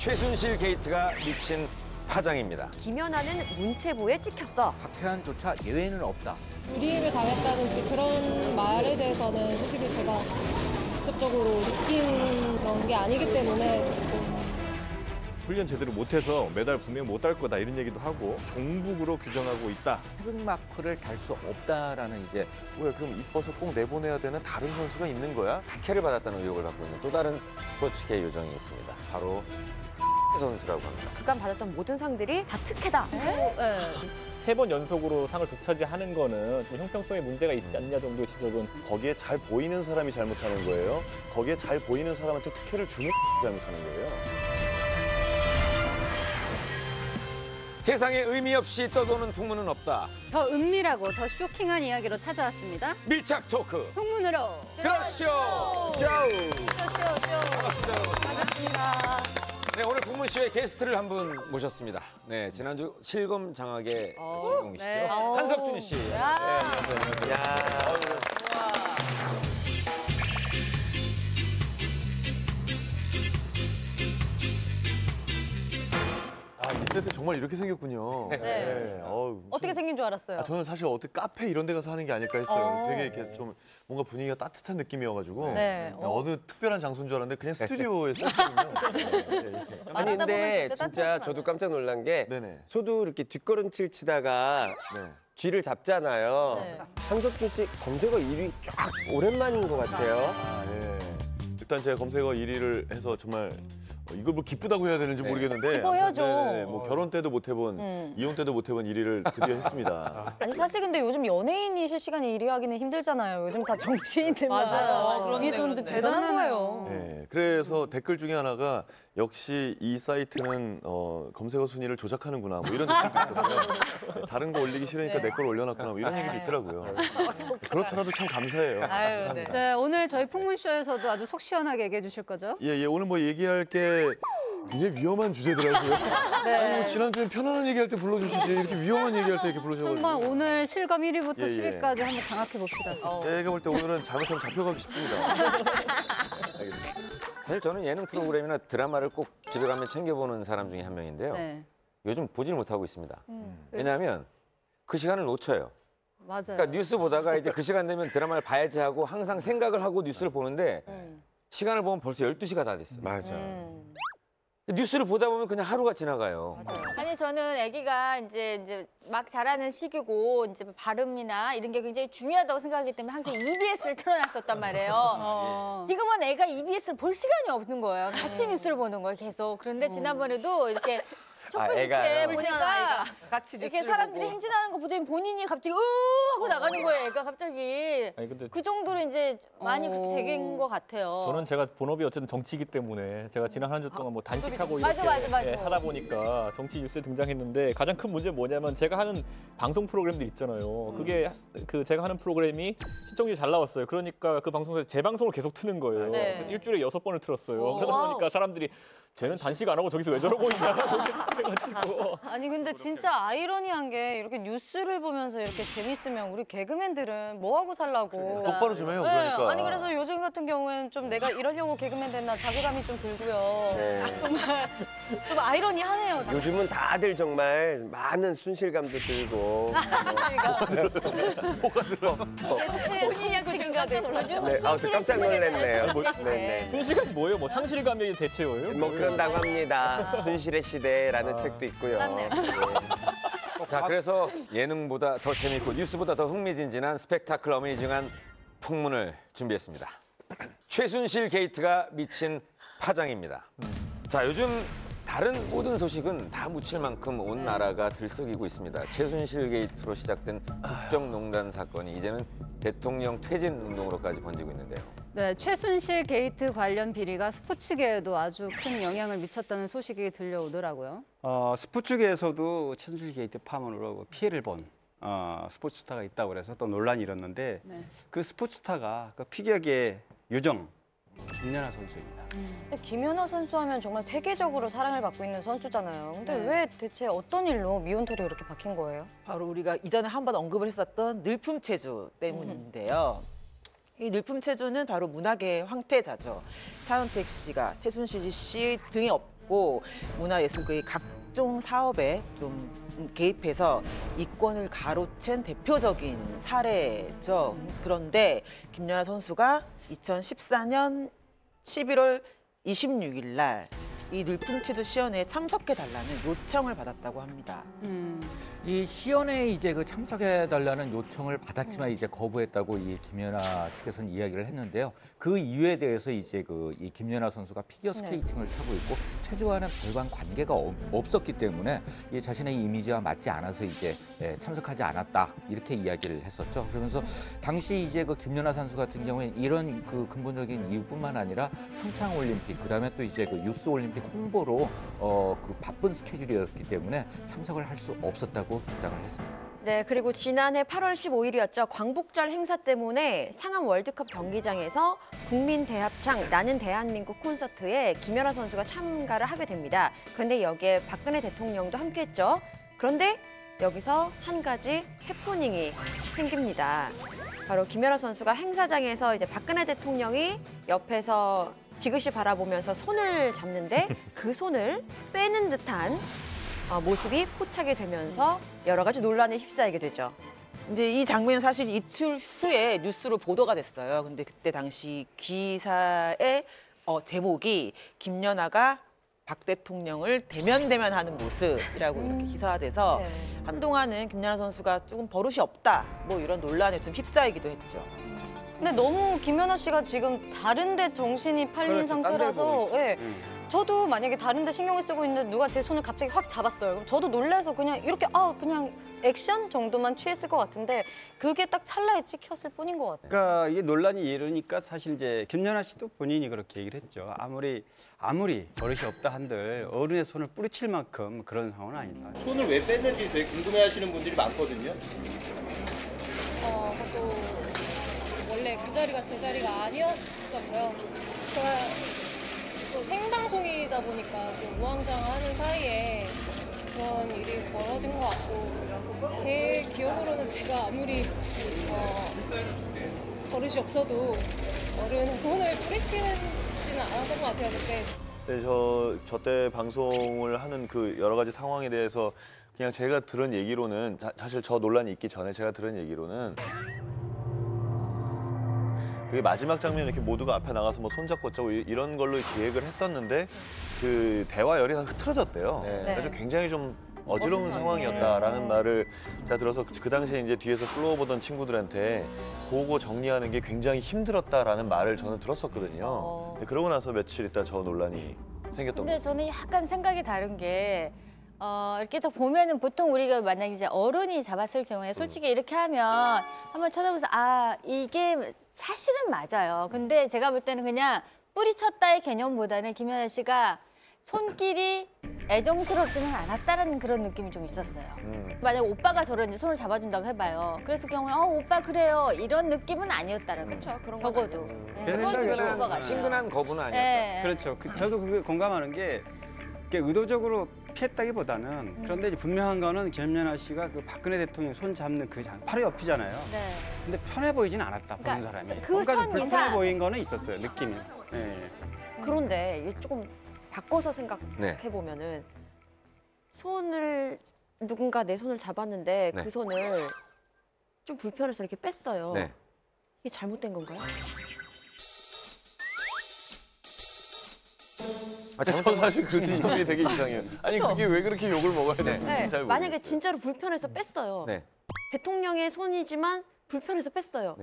최순실 게이트가 미친 파장입니다. 김연아는 문체부에 찍혔어. 박태환조차 예외는 없다. 불이익을 당했다든지 그런 말에 대해서는 솔직히 제가 직접적으로 느낀 그런 게 아니기 때문에 훈련 제대로 못해서 메달 분명 못 딸 거다 이런 얘기도 하고 종북으로 규정하고 있다. 태극마크를 달 수 없다라는 이제 왜 그럼 이뻐서 꼭 내보내야 되는 다른 선수가 있는 거야? 특혜를 받았다는 의혹을 받고 있는 또 다른 스포츠계 요정이 있습니다. 바로 선수라고 합니다. 그간 받았던 모든 상들이 다 특혜다. 네. 3번 연속으로 상을 독차지하는 거는 좀 형평성에 문제가 있지 않냐 정도의 지적은. 거기에 잘 보이는 사람이 잘못하는 거예요? 거기에 잘 보이는 사람한테 특혜를 주는 잘못하는 거예요? 세상에 의미 없이 떠도는 풍문은 없다. 더 은밀하고 더 쇼킹한 이야기로 찾아왔습니다. 밀착 토크. 풍문으로 그렇쇼. 반갑습니다. 네, 오늘 풍문쇼의 게스트를 한 분 모셨습니다. 네, 지난주 실검 장학의 주인공이시죠. 네. 한석준 씨. 네, 안녕하세요. 이 세트 정말 이렇게 생겼군요. 네. 어떻게 생긴 줄 알았어요? 저는 사실 어떻게 카페 이런 데 가서 하는 게 아닐까 했어요. 되게 이렇게 좀 뭔가 분위기가 따뜻한 느낌이어가지고 네. 어느 특별한 장소인 줄 알았는데 그냥 스튜디오에 썼거든요. 아니 근데 진짜 저도 깜짝 놀란 게 네네. 저도 이렇게 뒷걸음질 치다가 네. 쥐를 잡잖아요. 네. 한석준 씨 검색어 1위 쫙 오랜만인 것 같아요. 예. 일단 제가 검색어 1위를 해서 정말 이걸 뭐 기쁘다고 해야 되는지 모르겠는데 기뻐야죠. 네네. 뭐 결혼 때도 못 해본 이혼 때도 못 해본 1위를 드디어 했습니다. 아니 사실 근데 요즘 연예인이 실시간에 1위 하기는 힘들잖아요. 요즘 다 정치인들만. 맞아요. 미소인데 대단한 거예요. 네, 그래서 댓글 중에 하나가 역시 이 사이트는 검색어 순위를 조작하는구나 뭐 이런 느낌이 있었어요. 네, 다른 거 올리기 싫으니까 내 걸 올려놨구나 뭐 이런 얘기도 있더라고요. 그렇더라도 참 감사해요. 감사합니다. 네, 오늘 저희 풍문쇼에서도 아주 속 시원하게 얘기해 주실 거죠? 예, 오늘 뭐 얘기할 게 굉장히 위험한 주제더라고요. 아니 뭐 지난주에 편안한 얘기할 때 불러주시지 이렇게 위험한 얘기할 때 이렇게 불러주셔가지고. 한번 오늘 실검 1위부터 예. 10위까지 한번 장악해 봅시다. 제가 볼 때 오늘은 잘못하면 잡혀가기 쉽습니다. 알겠습니다. 사실 저는 예능 프로그램이나 드라마를 꼭 집에 가면 챙겨보는 사람 중에 한 명인데요. 네. 요즘 보지를 못하고 있습니다. 왜냐하면 그 시간을 놓쳐요. 맞아요. 그러니까 뉴스 보다가 이제 그 시간 되면 드라마를 봐야지 하고 항상 생각을 하고 뉴스를 보는데 시간을 보면 벌써 12시가 다 됐어요. 맞아. 뉴스를 보다 보면 그냥 하루가 지나가요. 아니 저는 아기가 이제 막 자라는 시기고 이제 발음이나 이런 게 굉장히 중요하다고 생각하기 때문에 항상 EBS를 틀어놨었단 말이에요. 지금은 애가 EBS를 볼 시간이 없는 거예요. 같이 뉴스를 보는 거예요, 계속. 그런데 지난번에도 이렇게 촛불집회 보니까 이렇게 사람들이 행진하는 거 보더니 본인이 갑자기 하고 나가는 거예요. 애가 갑자기. 아니, 근데 그 정도로 이제 많이 그렇게 되긴 것 같아요. 저는 제가 본업이 어쨌든 정치이기 때문에 제가 지난 한 주 동안 뭐 단식하고 이렇게 맞아. 예, 하다 보니까 정치 뉴스에 등장했는데 가장 큰 문제는 뭐냐면 제가 하는 방송 프로그램들 있잖아요. 그게 그 제가 하는 프로그램이 시청률이 잘 나왔어요. 그러니까 그 방송에서 제 방송을 계속 트는 거예요. 네. 일주일에 6번을 틀었어요. 그러다 보니까 사람들이 쟤는 단식 안 하고 저기서 왜 저러고 있냐 그래가지고. 아니 근데 진짜 아이러니한 게 이렇게 뉴스를 보면서 이렇게 재밌으면 우리 개그맨들은 뭐 하고 살라고. 똑바로 좀 해요, 네, 그러니까. 아니 그래서 요즘 같은 경우에는 좀 내가 이러려고 개그맨 됐나 자괴감이 좀 들고요. 정말 좀 아이러니하네요. 요즘은 다들 정말 많은 순실감도 들고. 본인이야도 지금 깜짝 놀라죠? 네, 저 깜짝 놀랐네요. 네. 순실감이 뭐예요? 뭐 상실감의 대체어예요? 뭐 그런다고 합니다. 순실의 시대라는 책도 있고요. 자, 그래서 예능보다 더 재밌고 뉴스보다 더 흥미진진한 스펙타클 어메이징한 풍문을 준비했습니다. 최순실 게이트가 미친 파장입니다. 자, 요즘 다른 모든 소식은 다 묻힐 만큼 온 나라가 들썩이고 있습니다. 최순실 게이트로 시작된 국정농단 사건이 이제는 대통령 퇴진 운동으로까지 번지고 있는데요. 네, 최순실 게이트 관련 비리가 스포츠계에도 아주 큰 영향을 미쳤다는 소식이 들려오더라고요. 스포츠계에서도 최순실 게이트 파문으로 피해를 본 스포츠스타가 있다고 그래서 또 논란이 일었는데 그 스포츠스타가 그 피겨계 요정 김연아 선수입니다. 근데 김연아 선수 하면 정말 세계적으로 사랑을 받고 있는 선수잖아요. 근데 왜 대체 어떤 일로 미온털이 이렇게 박힌 거예요? 바로 우리가 이전에 한번 언급을 했었던 늘품체조 때문인데요. 이 늘품체조는 바로 문학의 황태자죠. 차은택 씨가 최순실 씨 등에 하고 문화예술계의 각종 사업에 좀 개입해서 이권을 가로챈 대표적인 사례죠. 그런데 김연아 선수가 2014년 11월 26일 날 이 늘품체조 시연회에 참석해달라는 요청을 받았다고 합니다. 이 시연회에 이제 그 참석해달라는 요청을 받았지만 이제 거부했다고 이 김연아 측에서는 이야기를 했는데요. 그 이유에 대해서 이제 이 김연아 선수가 피겨 스케이팅을 타고 있고 체조와는 별반 관계가 없었기 때문에 이 자신의 이미지와 맞지 않아서 이제 참석하지 않았다 이렇게 이야기를 했었죠. 그러면서 당시 이제 그 김연아 선수 같은 경우에 이런 그 근본적인 이유뿐만 아니라 평창 올림픽 그다음에 또 이제 그 유스 올림픽 홍보로 그 바쁜 스케줄이었기 때문에 참석을 할 수 없었다고 주장을 했습니다. 네, 그리고 지난해 8월 15일이었죠. 광복절 행사 때문에 상암 월드컵 경기장에서 국민 대합창 나는 대한민국 콘서트에 김연아 선수가 참가를 하게 됩니다. 그런데 여기에 박근혜 대통령도 함께했죠. 그런데 여기서 한 가지 해프닝이 생깁니다. 바로 김연아 선수가 행사장에서 이제 박근혜 대통령이 옆에서 지그시 바라보면서 손을 잡는데 그 손을 빼는 듯한 모습이 포착이 되면서 여러 가지 논란에 휩싸이게 되죠. 근데 이 장면은 사실 이틀 후에 뉴스로 보도가 됐어요. 근데 그때 당시 기사의 제목이 김연아가 박 대통령을 대면하는 모습이라고 이렇게 기사화돼서 한동안은 김연아 선수가 조금 버릇이 없다 뭐 이런 논란에 좀 휩싸이기도 했죠. 근데 너무 김연아 씨가 지금 다른 데 정신이 팔린 상태라서 저도 만약에 다른 데 신경을 쓰고 있는데 누가 제 손을 갑자기 확 잡았어요. 그럼 저도 놀라서 그냥 이렇게 그냥 액션 정도만 취했을 것 같은데 그게 딱 찰나에 찍혔을 뿐인 것 같아요. 그러니까 이게 논란이 이러니까 사실 이제 김연아 씨도 본인이 그렇게 얘기를 했죠. 아무리 버릇이 없다 한들 어른의 손을 뿌리칠 만큼 그런 상황은 아니다. 손을 왜 뺐는지 되게 궁금해하시는 분들이 많거든요. 그것도 원래 그 자리가 제 자리가 아니었었고요. 제가 또 생방송이다 보니까 또 우왕좌왕하는 사이에 그런 일이 벌어진 것 같고 제 기억으로는 제가 아무리 버릇이 없어도 어른의 손을 뿌리치지는 않았던 것 같아요 그때. 네, 저 때 방송을 하는 그 여러 가지 상황에 대해서 그냥 제가 들은 얘기로는 사실 저 논란이 있기 전에 제가 들은 얘기로는 그게 마지막 장면 이렇게 모두가 앞에 나가서 뭐 손잡고 어쩌고 이런 걸로 기획을 했었는데 그 대화 열이 다 흐트러졌대요. 그래서 굉장히 좀 어지러운 상황이었다라는 말을 제가 들어서 그 당시에 이제 뒤에서 플로어 보던 친구들한테 보고 정리하는 게 굉장히 힘들었다라는 말을 저는 들었었거든요. 그러고 나서 며칠 있다 저 논란이 생겼던 근데 거예요. 저는 약간 생각이 다른 게 이렇게 딱 보면은 보통 우리가 만약에 이제 어른이 잡았을 경우에 솔직히 이렇게 하면 한번 쳐다보면서 이게 사실은 맞아요. 근데 제가 볼 때는 그냥 뿌리쳤다의 개념보다는 김연아 씨가 손길이 애정스럽지는 않았다라는 그런 느낌이 좀 있었어요. 만약 오빠가 저런 이제 손을 잡아준다고 해봐요. 그랬을 경우에 오빠 그래요 이런 느낌은 아니었다라는 거죠. 적어도. 제 생각에는 친근한 거부는 아니었다. 네. 그렇죠. 저도 그게 공감하는 게 의도적으로 피했다기보다는 그런데 이제 분명한 거는 김연아 씨가 그 박근혜 대통령 손 잡는 그 바로 옆이잖아요. 근데 편해 보이진 않았다 보는 사람이. 그 선 불편해 이상 보인 거는 있었어요 느낌이. 그런데 이게 조금 바꿔서 생각해 보면은 손을 누군가 내 손을 잡았는데 그 손을 좀 불편해서 이렇게 뺐어요. 이게 잘못된 건가요? 저 사실 그 지점이 되게 이상해요. 아니 그게 왜 그렇게 욕을 먹어야 되는지 잘 만약에 진짜로 불편해서 뺐어요. 대통령의 손이지만 불편해서 뺐어요.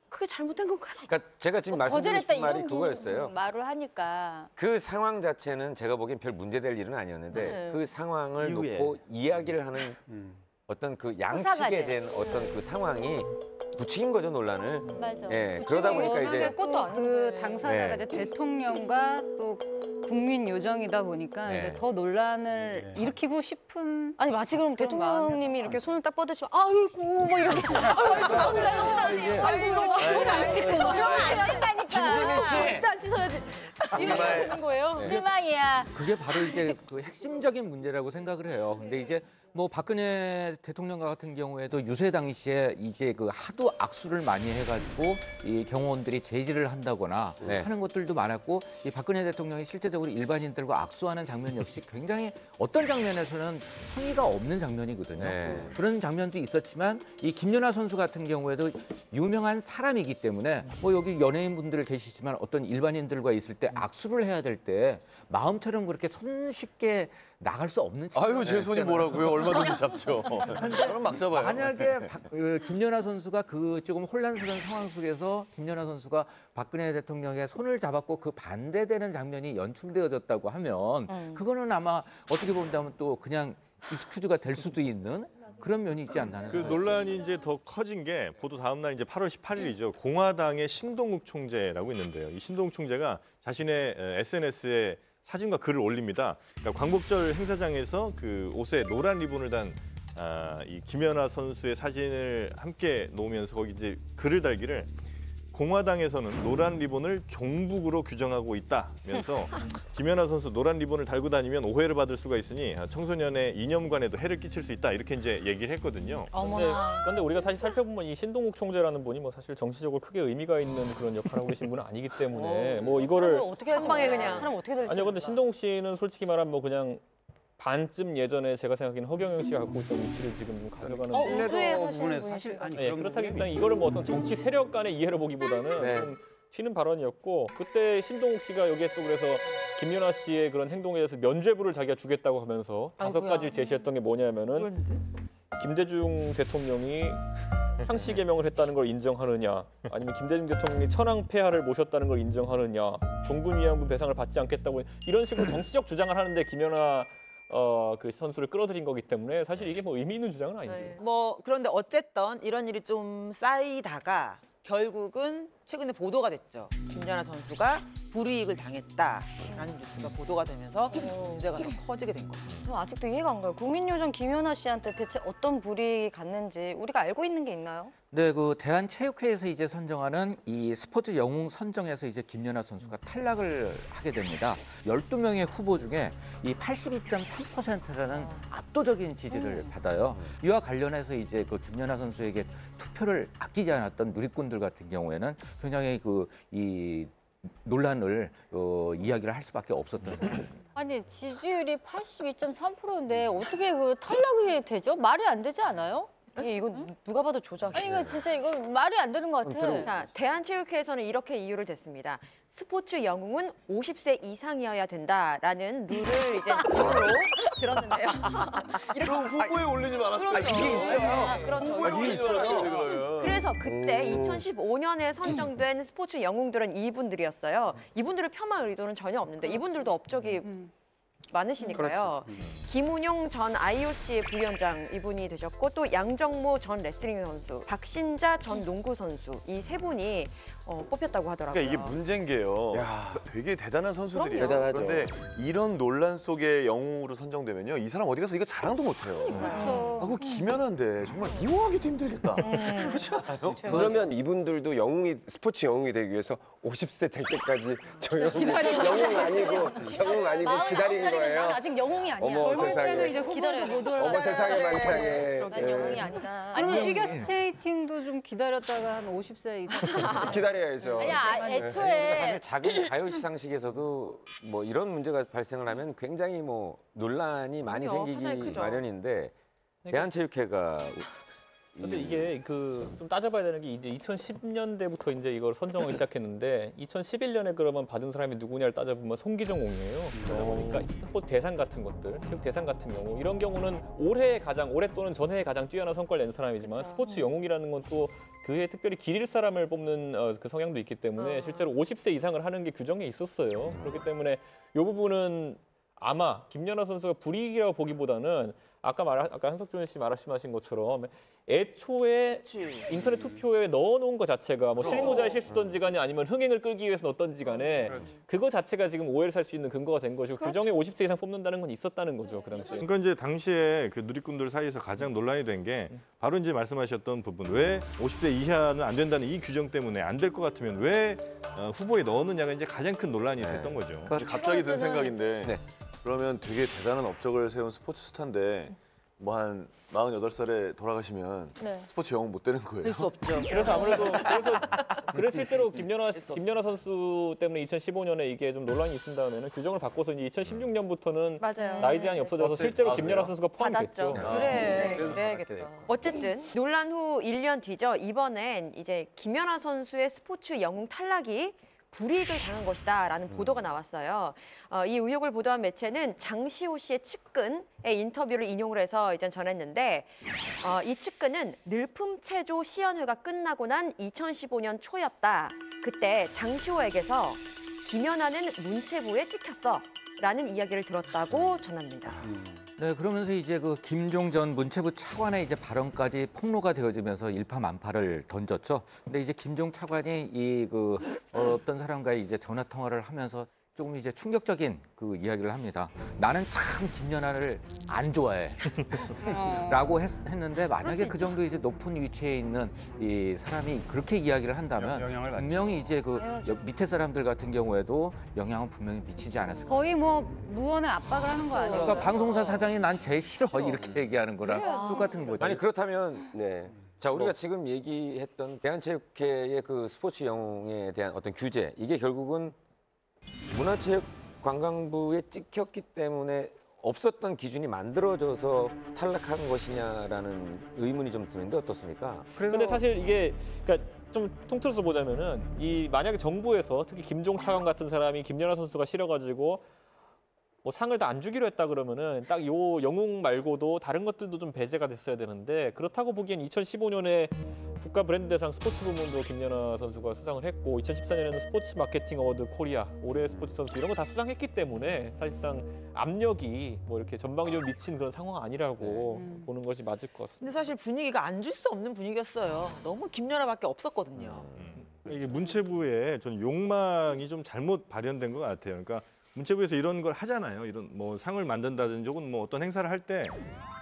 그게 잘못된 건가요? 그러니까 제가 지금 말씀드리고 싶은 말이 그거였어요. 말을 하니까. 그 상황 자체는 제가 보기엔 별 문제될 일은 아니었는데 그 상황을 놓고 이야기를 하는 어떤 그 양측에 대한 어떤 그 상황이 부추긴 거죠 논란을. 맞아. 그러다 보니까 이제 그 당사자가 이제 대통령과 또 국민 요정이다 보니까 이제 더 논란을 일으키고 싶은. 아니 마치 그럼 대통령님이 이렇게 손을 딱 뻗으시면 아이고 뭐 이렇게 아이고 손을 안 씻고 이러면 안 된다니까. 김지민 씨. 일단 씻어야지. 정말 거예요. 실망이야. 그게 바로 이제 그 핵심적인 문제라고 생각을 해요. 근데 이제 뭐 박근혜 대통령과 같은 경우에도 유세 당시에 이제 그 하도 악수를 많이 해가지고 이 경호원들이 제지를 한다거나 하는 것들도 많았고, 이 박근혜 대통령이 실제적으로 일반인들과 악수하는 장면 역시 굉장히 어떤 장면에서는 성의가 없는 장면이거든요. 그런 장면도 있었지만 이 김연아 선수 같은 경우에도 유명한 사람이기 때문에 뭐 여기 연예인분들 계시지만 어떤 일반인들과 있을 때 악수를 해야 될 때 마음처럼 그렇게 손쉽게 나갈 수 없는. 아유, 제 손이 뭐라고요? 얼마든지 잡죠. 그럼 막 잡아요. 만약에 김연아 선수가 그 조금 혼란스러운 상황 속에서 김연아 선수가 박근혜 대통령의 손을 잡았고 그 반대되는 장면이 연출되어졌다고 하면 그거는 아마 어떻게 본다면 또 그냥 익스큐즈가 될 수도 있는 그런 면이 있지 않나. 그 논란이 이제 더 커진 게 보도 다음 날 이제 8월 18일이죠. 공화당의 신동욱 총재라고 있는데요. 이 신동욱 총재가 자신의 SNS에 사진과 글을 올립니다. 그러니까 광복절 행사장에서 그 옷에 노란 리본을 단 이 김연아 선수의 사진을 함께 놓으면서 거기 이제 글을 달기를, 공화당에서는 노란 리본을 종북으로 규정하고 있다면서 김연아 선수 노란 리본을 달고 다니면 오해를 받을 수가 있으니 청소년의 이념관에도 해를 끼칠 수 있다, 이렇게 이제 얘기를 했거든요. 그런데 우리가 사실 살펴보면 이 신동욱 총재라는 분이 뭐 사실 정치적으로 크게 의미가 있는 그런 역할을 하고 계신 분은 아니기 때문에 뭐 이거를 어떻게 한 방에 그냥 사람 어떻게 될지. 아니요, 근데 신동욱 씨는 솔직히 말하면 뭐 그냥 반쯤 예전에 제가 생각하기에는 허경영 씨가 갖고 있던 위치를 지금 좀 가져가는. 우주에 사실 아니 네, 그렇다기 때문에 이거를 뭐 어떤 정치 세력 간의 이해를 보기보다는 좀 튀는 발언이었고, 그때 신동욱 씨가 여기에 또 그래서 김연아 씨의 그런 행동에 대해서 면죄부를 자기가 주겠다고 하면서 5가지를 제시했던 게 뭐냐면은 김대중 대통령이 상시 개명을 했다는 걸 인정하느냐, 아니면 김대중 대통령이 천황 폐하를 모셨다는 걸 인정하느냐, 종군 위안부 배상을 받지 않겠다고, 이런 식으로 정치적 주장을 하는데 김연아 그 선수를 끌어들인 거기 때문에 사실 이게 뭐 의미 있는 주장은 아니지. 뭐 그런데 어쨌든 이런 일이 좀 쌓이다가 결국은 최근에 보도가 됐죠. 김연아 선수가 불이익을 당했다라는 뉴스가 보도가 되면서 문제가 더 커지게 된 거죠. 저 아직도 이해가 안 가요. 국민요정 김연아 씨한테 대체 어떤 불이익이 갔는지 우리가 알고 있는 게 있나요? 네, 그 대한체육회에서 이제 선정하는 이 스포츠 영웅 선정에서 이제 김연아 선수가 탈락을 하게 됩니다. 12명의 후보 중에 이 82.3%라는 압도적인 지지를 받아요. 이와 관련해서 이제 그 김연아 선수에게 투표를 아끼지 않았던 누리꾼들 같은 경우에는 굉장히 이 논란을 이야기를 할 수밖에 없었던 상황입니다. 아니 지지율이 82.3%인데 어떻게 그 탈락이 되죠? 말이 안 되지 않아요? 이거 누가 봐도 조작이에요. 아니 이거 진짜 이거 말이 안 되는 것 같아. 자, 대한체육회에서는 이렇게 이유를 댔습니다. 스포츠 영웅은 50세 이상이어야 된다라는 룰을 이제 이유로 들었는데요. 이거 후보에 올리지 말았어요. 그렇죠. 이게 있어요. 그렇죠. 후보에 올리지 말았어요. 그래서 그때 2015년에 선정된 스포츠 영웅들은 이분들이었어요. 이분들의 폄하 의도는 전혀 없는데 이분들도 업적이 많으시니까요. 김운용 전 IOC 부위원장 이분이 되셨고, 또 양정모 전 레슬링 선수, 박신자 전 농구 선수, 이 세 분이 뽑혔다고 하더라고요. 그러니까 이게 문제인 게요. 되게 대단한 선수들이에요. 그럼요. 그런데 이런 논란 속에 영웅으로 선정되면요, 이 사람 어디 가서 이거 자랑도 못해요. 그렇죠. 아, 그 김연아인데 정말 미워하기도 힘들겠다. 그렇지 않아요? 그러면 이분들도 영웅이 스포츠 영웅이 되기 위해서 50세 될 때까지 저 영웅 아니고 기다린 거예요. 난 아직 영웅이 아니야. 어머 세상에. 때는 이제 기다려야 돼. 어머 세상에 만상에. 난 영웅이 아니다. 아니 피겨 스케이팅도 좀 기다렸다가 한 50세 이상 기다려야죠. 아니 애초에 사실 작은 가요 시상식에서도 뭐 이런 문제가 발생을 하면 굉장히 뭐 논란이 많이 그럼요, 생기기 화제가 크죠. 마련인데 대한체육회가 근데 이게 그 좀 따져봐야 되는 게 이제 2010년대부터 이제 이걸 선정을 시작했는데 2011년에 그러면 받은 사람이 누구냐를 따져보면 송기정공이에요. 그러다 보니까 스포츠 대상 같은 것들, 체육 대상 같은 경우 이런 경우는 올해 또는 전해에 가장 뛰어난 성과를 낸 사람이지만 스포츠 영웅이라는 건 또 그에 특별히 기릴 사람을 뽑는 그 성향도 있기 때문에 실제로 50세 이상을 하는 게 규정에 있었어요. 그렇기 때문에 이 부분은 아마 김연아 선수가 불이익이라고 보기보다는 아까 한석준 씨 말씀하신 것처럼 애초에 인터넷 투표에 넣어놓은 것 자체가 뭐 실무자의 실수든지 간에 아니면 흥행을 끌기 위해서 넣었던지 간에 그거 자체가 지금 오해를 살 수 있는 근거가 된 것이고 규정에 50세 이상 뽑는다는 건 있었다는 거죠, 그 당시에. 그러니까 이제 당시에 그 누리꾼들 사이에서 가장 논란이 된 게 바로 이제 말씀하셨던 부분, 왜 50세 이하는 안 된다는 이 규정 때문에 안 될 것 같으면 왜 후보에 넣었느냐가 이제 가장 큰 논란이 됐던 거죠. 갑자기 든 생각인데 그러면 되게 대단한 업적을 세운 스포츠 스타인데 뭐 한 48살에 돌아가시면 스포츠 영웅 못 되는 거예요. 될 수 없죠. 그래서 아무래도 그래서 실제로 김연아 선수 때문에 2015년에 이게 좀 논란이 있은 다음에는 규정을 바꿔서 이제 2016년부터는 맞아요. 나이 제한이 없어져서 실제로 김연아 선수가 포함됐죠. 그래, 그래야겠다. 어쨌든 논란 후 1년 뒤죠. 이번엔 이제 김연아 선수의 스포츠 영웅 탈락이 불이익을 당한 것이다라는 보도가 나왔어요. 이 의혹을 보도한 매체는 장시호 씨의 측근의 인터뷰를 인용을 해서 이제 전했는데 이 측근은 늘품체조 시연회가 끝나고 난 2015년 초였다. 그때 장시호에게서 김연아는 문체부에 찍혔어 라는 이야기를 들었다고 전합니다. 네, 그러면서 이제 그 김종 전 문체부 차관의 이제 발언까지 폭로가 되어지면서 일파만파를 던졌죠. 근데 이제 김종 차관이 이 그 어떤 사람과의 이제 전화 통화를 하면서 조금 이제 충격적인 그 이야기를 합니다. 나는 참 김연아를 안 좋아해. 라고 했는데 만약에 그 정도 이제 높은 위치에 있는 이 사람이 그렇게 이야기를 한다면 분명히 이제 그 밑에 사람들 같은 경우에도 영향은 분명히 미치지 않았을까. 거의 뭐 무언의 압박을 하는 거 아니에요? 그러니까 방송사 사장이 난 제일 싫어 이렇게 얘기하는 거랑 똑같은 거죠. 아니 그렇다면 자 우리가 지금 얘기했던 대한체육회의 그 스포츠 영웅에 대한 어떤 규제 이게 결국은 문화체육관광부에 찍혔기 때문에 없었던 기준이 만들어져서 탈락한 것이냐라는 의문이 좀 드는데 어떻습니까? 근데 사실 이게 그러니까 좀 통틀어서 보자면은 이 만약에 정부에서 특히 김종 차관 같은 사람이 김연아 선수가 싫어가지고 뭐 상을 다 안 주기로 했다 그러면은 딱 요 영웅 말고도 다른 것들도 좀 배제가 됐어야 되는데 그렇다고 보기엔 2015년에 국가 브랜드 대상 스포츠 부문도 김연아 선수가 수상을 했고 2014년에는 스포츠 마케팅 어워드 코리아 올해의 스포츠 선수 이런 거 다 수상했기 때문에 사실상 압력이 뭐 이렇게 전방위적으로 미친 그런 상황 아니라고 보는 것이 맞을 것 같습니다. 근데 사실 분위기가 안 줄 수 없는 분위기였어요. 너무 김연아밖에 없었거든요. 이게 문체부의 전 욕망이 좀 잘못 발현된 것 같아요. 그러니까 문체부에서 이런 걸 하잖아요. 이런 뭐 상을 만든다든지 혹은 뭐 어떤 행사를 할 때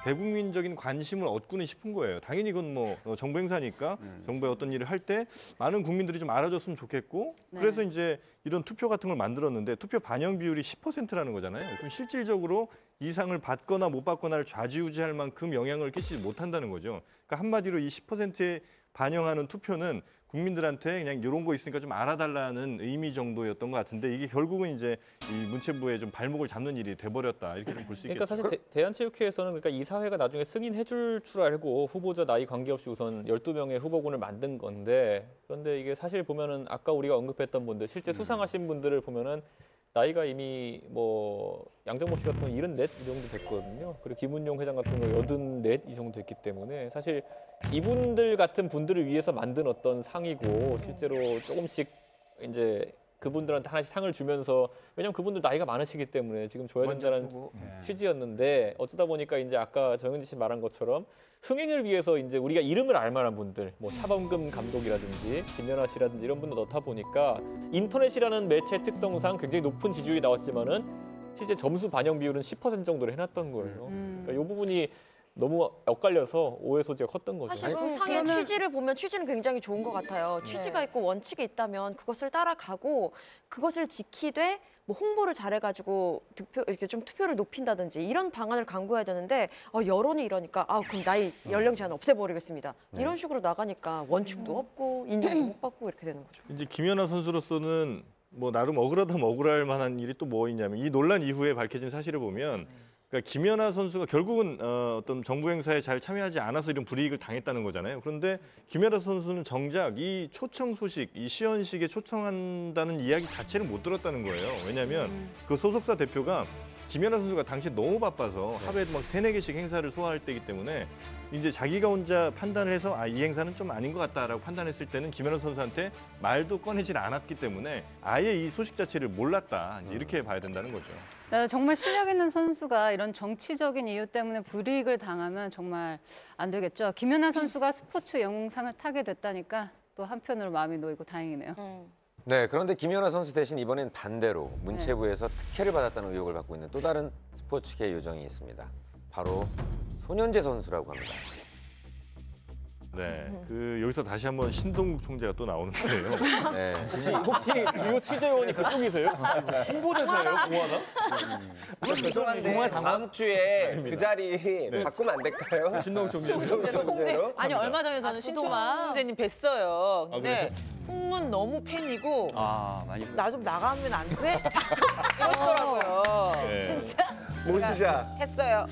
대국민적인 관심을 얻고는 싶은 거예요. 당연히 이건 뭐 정부 행사니까 정부의 어떤 일을 할 때 많은 국민들이 좀 알아줬으면 좋겠고 그래서 이제 이런 투표 같은 걸 만들었는데 투표 반영 비율이 10%라는 거잖아요. 그럼 실질적으로 이 상을 받거나 못 받거나를 좌지우지할 만큼 영향을 끼치지 못한다는 거죠. 그러니까 한마디로 이 10%에 반영하는 투표는 국민들한테 그냥 이런 거 있으니까 좀 알아달라는 의미 정도였던 것 같은데 이게 결국은 이제 이 문체부의 좀 발목을 잡는 일이 돼버렸다 이렇게 좀 볼 수 있겠죠. 그러니까 사실 대한체육회에서는 그러니까 이사회가 나중에 승인해줄 줄 알고 후보자 나이 관계없이 우선 12명의 후보군을 만든 건데 그런데 이게 사실 보면은 아까 우리가 언급했던 분들 실제 수상하신 분들을 보면은 나이가 이미 뭐 양정모 씨 같은 경우 74 이 정도 됐거든요. 그리고 김은용 회장 같은 경우 84 이 정도 됐기 때문에 사실 이분들 같은 분들을 위해서 만든 어떤 상이고 실제로 조금씩 이제 그분들한테 하나씩 상을 주면서 왜냐면 그분들 나이가 많으시기 때문에 지금 줘야 된다는 취지였는데 어쩌다 보니까 이제 아까 정은지 씨 말한 것처럼 흥행을 위해서 이제 우리가 이름을 알 만한 분들 뭐 차범근 감독이라든지 김연아 씨라든지 이런 분들 넣다 보니까 인터넷이라는 매체 특성상 굉장히 높은 지지율이 나왔지만은 실제 점수 반영 비율은 10% 정도로 해놨던 거예요. 그러니까 이 부분이 너무 엇갈려서 오해 소지가 컸던 거죠. 사실 그 상의 취지를 보면 취지는 굉장히 좋은 것 같아요. 취지가 있고 원칙이 있다면 그것을 따라가고 그것을 지키되 뭐 홍보를 잘해가지고 이렇게 좀 투표를 높인다든지 이런 방안을 강구해야 되는데 여론이 이러니까 그럼 나이 연령 제한 없애버리겠습니다. 이런 식으로 나가니까 원칙도 없고 인정도 못 받고 이렇게 되는 거죠. 이제 김연아 선수로서는 뭐 나름 억울하다면 억울할 만한 일이 또 뭐 있냐면 이 논란 이후에 밝혀진 사실을 보면 그러니까 김연아 선수가 결국은 어떤 정부 행사에 잘 참여하지 않아서 이런 불이익을 당했다는 거잖아요. 그런데 김연아 선수는 정작 이 초청 소식, 이 시연식에 초청한다는 이야기 자체를 못 들었다는 거예요. 왜냐하면 그 소속사 대표가 김연아 선수가 당시에 너무 바빠서 하루에 막 3-4개씩 행사를 소화할 때이기 때문에 이제 자기가 혼자 판단을 해서 이 행사는 좀 아닌 것 같다라고 판단했을 때는 김연아 선수한테 말도 꺼내질 않았기 때문에 아예 이 소식 자체를 몰랐다. 이제 이렇게 봐야 된다는 거죠. 네, 정말 실력 있는 선수가 이런 정치적인 이유 때문에 불이익을 당하면 정말 안 되겠죠. 김연아 선수가 스포츠 영웅상을 타게 됐다니까 또 한편으로 마음이 놓이고 다행이네요. 네, 그런데 김연아 선수 대신 이번엔 반대로 문체부에서 특혜를 받았다는 의혹을 받고 있는 또 다른 스포츠계 요정이 있습니다. 바로 손현재 선수라고 합니다. 네, 여기서 다시 한번 신동국 총재가 또 나오는데요. 네, 혹시 주요 취재원이 그쪽이세요? 홍보대사예요, 공화당? 죄송한데 다음 주에 그 자리 바꾸면 안 될까요? 신동국 총재. 총재로? 아니 얼마 전에 저는 신총재님 뵀어요. 근데 풍문 너무 팬이고 많이 나 좀 나가면 안 돼? 이러시더라고요. 네. 모시자. 했어요.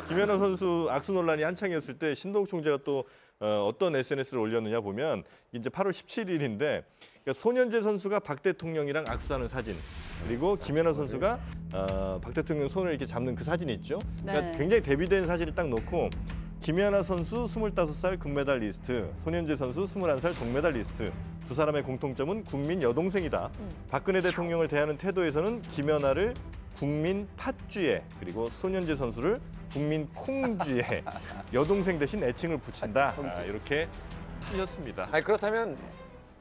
김연아 선수 악수 논란이 한창이었을 때 신동국 총재가 또 어떤 SNS를 올렸느냐 보면 이제 8월 17일인데 그러니까 손현재 선수가 박 대통령이랑 악수하는 사진 그리고 김연아 선수가 박 대통령 손을 이렇게 잡는 그 사진이 있죠. 그러니까 굉장히 대비된 사진을 딱 놓고 김연아 선수 25살 금메달리스트, 손현재 선수 21살 동메달리스트. 두 사람의 공통점은 국민 여동생이다. 박근혜 대통령을 대하는 태도에서는 김연아를 국민 팥쥐에 그리고 손현재 선수를 국민 콩쥐에 여동생 대신 애칭을 붙인다. 이렇게 틀렸습니다. 아니, 그렇다면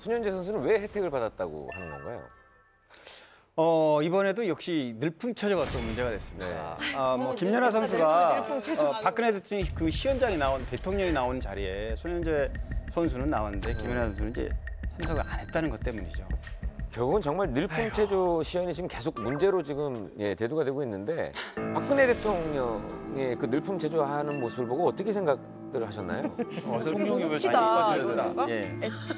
손현재 선수는 왜 혜택을 받았다고 하는 건가요? 이번에도 역시 늘품체조가 또 문제가 됐습니다. 네. 김연아 선수가 박근혜 대통령이 그 시연장이 대통령이 나온 자리에 손현재 선수는 나왔는데 김연아 선수는 이제 참석을 안 했다는 것 때문이죠. 결국은 정말 늘품체조 시연이 지금 계속 문제로 지금 대두가 되고 있는데 박근혜 대통령의 그 늘품체조 하는 모습을 보고 어떻게 생각들 하셨나요? 대통령이 왜 시다. 저거까지 해야 되나?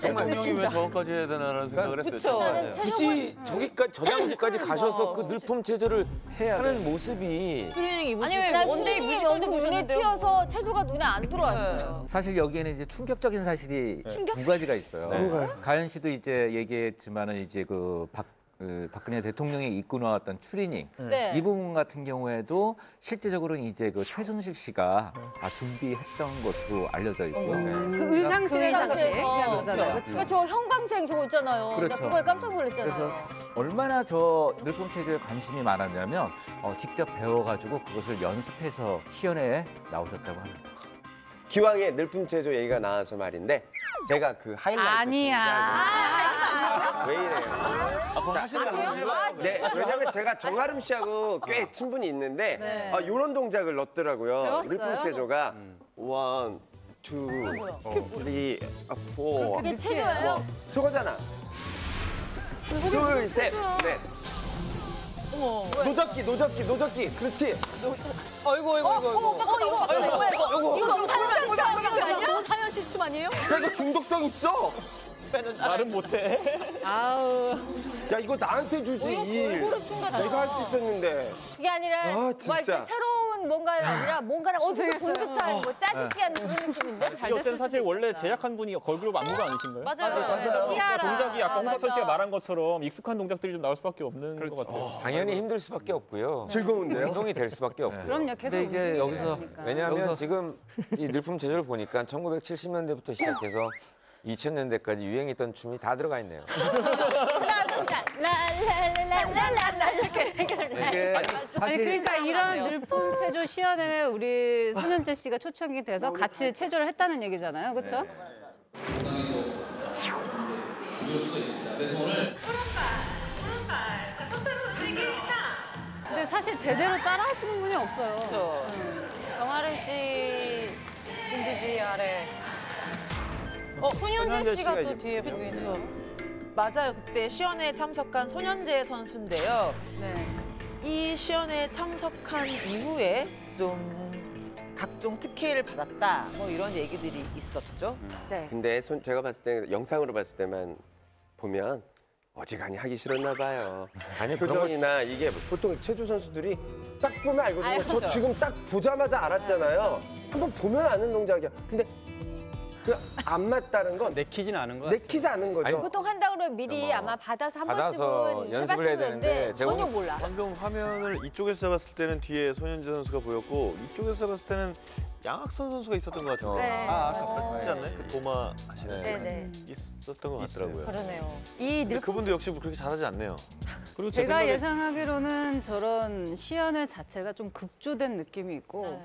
대통령이 왜 저거까지 해야 되나라는 생각을 했어요. 굳이 저기까지 저 장소까지 가셔서 그 늘품체조를 하는 모습이 트레이닝 입으시고 아니 왜 나 원데이 트레이닝이 뮤지컬도 너무 눈에 보셨는데요? 튀어서 체조가 눈에 안 들어왔어요. 사실 여기에는 이제 충격적인 사실이 두 가지가 있어요. 가연 씨도 이제 얘기했지만은 이제 박근혜 대통령이 이끌어 나왔던 추리닝 네. 이 부분 같은 경우에도 실제적으로는 이제 그 최순실 씨가 준비했던 것으로 알려져 있고요. 그 의상실에 의상실에서. 그렇죠. 그러니까 저 형광색 저거 있잖아요. 그렇죠. 나 그거에 깜짝 놀랐잖아요. 그래서 얼마나 저 늘품체조에 관심이 많았냐면 직접 배워가지고 그것을 연습해서 시연회에 나오셨다고 합니다. 기왕에 늘품체조 얘기가 나와서 말인데 제가 그 하이라이트 아니야. 왜 이래요? 그거 하신다고? 네, 왜냐면 제가 정아름 씨하고 꽤 친분이 있는데 이런 동작을 넣었더라고요. 배웠어요? 늘품체조가 1, 2, 3, 4. 그게 체조예요? 저거잖아. 둘, 셋, 넷. 노젓기. 그렇지. 어이구. 이거 너무 사연 씨 춤 아니에요? 야, 이거 중독성 있어. 말은 못해. 야, 이거 나한테 주지. 내가 할 수 있었는데. 그게 아니라 뭐 진짜. 새로운 뭔가가 아니라 뭔가를 어디서 본 듯한 뭐 짜집기한 그런 느낌인데 잘 이게 어쨌든 사실 원래 제작한 분이 걸그룹 안무가 아니신가요? 그러니까 동작이 아까 홍석천 씨가 말한 것처럼 익숙한 동작들이 좀 나올 수밖에 없는 것 같아요. 당연히 힘들 수밖에 없고요. 즐거운데요? 운동이 될 수밖에 없고요. 그럼요. 계속 근데 이제 여기서 왜냐하면 지금 이 늘품체조를 보니까 1970년대부터 시작해서 2000년대까지 유행했던 춤이 다 들어가 있네요. 랄랄랄랄랄랄 이렇게 아니 그러니까 이런 늘품체조 시연회에 우리 손현재 씨가 초청이 돼서 같이 체조를 했다는 얘기잖아요. 그렇죠? 가져올 수가 있습니다. 그래서 오늘 근데 사실 제대로 따라 하시는 분이 없어요. 정아름 씨 신드지 아래. 손현재 씨가 또 뒤에 보이네요. 맞아요. 그때 시연회에 참석한 손현재 선수인데요. 이 시연회에 참석한 이후에 좀 각종 특혜를 받았다. 뭐 이런 얘기들이 있었죠. 근데 제가 봤을 때 영상으로 봤을 때만 보면 어지간히 하기 싫었나 봐요. 아니 표정이나 이게 보통 체조 선수들이 딱 보면 알거든요. 저 지금 딱 보자마자 알았잖아요. 한번 보면 아는 동작이야. 근데 그 안 맞다는 건 내키진 않은 거 내키지 않은 거죠. 아니, 보통 한다 그러면 미리 아마 받아서 한 번쯤은 연습을 해야 해봤으면 되는데 되는데 제가 전혀 오늘 몰라. 방금 화면을 이쪽에서 잡았을 때는 뒤에 손현재 선수가 보였고 이쪽에서 잡았을 때는 양학선 선수가 있었던 것 같아요. 네. 그렇지 않나요? 그 도마 하시는 네네. 있었던 것 같더라고요. 그러네요. 이 근데 늘품 그분도 역시 그렇게 잘하지 않네요. 그리고 제 제가 생각에 예상하기로는 저런 시연회 자체가 좀 급조된 느낌이 있고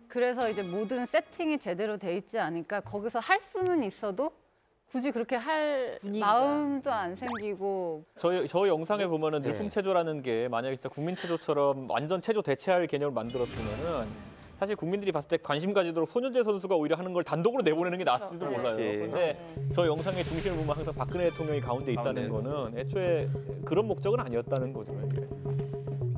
그래서 이제 모든 세팅이 제대로 돼 있지 않으니까 거기서 할 수는 있어도 굳이 그렇게 할 분위기가. 마음도 안 생기고 저 영상에 보면은 늘품 체조라는 게 만약에 진짜 국민 체조처럼 완전 체조 대체할 개념을 만들었으면은 사실 국민들이 봤을 때 관심 가지도록 손현재 선수가 오히려 하는 걸 단독으로 내보내는 게 나았을지도 몰라요. 근데 저 영상의 중심을 보면 항상 박근혜 대통령이 가운데 있다는 거는 애초에 그런 목적은 아니었다는 거죠. 이게.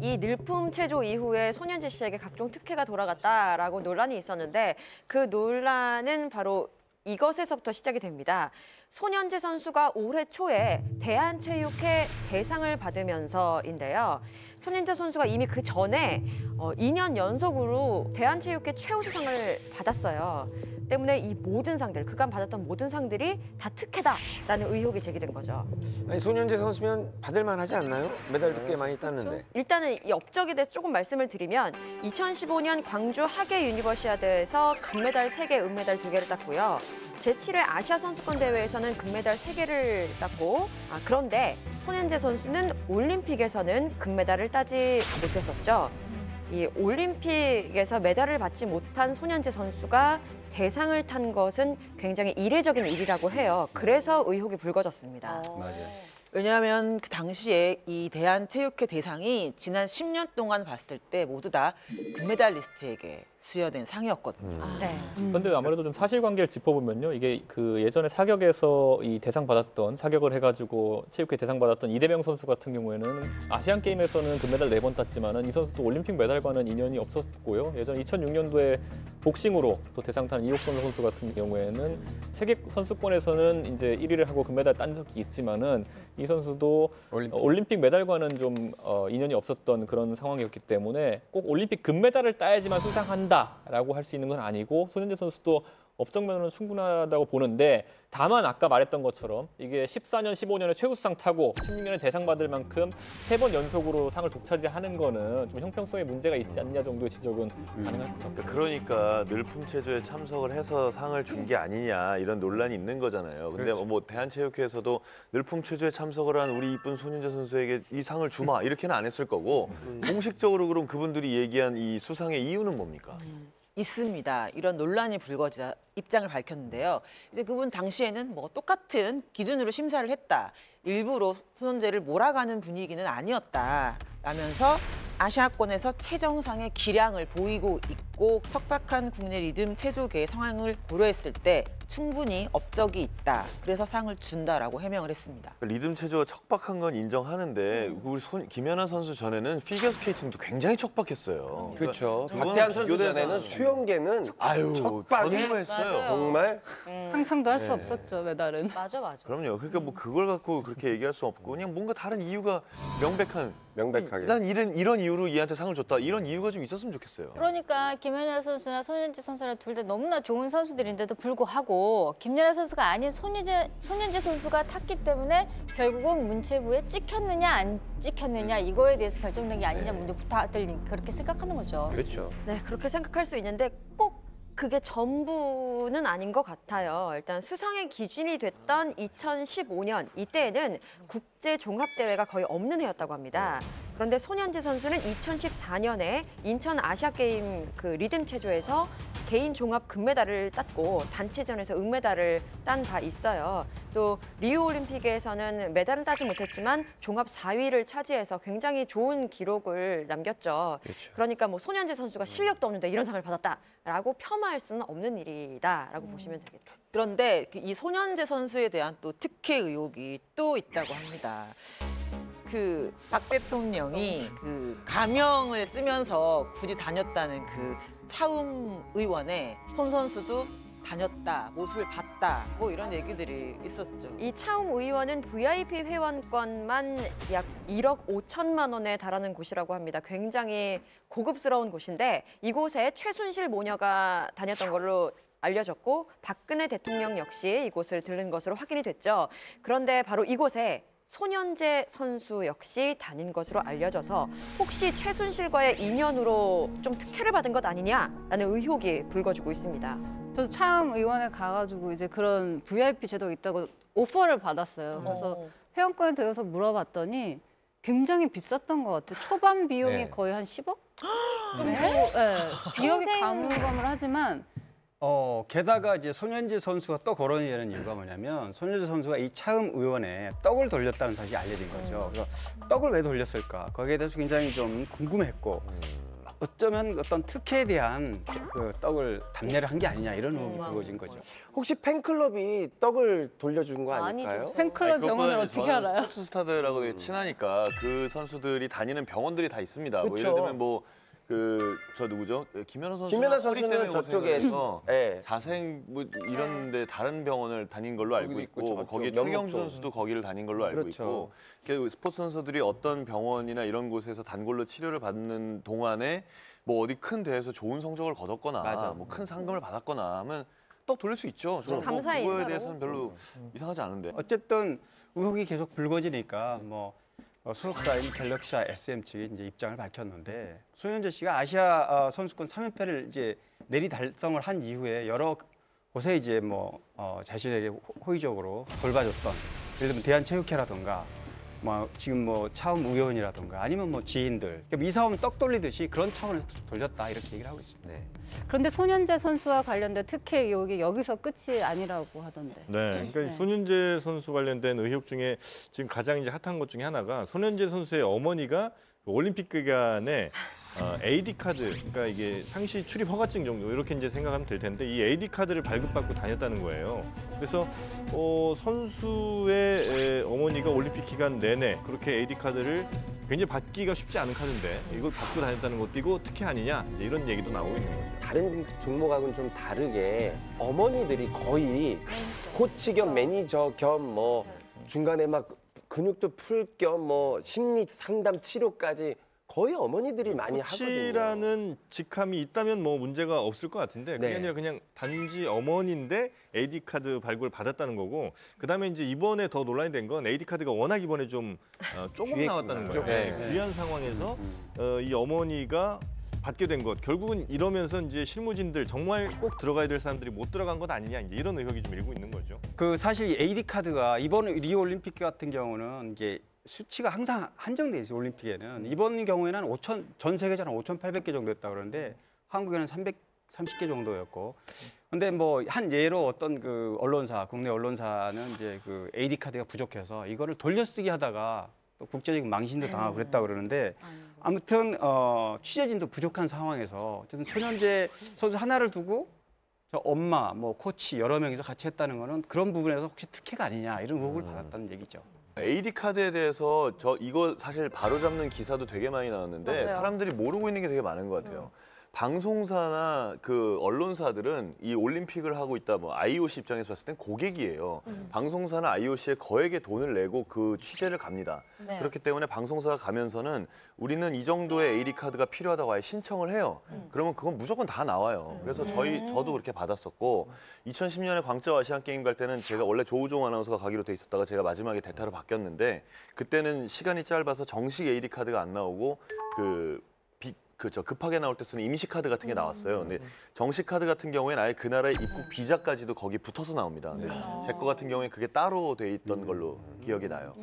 이 늘품 체조 이후에 손현재 씨에게 각종 특혜가 돌아갔다라고 논란이 있었는데 그 논란은 바로 이것에서부터 시작이 됩니다. 손현재 선수가 올해 초에 대한체육회 대상을 받으면서인데요. 손현재 선수가 이미 그 전에 2년 연속으로 대한체육회 최우수상을 받았어요. 때문에 이 모든 상들, 그간 받았던 모든 상들이 다 특혜다라는 의혹이 제기된 거죠. 아니 손현재 선수면 받을만 하지 않나요? 메달도 꽤 많이 땄는데. 일단은 이 업적에 대해서 조금 말씀을 드리면 2015년 광주 하계 유니버시아드에서 금메달 3개, 은메달 2개를 땄고요. 제7회 아시아 선수권 대회에서는 금메달 3개를 땄고 그런데 손현재 선수는 올림픽에서는 금메달을 따지 못했었죠. 이 올림픽에서 메달을 받지 못한 손현재 선수가 대상을 탄 것은 굉장히 이례적인 일이라고 해요. 그래서 의혹이 불거졌습니다. 맞아요. 왜냐하면 그 당시에 이 대한체육회 대상이 지난 10년 동안 봤을 때 모두 다 금메달리스트에게 수여된 상이었거든요. 네. 그런데 아무래도 좀 사실관계를 짚어보면요, 이게 그 예전에 사격에서 이 대상 받았던 사격을 해가지고 체육회 대상 받았던 이대명 선수 같은 경우에는 아시안 게임에서는 금메달 4번 땄지만은 이 선수도 올림픽 메달과는 인연이 없었고요. 예전 2006년도에 복싱으로 또 대상 탄 이옥선 선수 같은 경우에는 세계 선수권에서는 이제 1위를 하고 금메달 딴 적이 있지만은 이 선수도 올림픽 메달과는 좀 인연이 없었던 그런 상황이었기 때문에 꼭 올림픽 금메달을 따야지만 수상한다라고 할 수 있는 건 아니고 손현재 선수도 업적면은 충분하다고 보는데 다만 아까 말했던 것처럼 이게 14년, 15년에 최우수상 타고 16년에 대상 받을 만큼 3번 연속으로 상을 독차지하는 거는 좀 형평성에 문제가 있지 않냐 정도의 지적은 가능할 것 같아요. 그러니까 늘품 체조에 참석을 해서 상을 준 게 아니냐 이런 논란이 있는 거잖아요. 근데 뭐 대한체육회에서도 늘품 체조에 참석을 한 우리 이쁜 손현재 선수에게 이 상을 주마 이렇게는 안 했을 거고 공식적으로 그럼 그분들이 얘기한 이 수상의 이유는 뭡니까? 있습니다. 이런 논란이 불거지자 입장을 밝혔는데요. 이제 그분 당시에는 뭐 똑같은 기준으로 심사를 했다. 일부러 손현재를 몰아가는 분위기는 아니었다라면서 아시아권에서 최정상의 기량을 보이고 있고 척박한 국내 리듬 체조계의 상황을 고려했을 때 충분히 업적이 있다. 그래서 상을 준다라고 해명을 했습니다. 리듬 체조가 척박한 건 인정하는데 우리 김연아 선수 전에는 피겨 스케이팅도 굉장히 척박했어요. 그렇죠. 박태환 선수 전에는 수영계는 전무했어요. 정말 상상도 할 수 없었죠, 메달은. 맞아. 그럼요. 그러니까 뭐 그걸 갖고 그렇게 얘기할 수 없고 그냥 뭔가 다른 이유가 명백하게. 난 이런 이유로 얘한테 상을 줬다. 이런 이유가 좀 있었으면 좋겠어요. 그러니까 김연아 선수나 손현재 선수나 둘 다 너무나 좋은 선수들인데도 불구하고 김연아 선수가 아닌 손현재 선수가 탔기 때문에 결국은 문체부에 찍혔느냐 안 찍혔느냐 이거에 대해서 결정된 게 아니냐 다들 그렇게 생각하는 거죠. 그렇죠. 네, 그렇게 생각할 수 있는데 꼭 그게 전부는 아닌 것 같아요. 일단 수상의 기준이 됐던 2015년 이때에는 국제 종합대회가 거의 없는 해였다고 합니다. 그런데 손현재 선수는 2014년에 인천 아시아게임 그 리듬 체조에서 개인 종합 금메달을 땄고 단체전에서 은메달을 딴 바 있어요. 또 리우 올림픽에서는 메달은 따지 못했지만 종합 4위를 차지해서 굉장히 좋은 기록을 남겼죠. 그렇죠. 그러니까 뭐 손현재 선수가 실력도 없는데 이런 상을 받았다라고 폄하할 수는 없는 일이다라고 보시면 되겠다. 그런데 이 손현재 선수에 대한 또 특혜 의혹이 또 있다고 합니다. 그 박 대통령이 그 가명을 쓰면서 굳이 다녔다는 그 차움 의원의 손 선수도 다녔다, 모습을 봤다, 뭐 이런 얘기들이 있었죠. 이 차움 의원은 VIP 회원권만 약 1억 5천만 원에 달하는 곳이라고 합니다. 굉장히 고급스러운 곳인데 이곳에 최순실 모녀가 다녔던 걸로 알려졌고 박근혜 대통령 역시 이곳을 들른 것으로 확인이 됐죠. 그런데 바로 이곳에 손현재 선수 역시 다닌 것으로 알려져서 혹시 최순실과의 인연으로 좀 특혜를 받은 것 아니냐라는 의혹이 불거지고 있습니다. 저도 차움 의원에 가가지고 이제 그런 VIP 제도가 있다고 오퍼를 받았어요. 그래서 회원권에 대해서 물어봤더니 굉장히 비쌌던 것 같아요. 초반 비용이 네. 거의 한 10억? 네. 기억이 가물가물하지만 게다가 이제 손현재 선수가 또 거론이 되는 이유가 뭐냐면 손현재 선수가 이 차움 의원에 떡을 돌렸다는 사실이 알려진 거죠. 그래서 떡을 왜 돌렸을까? 거기에 대해서 굉장히 좀 궁금했고 어쩌면 어떤 특혜에 대한 그 떡을 답례를 한 게 아니냐 이런 의혹이 불거진 거죠. 혹시 팬클럽이 떡을 돌려준 거 아닐까요? 팬클럽 병원을 어떻게 알아요? 스포츠 스타들하고 되게 친하니까 그 선수들이 다니는 병원들이 다 있습니다. 뭐 그쵸. 예를 들면 뭐 저 누구죠? 김연아 선수. 김연아 선수는 저쪽에 자생 뭐 이런데 다른 병원을 다닌 걸로 알고 있고 뭐 거기에 최경주 선수도 거기를 다닌 걸로 알고 있고 스포츠 선수들이 어떤 병원이나 이런 곳에서 단골로 치료를 받는 동안에 뭐 어디 큰 대회에서 좋은 성적을 거뒀거나 뭐 큰 상금을 받았거나 하면 떡 돌릴 수 있죠. 저는 뭐 감사의 그거에 인사로. 대해서는 별로 이상하지 않은데. 어쨌든 의혹이 계속 불거지니까 뭐 소속사인 갤럭시와 SM 측이 이제 입장을 밝혔는데 손현재 씨가 아시아 선수권 3연패를 이제 내리 달성을 한 이후에 여러 곳에 이제 뭐 자신에게 호의적으로 돌봐줬던 예를 들면 대한체육회라든가 뭐 지금 뭐 차움 의원이라든가 아니면 뭐 지인들 그러니까 이사 오면 떡 돌리듯이 그런 차원에서 돌렸다 이렇게 얘기를 하고 있습니다. 네. 그런데 손현재 선수와 관련된 특혜 의혹이 여기서 끝이 아니라고 하던데. 네, 그러니까 손현재 선수 관련된 의혹 중에 지금 가장 이제 핫한 것 중에 하나가 손현재 선수의 어머니가 올림픽 기간에 AD 카드, 그러니까 이게 상시 출입 허가증 정도 이렇게 이제 생각하면 될 텐데 이 AD 카드를 발급받고 다녔다는 거예요. 그래서 선수의 어머니가 올림픽 기간 내내 그렇게 AD 카드를 굉장히 받기가 쉽지 않은 카드인데 이걸 받고 다녔다는 것도 이거 특혜 아니냐 이제 이런 얘기도 나오고 있는 거죠. 다른 종목하고는 좀 다르게 어머니들이 거의 코치 겸 매니저 겸 뭐 중간에 막 근육도 풀 겸 뭐 심리 상담 치료까지 거의 어머니들이 많이 하거든요. 코치라는 직함이 있다면 뭐 문제가 없을 것 같은데 그게 아니라 그냥 단지 어머니인데 AD 카드 발급을 받았다는 거고 그다음에 이제 이번에 더 논란이 된 건 AD 카드가 워낙 이번에 좀 조금 나왔다는 거예요. 귀한 상황에서 이 어머니가 받게 된 것 결국은 이러면서 이제 실무진들 정말 꼭 들어가야 될 사람들이 못 들어간 것 아니냐 이제 이런 의혹이 좀 일고 있는 거죠. 그 사실 AD 카드가 이번 리오 올림픽 같은 경우는 이게 수치가 항상 한정돼 있어요. 올림픽에는 이번 경우에는 전 세계적으로 5,800개 정도였다 그러는데 한국에는 330개 정도였고. 근데 뭐 한 예로 어떤 그 언론사 국내 언론사는 이제 그 AD 카드가 부족해서 이거를 돌려쓰기 하다가 또 국제적인 망신도 당하고 그랬다 그러는데 아무튼 취재진도 부족한 상황에서 어쨌든 손현재 선수 하나를 두고 저 엄마, 뭐 코치 여러 명이서 같이 했다는 거는 그런 부분에서 혹시 특혜가 아니냐 이런 의혹을 받았다는 얘기죠. AD 카드에 대해서 이거 사실 바로잡는 기사도 되게 많이 나왔는데 맞아요. 사람들이 모르고 있는 게 되게 많은 것 같아요. 방송사나 그 언론사들은 이 올림픽을 하고 있다 뭐 IOC 입장에서 봤을 땐 고객이에요. 방송사나 IOC에 거액의 돈을 내고 그 취재를 갑니다. 네. 그렇기 때문에 방송사가 가면서는 우리는 이 정도의 AD 카드가 필요하다고 아예 신청을 해요. 그러면 그건 무조건 다 나와요. 그래서 저도 그렇게 받았었고 2010년에 광저우 아시안 게임 갈 때는 제가 원래 조우종 아나운서가 가기로 돼 있었다가 제가 마지막에 대타로 바뀌었는데 그때는 시간이 짧아서 정식 AD 카드가 안 나오고 급하게 나올 때 쓰는 임시 카드 같은 게 나왔어요. 근데 정식 카드 같은 경우에는 아예 그 나라의 입국 비자까지도 거기 붙어서 나옵니다. 근데 제 거 같은 경우에 그게 따로 돼 있던 걸로 기억이 나요.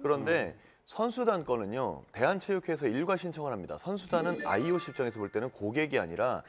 그런데 선수단 거는요. 대한체육회에서 일괄 신청을 합니다. 선수단은 IOC 입장에서 볼 때는 고객이 아니라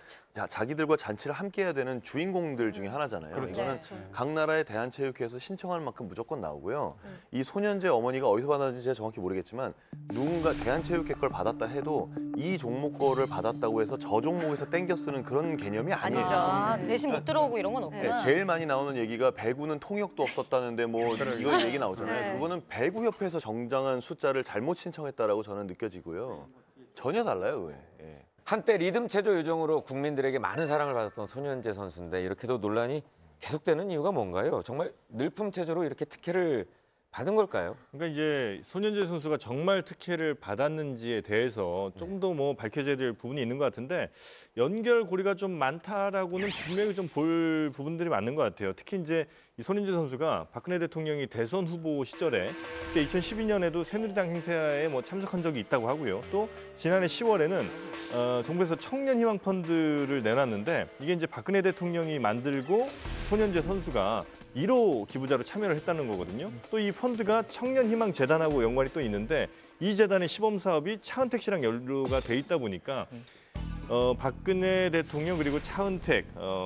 자기들과 잔치를 함께 해야 되는 주인공들 중에 하나잖아요. 그렇죠. 이거는 각 나라의 대한체육회에서 신청하는 만큼 무조건 나오고요. 이 손현재 어머니가 어디서 받았는지 제가 정확히 모르겠지만 누군가 대한체육회 걸 받았다 해도 이 종목 거를 받았다고 해서 저 종목에서 땡겨 쓰는 그런 개념이 아니에요. 아니죠. 대신 못 들어오고 이런 건 없구나. 네, 제일 많이 나오는 얘기가 배구는 통역도 없었다는데 뭐 이런 얘기 나오잖아요. 그거는 배구협회에서 정당한 숫자를 잘못 신청했다라고 저는 느껴지고요. 전혀 달라요, 그게. 예. 한때 리듬 체조 요정으로 국민들에게 많은 사랑을 받았던 손현재 선수인데 이렇게도 논란이 계속되는 이유가 뭔가요? 정말 늘품 체조로 이렇게 특혜를 받은 걸까요? 그러니까 이제 손현재 선수가 정말 특혜를 받았는지에 대해서 좀 더 뭐 밝혀져야 될 부분이 있는 것 같은데 연결고리가 좀 많다라고는 분명히 좀 볼 부분들이 맞는 것 같아요. 특히 이제 이 손현재 선수가 박근혜 대통령이 대선 후보 시절에 그때 2012년에도 새누리당 행사에 뭐 참석한 적이 있다고 하고요. 또 지난해 10월에는 정부에서 청년 희망 펀드를 내놨는데 이게 이제 박근혜 대통령이 만들고 손현재 선수가 1호 기부자로 참여를 했다는 거거든요. 또 이 펀드가 청년희망재단하고 연관이 또 있는데 이 재단의 시범 사업이 차은택 씨랑 연루가 돼 있다 보니까 박근혜 대통령 그리고 차은택,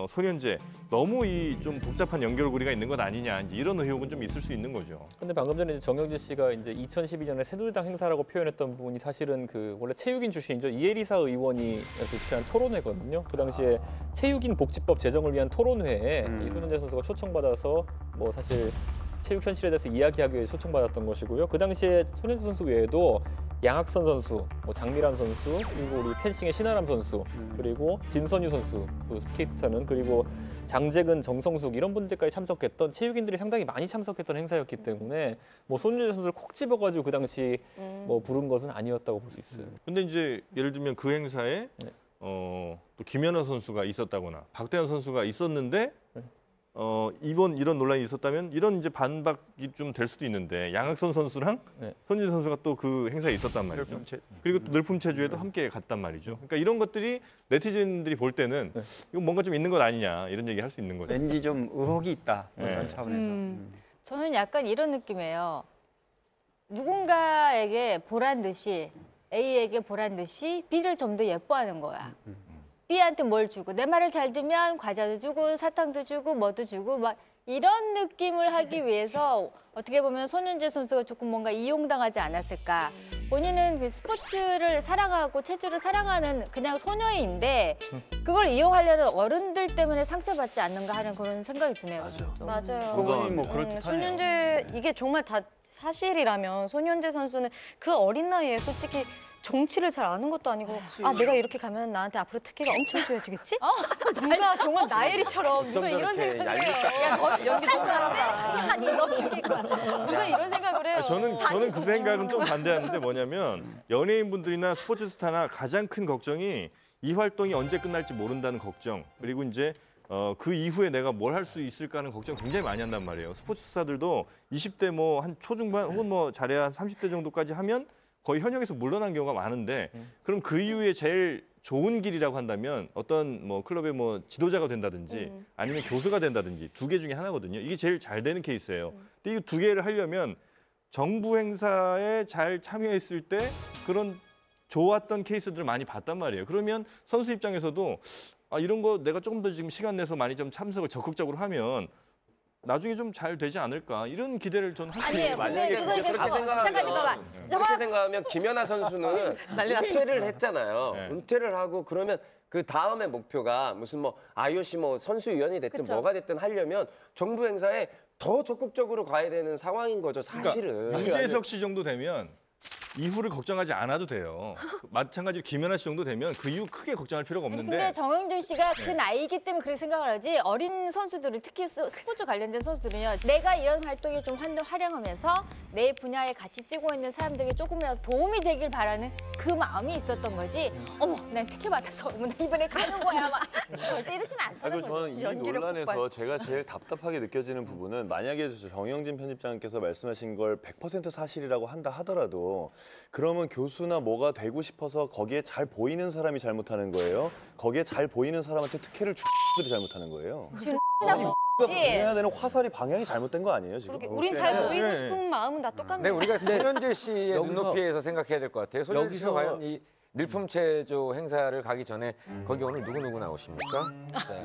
손현재 너무 이 좀 복잡한 연결고리가 있는 것 아니냐 이런 의혹은 좀 있을 수 있는 거죠. 근데 방금 전에 이제 정영진 씨가 이제 2012년에 새누리당 행사라고 표현했던 부분이 사실은 그 원래 체육인 출신이죠. 이혜리사 의원이 주최한 토론회거든요. 그 당시에 체육인 복지법 제정을 위한 토론회에 이 손현재 선수가 초청받아서 뭐 사실 체육 현실에 대해서 이야기하기 위해 초청받았던 것이고요. 그 당시에 손현재 선수 외에도 양학선 선수, 뭐 장미란 선수, 그리고 우리 펜싱의 신아람 선수, 그리고 진선유 선수, 그 스케이트 타는, 그리고 장재근, 정성숙 이런 분들까지 참석했던 체육인들이 상당히 많이 참석했던 행사였기 때문에 뭐 손현재 선수를 콕 집어가지고 그 당시 뭐 부른 것은 아니었다고 볼 수 있어요. 근데 이제 예를 들면 그 행사에 또 김연아 선수가 있었다거나 박대환 선수가 있었는데 이번 이런 논란이 있었다면 이런 이제 반박이 좀 될 수도 있는데 양학선 선수랑 손현재 선수가 또 그 행사에 있었단 말이죠. 그리고 또 늘품체조에도 함께 갔단 말이죠. 그러니까 이런 것들이 네티즌들이 볼 때는 이거 뭔가 좀 있는 것 아니냐 이런 얘기 할 수 있는 거죠. 왠지 좀 의혹이 있다 그런 차원에서. 저는 약간 이런 느낌이에요. 누군가에게 보란 듯이 A에게 보란 듯이 B를 좀 더 예뻐하는 거야. B한테 뭘 주고 내 말을 잘 듣면 과자도 주고 사탕도 주고 뭐도 주고 막 이런 느낌을 하기 위해서 어떻게 보면 손현재 선수가 조금 뭔가 이용당하지 않았을까. 본인은 그 스포츠를 사랑하고 체조를 사랑하는 그냥 소녀인데 그걸 이용하려는 어른들 때문에 상처받지 않는가 하는 그런 생각이 드네요. 맞아요. 그거는 뭐 그럴듯하네요. 손현재 이게 정말 다 사실이라면 손현재 선수는 그 어린 나이에 솔직히 정치를 잘 아는 것도 아니고 아 내가 이렇게 가면 나한테 앞으로 특혜가 엄청 주어지겠지? 누가 정말 나혜리처럼 누가 이런 생각을 해요. 연기 너무 잘한다. 아니 너 특혜가 누가 이런 생각을 해요. 저는 그 생각은 좀 반대하는데 뭐냐면 연예인분들이나 스포츠 스타나 가장 큰 걱정이 이 활동이 언제 끝날지 모른다는 걱정 그리고 이제 그 이후에 내가 뭘 할 수 있을까 하는 걱정 굉장히 많이 한단 말이에요. 스포츠 스타들도 20대 뭐 한 초중반 혹은 뭐 잘해야 한 30대 정도까지 하면 거의 현역에서 물러난 경우가 많은데 그럼 그 이후에 제일 좋은 길이라고 한다면 어떤 뭐 클럽의 뭐 지도자가 된다든지 아니면 교수가 된다든지 두 개 중에 하나거든요. 이게 제일 잘 되는 케이스예요. 근데 이 두 개를 하려면 정부 행사에 잘 참여했을 때 그런 좋았던 케이스들을 많이 봤단 말이에요. 그러면 선수 입장에서도 아 이런 거 내가 조금 더 지금 시간 내서 많이 좀 참석을 적극적으로 하면 나중에 좀 잘 되지 않을까 이런 기대를 저는 할 수 있어요. 만약에 그게 그렇게 생각하면 그렇게 생각하면 김연아 선수는 은퇴를 했잖아요. 은퇴를 하고 그러면 그 다음에 목표가 무슨 뭐 IOC 뭐 선수위원이 됐든 뭐가 됐든 하려면 정부 행사에 더 적극적으로 가야 되는 상황인 거죠, 사실은. 그러니까 유재석 씨 정도 되면 이후를 걱정하지 않아도 돼요. 마찬가지로 김연아 씨 정도 되면 그 이후 크게 걱정할 필요가 없는데. 근데 정영준 씨가 그 나이기 때문에 그렇게 생각을 하지 어린 선수들이 특히 스포츠 관련된 선수들은요. 내가 이런 활동에 좀 활용하면서 내 분야에 같이 뛰고 있는 사람들에게 조금이라도 도움이 되길 바라는 그 마음이 있었던 거지. 어머, 난 특혜 받아서 어머, 나 이번에 가는 거야. 막 절대 이러진 않다는 그리고 저는 이 논란에서 제가 제일 답답하게 느껴지는 부분은 만약에 정영진 편집장께서 말씀하신 걸 100% 사실이라고 한다 하더라도 그러면 교수나 뭐가 되고 싶어서 거기에 잘 보이는 사람이 잘못하는 거예요? 거기에 잘 보이는 사람한테 특혜를 주들이 잘못하는 거예요? 보내야 되는 화살이 방향이 잘못된 거 아니에요 지금? 우린 잘 보이고 싶은 마음은 다 똑같네. 네, 우리가 손현재 씨의 눈높이에서 생각해야 될 것 같아요. 손현재 씨가 과연 이 늘품체조 행사를 가기 전에 거기 오늘 누구 나오십니까? 네.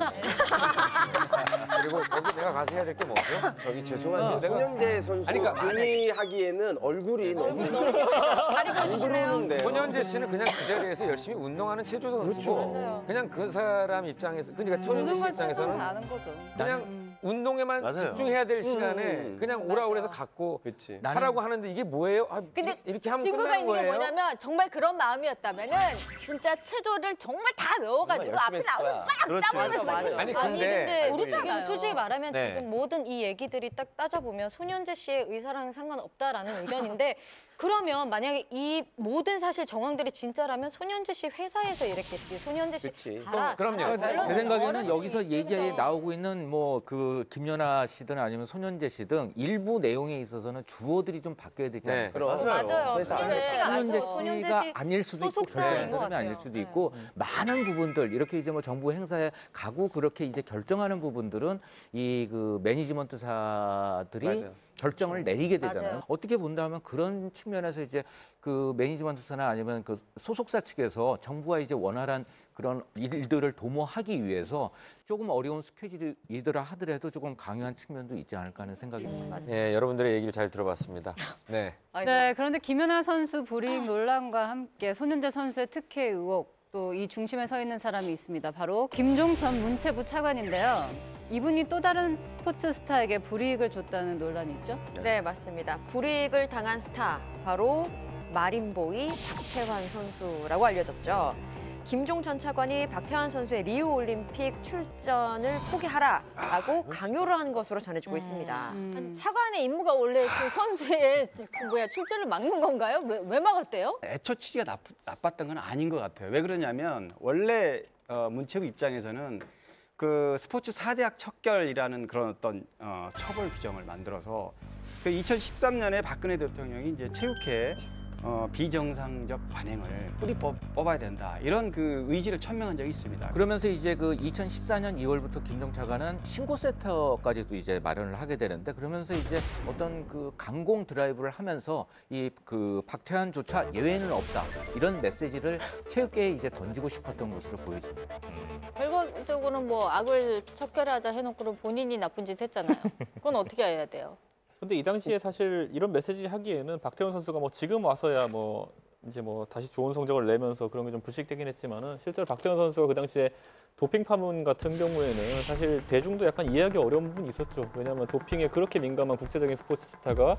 그리고 거기 내가 가서 해야 될 게 뭐죠? 저기 죄송한데 손현재 선수 준비하기에는 얼굴이 너무 안 들어오는데. 손현재 씨는 그냥 그 자리에서 열심히 운동하는 체조 선수고 그냥 그 사람 입장에서 그러니까 손현재 씨 입장에서는 그냥 운동에만 맞아요. 집중해야 될 시간에 그냥 오라고 그래서 갖고 하라고 하는데 이게 뭐예요? 아, 근데 이렇게 하면 증거가 끝나는 있는 게 거예요? 뭐냐면 정말 그런 마음이었다면은 진짜 체조를 정말 다 외워가지고 앞에 나오면 막 싸우면서 막 했을 아니, 거야. 근데 우리 지금 솔직히 말하면 네. 지금 모든 이 얘기들이 딱 따져보면 손현재 씨의 의사랑 상관없다라는 의견인데 그러면 만약에 이 모든 사실 정황들이 진짜라면 손현재 씨 회사에서 이랬겠지. 손현재 씨 봐라. 그럼요. 제 생각에는 여기서 얘기에 나오고 있는 뭐 그 김연아 씨든 아니면 손현재 씨 등 일부 내용에 있어서는 주어들이 좀 바뀌어야 되지 네. 않을까. 맞아요. 손현재 씨가 손현재 맞아. 손현재 씨가 씨 아닐 수도 있고 소속사인 결정한 것 사람이 아닐 같아요. 수도 있고 많은 부분들 이렇게 이제 뭐 정부 행사에 가고 그렇게 이제 결정하는 부분들은 이 그 매니지먼트사들이 맞아요. 결정을 내리게 되잖아요. 맞아요. 어떻게 본다면 그런 측면에서 이제 그 매니지먼트사나 아니면 그 소속사 측에서 정부가 이제 원활한 그런 일들을 도모하기 위해서 조금 어려운 스케줄이더라 하더라도 조금 강요한 측면도 있지 않을까 하는 생각이 듭니다. 네, 여러분들의 얘기를 잘 들어봤습니다. 네. 네, 그런데 김연아 선수 불이익 논란과 함께 손현재 선수의 특혜 의혹 또 이 중심에 서 있는 사람이 있습니다. 바로 김종천 문체부 차관인데요. 이분이 또 다른 스포츠 스타에게 불이익을 줬다는 논란이 있죠? 네, 맞습니다. 불이익을 당한 스타, 바로 마린보이 박태환 선수라고 알려졌죠. 김종천 차관이 박태환 선수의 리우 올림픽 출전을 포기하라라고 강요를 한 것으로 전해지고 있습니다. 아니, 차관의 임무가 원래 그 선수의 출전을 막는 건가요? 왜 막았대요? 애초 취지가 나빴던 건 아닌 것 같아요. 왜 그러냐면 원래 문체부 입장에서는 그 스포츠 4대학 척결이라는 그런 어떤 처벌 규정을 만들어서 그 2013년에 박근혜 대통령이 이제 체육회 비정상적 관행을 뿌리 뽑아야 된다 이런 그 의지를 천명한 적이 있습니다. 그러면서 이제 그 2014년 2월부터 김종 차관은 신고센터까지도 이제 마련을 하게 되는데 그러면서 이제 어떤 그 강공 드라이브를 하면서 이 그 박태환조차 예외는 없다 이런 메시지를 체육계에 이제 던지고 싶었던 것으로 보여집니다. 결과적으로는 뭐 악을 척결하자 해놓고는 본인이 나쁜 짓 했잖아요. 그건 어떻게 해야 돼요? 근데 이 당시에 사실 이런 메시지 하기에는 박태환 선수가 뭐 지금 와서야 뭐 이제 뭐 다시 좋은 성적을 내면서 그런 게 좀 불식되긴 했지만은 실제로 박태환 선수가 그 당시에 도핑 파문 같은 경우에는 사실 대중도 약간 이해하기 어려운 부분이 있었죠. 왜냐하면 도핑에 그렇게 민감한 국제적인 스포츠 스타가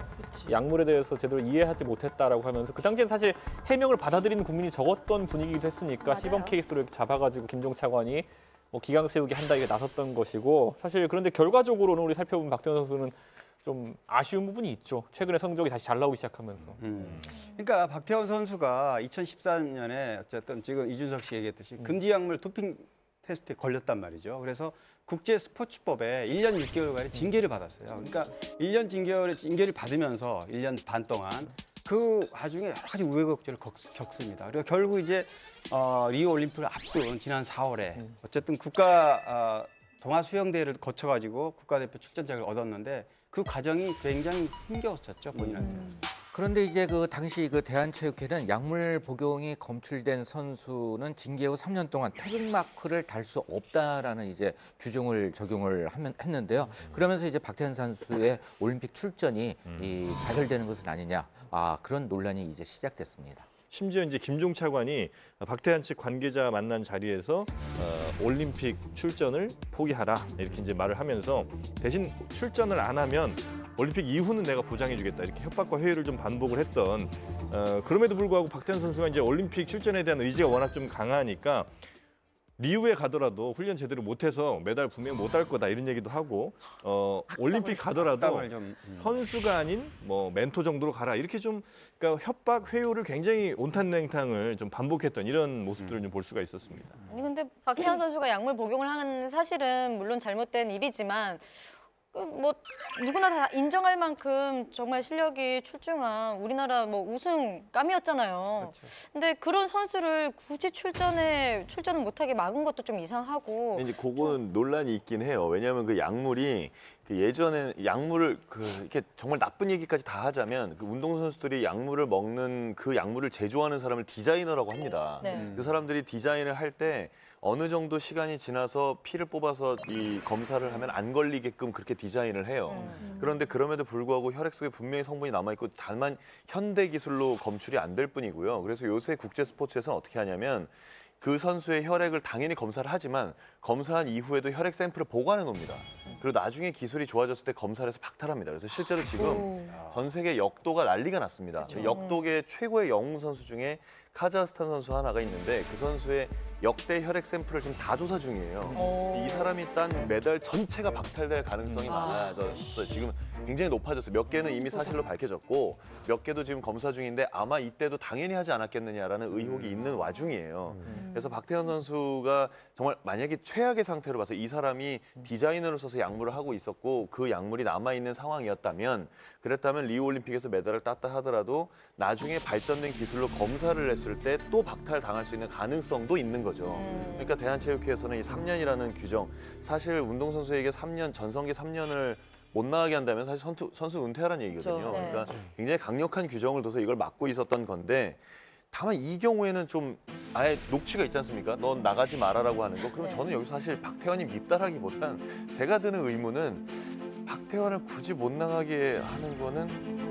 약물에 대해서 제대로 이해하지 못했다라고 하면서 그 당시엔 사실 해명을 받아들이는 국민이 적었던 분위기도 했으니까 시범 케이스로 이렇게 잡아가지고 김종 차관이 뭐 기강 세우기 한다 이게 나섰던 것이고 사실 그런데 결과적으로는 우리 살펴보면 박태환 선수는 좀 아쉬운 부분이 있죠. 최근에 성적이 다시 잘 나오기 시작하면서. 그러니까 박태환 선수가 2014년에 어쨌든 지금 이준석 씨 얘기했듯이 금지 약물 도핑 테스트에 걸렸단 말이죠. 그래서 국제 스포츠법에 1년 6개월간의 징계를 받았어요. 그러니까 1년 징계를 받으면서 1년 반 동안 그 와중에 여러 가지 우여곡절을 겪습니다. 그리고 결국 이제 리우 올림픽을 앞둔 지난 4월에 어쨌든 국가 동아 수영대회를 거쳐가지고 국가대표 출전자를 얻었는데 그 과정이 굉장히 힘겨웠었죠, 본인한테. 그런데 이제 그 당시 그 대한체육회는 약물 복용이 검출된 선수는 징계 후 3년 동안 퇴직마크를 달 수 없다라는 이제 규정을 적용을 했는데요. 그러면서 이제 박태환 선수의 올림픽 출전이 좌절되는 것은 아니냐, 그런 논란이 이제 시작됐습니다. 심지어 이제 김종 차관이 박태환 측 관계자 만난 자리에서 올림픽 출전을 포기하라 이렇게 이제 말을 하면서 대신 출전을 안 하면 올림픽 이후는 내가 보장해주겠다 이렇게 협박과 회유를 좀 반복을 했던 그럼에도 불구하고 박태환 선수가 이제 올림픽 출전에 대한 의지가 워낙 좀 강하니까 리우에 가더라도 훈련 제대로 못해서 메달 분명히 못 달 거다 이런 얘기도 하고 올림픽 가더라도 선수가 아닌 뭐 멘토 정도로 가라 이렇게 좀 그러니까 협박 회유를 굉장히 온탕냉탕을 좀 반복했던 이런 모습들을 좀 볼 수가 있었습니다. 아니 근데 박태환 선수가 약물 복용을 하는 사실은 물론 잘못된 일이지만 뭐 누구나 다 인정할 만큼 정말 실력이 출중한 우리나라 뭐 우승감이었잖아요. 그렇죠. 근데 그런 선수를 굳이 출전을 못하게 막은 것도 좀 이상하고. 이제 그거는 논란이 있긴 해요. 왜냐하면 그 약물이 그 예전에 약물을 이렇게 정말 나쁜 얘기까지 다 하자면 그 운동 선수들이 약물을 먹는 그 약물을 제조하는 사람을 디자이너라고 합니다. 네. 그 사람들이 디자인을 할 때 어느 정도 시간이 지나서 피를 뽑아서 이 검사를 하면 안 걸리게끔 그렇게 디자인을 해요. 그런데 그럼에도 불구하고 혈액 속에 분명히 성분이 남아있고 다만 현대 기술로 검출이 안 될 뿐이고요. 그래서 요새 국제 스포츠에서는 어떻게 하냐면 그 선수의 혈액을 당연히 검사를 하지만 검사한 이후에도 혈액 샘플을 보관해 놓습니다. 그리고 나중에 기술이 좋아졌을 때 검사를 해서 박탈합니다. 그래서 실제로 지금 전 세계 역도가 난리가 났습니다. 역도계 최고의 영웅 선수 중에 카자흐스탄 선수 하나가 있는데 그 선수의 역대 혈액 샘플을 지금 다 조사 중이에요. 이 사람이 딴 메달 전체가 박탈될 가능성이 많아졌어요. 지금 굉장히 높아졌어요. 몇 개는 이미 사실로 밝혀졌고 몇 개도 지금 검사 중인데 아마 이때도 당연히 하지 않았겠느냐라는 의혹이 있는 와중이에요. 그래서 박태환 선수가 정말 만약에 최악의 상태로 봐서 이 사람이 디자이너를 써서 약물을 하고 있었고 그 약물이 남아있는 상황이었다면 그랬다면 리우올림픽에서 메달을 땄다 하더라도 나중에 발전된 기술로 검사를 했을 때 또 박탈당할 수 있는 가능성도 있는 거죠. 그러니까 대한체육회에서는 이 3년이라는 규정, 사실 운동선수에게 3년, 전성기 3년을 못 나가게 한다면 사실 선수 은퇴하라는 얘기거든요. 그렇죠. 네. 그러니까 굉장히 강력한 규정을 둬서 이걸 막고 있었던 건데 다만 이 경우에는 좀 아예 녹취가 있지 않습니까? 넌 나가지 말아라고 하는 거. 그럼 저는 여기서 사실 박태환이 밉다라기보단 제가 드는 의문은 박태환을 굳이 못 나가게 하는 거는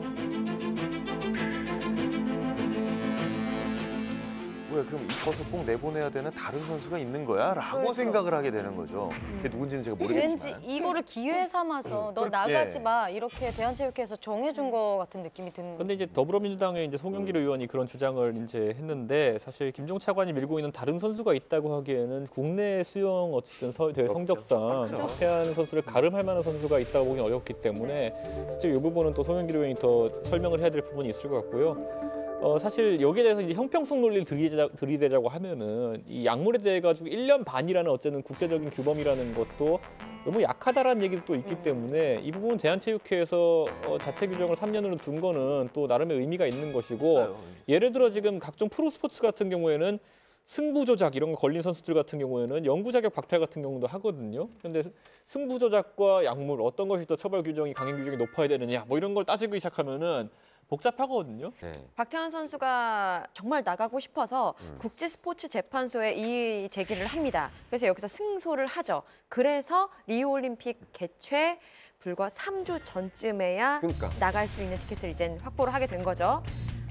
왜 그럼 이것을 꼭 내보내야 되는 다른 선수가 있는 거야? 라고 그렇죠. 생각을 하게 되는 거죠. 그게 누군지는 제가 모르겠지만. 왠지 이거를 기회 삼아서 너 나가지 마 이렇게 대한체육회에서 정해준 거 같은 느낌이 드는. 근데 이제 더불어민주당의 이제 송영길 의원이 그런 주장을 이제 했는데 사실 김종 차관이 밀고 있는 다른 선수가 있다고 하기에는 국내 수영 어쨌든 대회 성적상 박태환 선수를 가름할 만한 선수가 있다고 보기 어렵기 때문에 실제 이 부분은 또 송영길 의원이 더 설명을 해야 될 부분이 있을 것 같고요. 사실 여기에 대해서 이제 형평성 논리를 들이대자고 하면은 이 약물에 대해 가지고 1년 반이라는 어쨌든 국제적인 규범이라는 것도 너무 약하다라는 얘기도 또 있기 때문에 이 부분 대한체육회에서 자체 규정을 3년으로 둔 거는 또 나름의 의미가 있는 것이고 예를 들어 지금 각종 프로 스포츠 같은 경우에는 승부 조작 이런 거 걸린 선수들 같은 경우에는 영구 자격 박탈 같은 경우도 하거든요. 그런데 승부 조작과 약물 어떤 것이 더 처벌 규정이 강행 규정이 높아야 되느냐 뭐 이런 걸 따지기 시작하면은 복잡하거든요. 박태환 선수가 정말 나가고 싶어서 국제스포츠재판소에 이의 제기를 합니다. 그래서 여기서 승소를 하죠. 그래서 리우올림픽 개최 불과 3주 전쯤에야 나갈 수 있는 티켓을 이제 확보를 하게 된 거죠.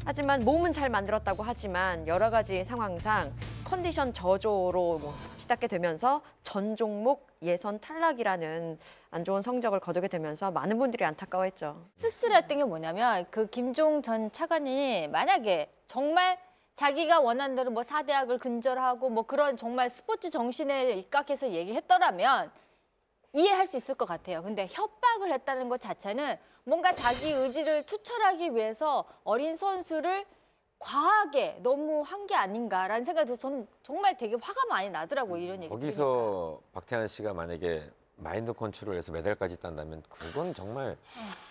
하지만 몸은 잘 만들었다고 하지만 여러 가지 상황상 컨디션 저조로 치닫게 되면서 전 종목 예선 탈락이라는 안 좋은 성적을 거두게 되면서 많은 분들이 안타까워했죠. 씁쓸했던 게 뭐냐면 그 김종 전 차관이 만약에 정말 자기가 원하는 대로 뭐 사대학을 근절하고 뭐 그런 정말 스포츠 정신에 입각해서 얘기했더라면 이해할 수 있을 것 같아요. 근데 협박을 했다는 것 자체는 뭔가 자기 의지를 투철하기 위해서 어린 선수를 과하게 너무 한 게 아닌가라는 생각이 들어서 저는 정말 되게 화가 많이 나더라고요. 이런 얘기 거기서 박태환 씨가 만약에 마인드 컨트롤해서 메달까지 딴다면 그건 정말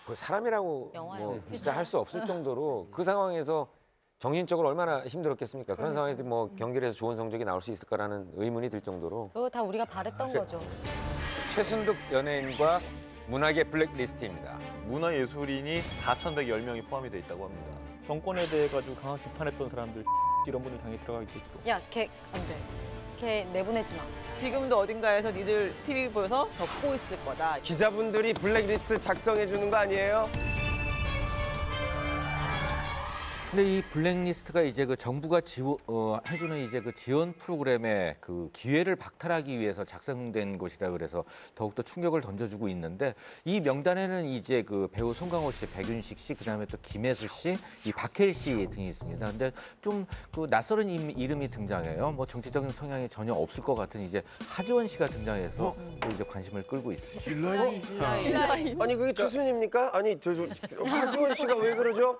그 사람이라고 뭐 진짜 할 수 없을 정도로 그 상황에서 정신적으로 얼마나 힘들었겠습니까? 그런 상황에서 뭐 경기를 해서 좋은 성적이 나올 수 있을까라는 의문이 들 정도로 그거 다 우리가 바랬던 거죠. 최순득 연예인과 문학의 블랙리스트입니다. 문화예술인이 4,110명이 포함이 돼 있다고 합니다. 정권에 대해 가지고 강하게 비판했던 사람들 이런 분들 당연히 들어가 있겠죠. 야, 걔 안 돼. 걔 내보내지 마. 지금도 어딘가에서 니들 TV 보여서 적고 있을 거다. 기자분들이 블랙리스트 작성해 주는 거 아니에요? 근데 이 블랙리스트가 이제 그 정부가 해주는 이제 그 지원 프로그램의 그 기회를 박탈하기 위해서 작성된 것이라 그래서 더욱더 충격을 던져주고 있는데 이 명단에는 이제 그 배우 송강호 씨, 백윤식 씨, 그다음에 또 김혜수 씨, 이 박해일 씨 등이 있습니다. 근데 좀 그 낯설은 이름이 등장해요. 뭐 정치적인 성향이 전혀 없을 것 같은 이제 하지원 씨가 등장해서 또 이제 관심을 끌고 있습니다. 길라임. 아니 그게 최순입니까? 아니 하지원 씨가 왜 그러죠?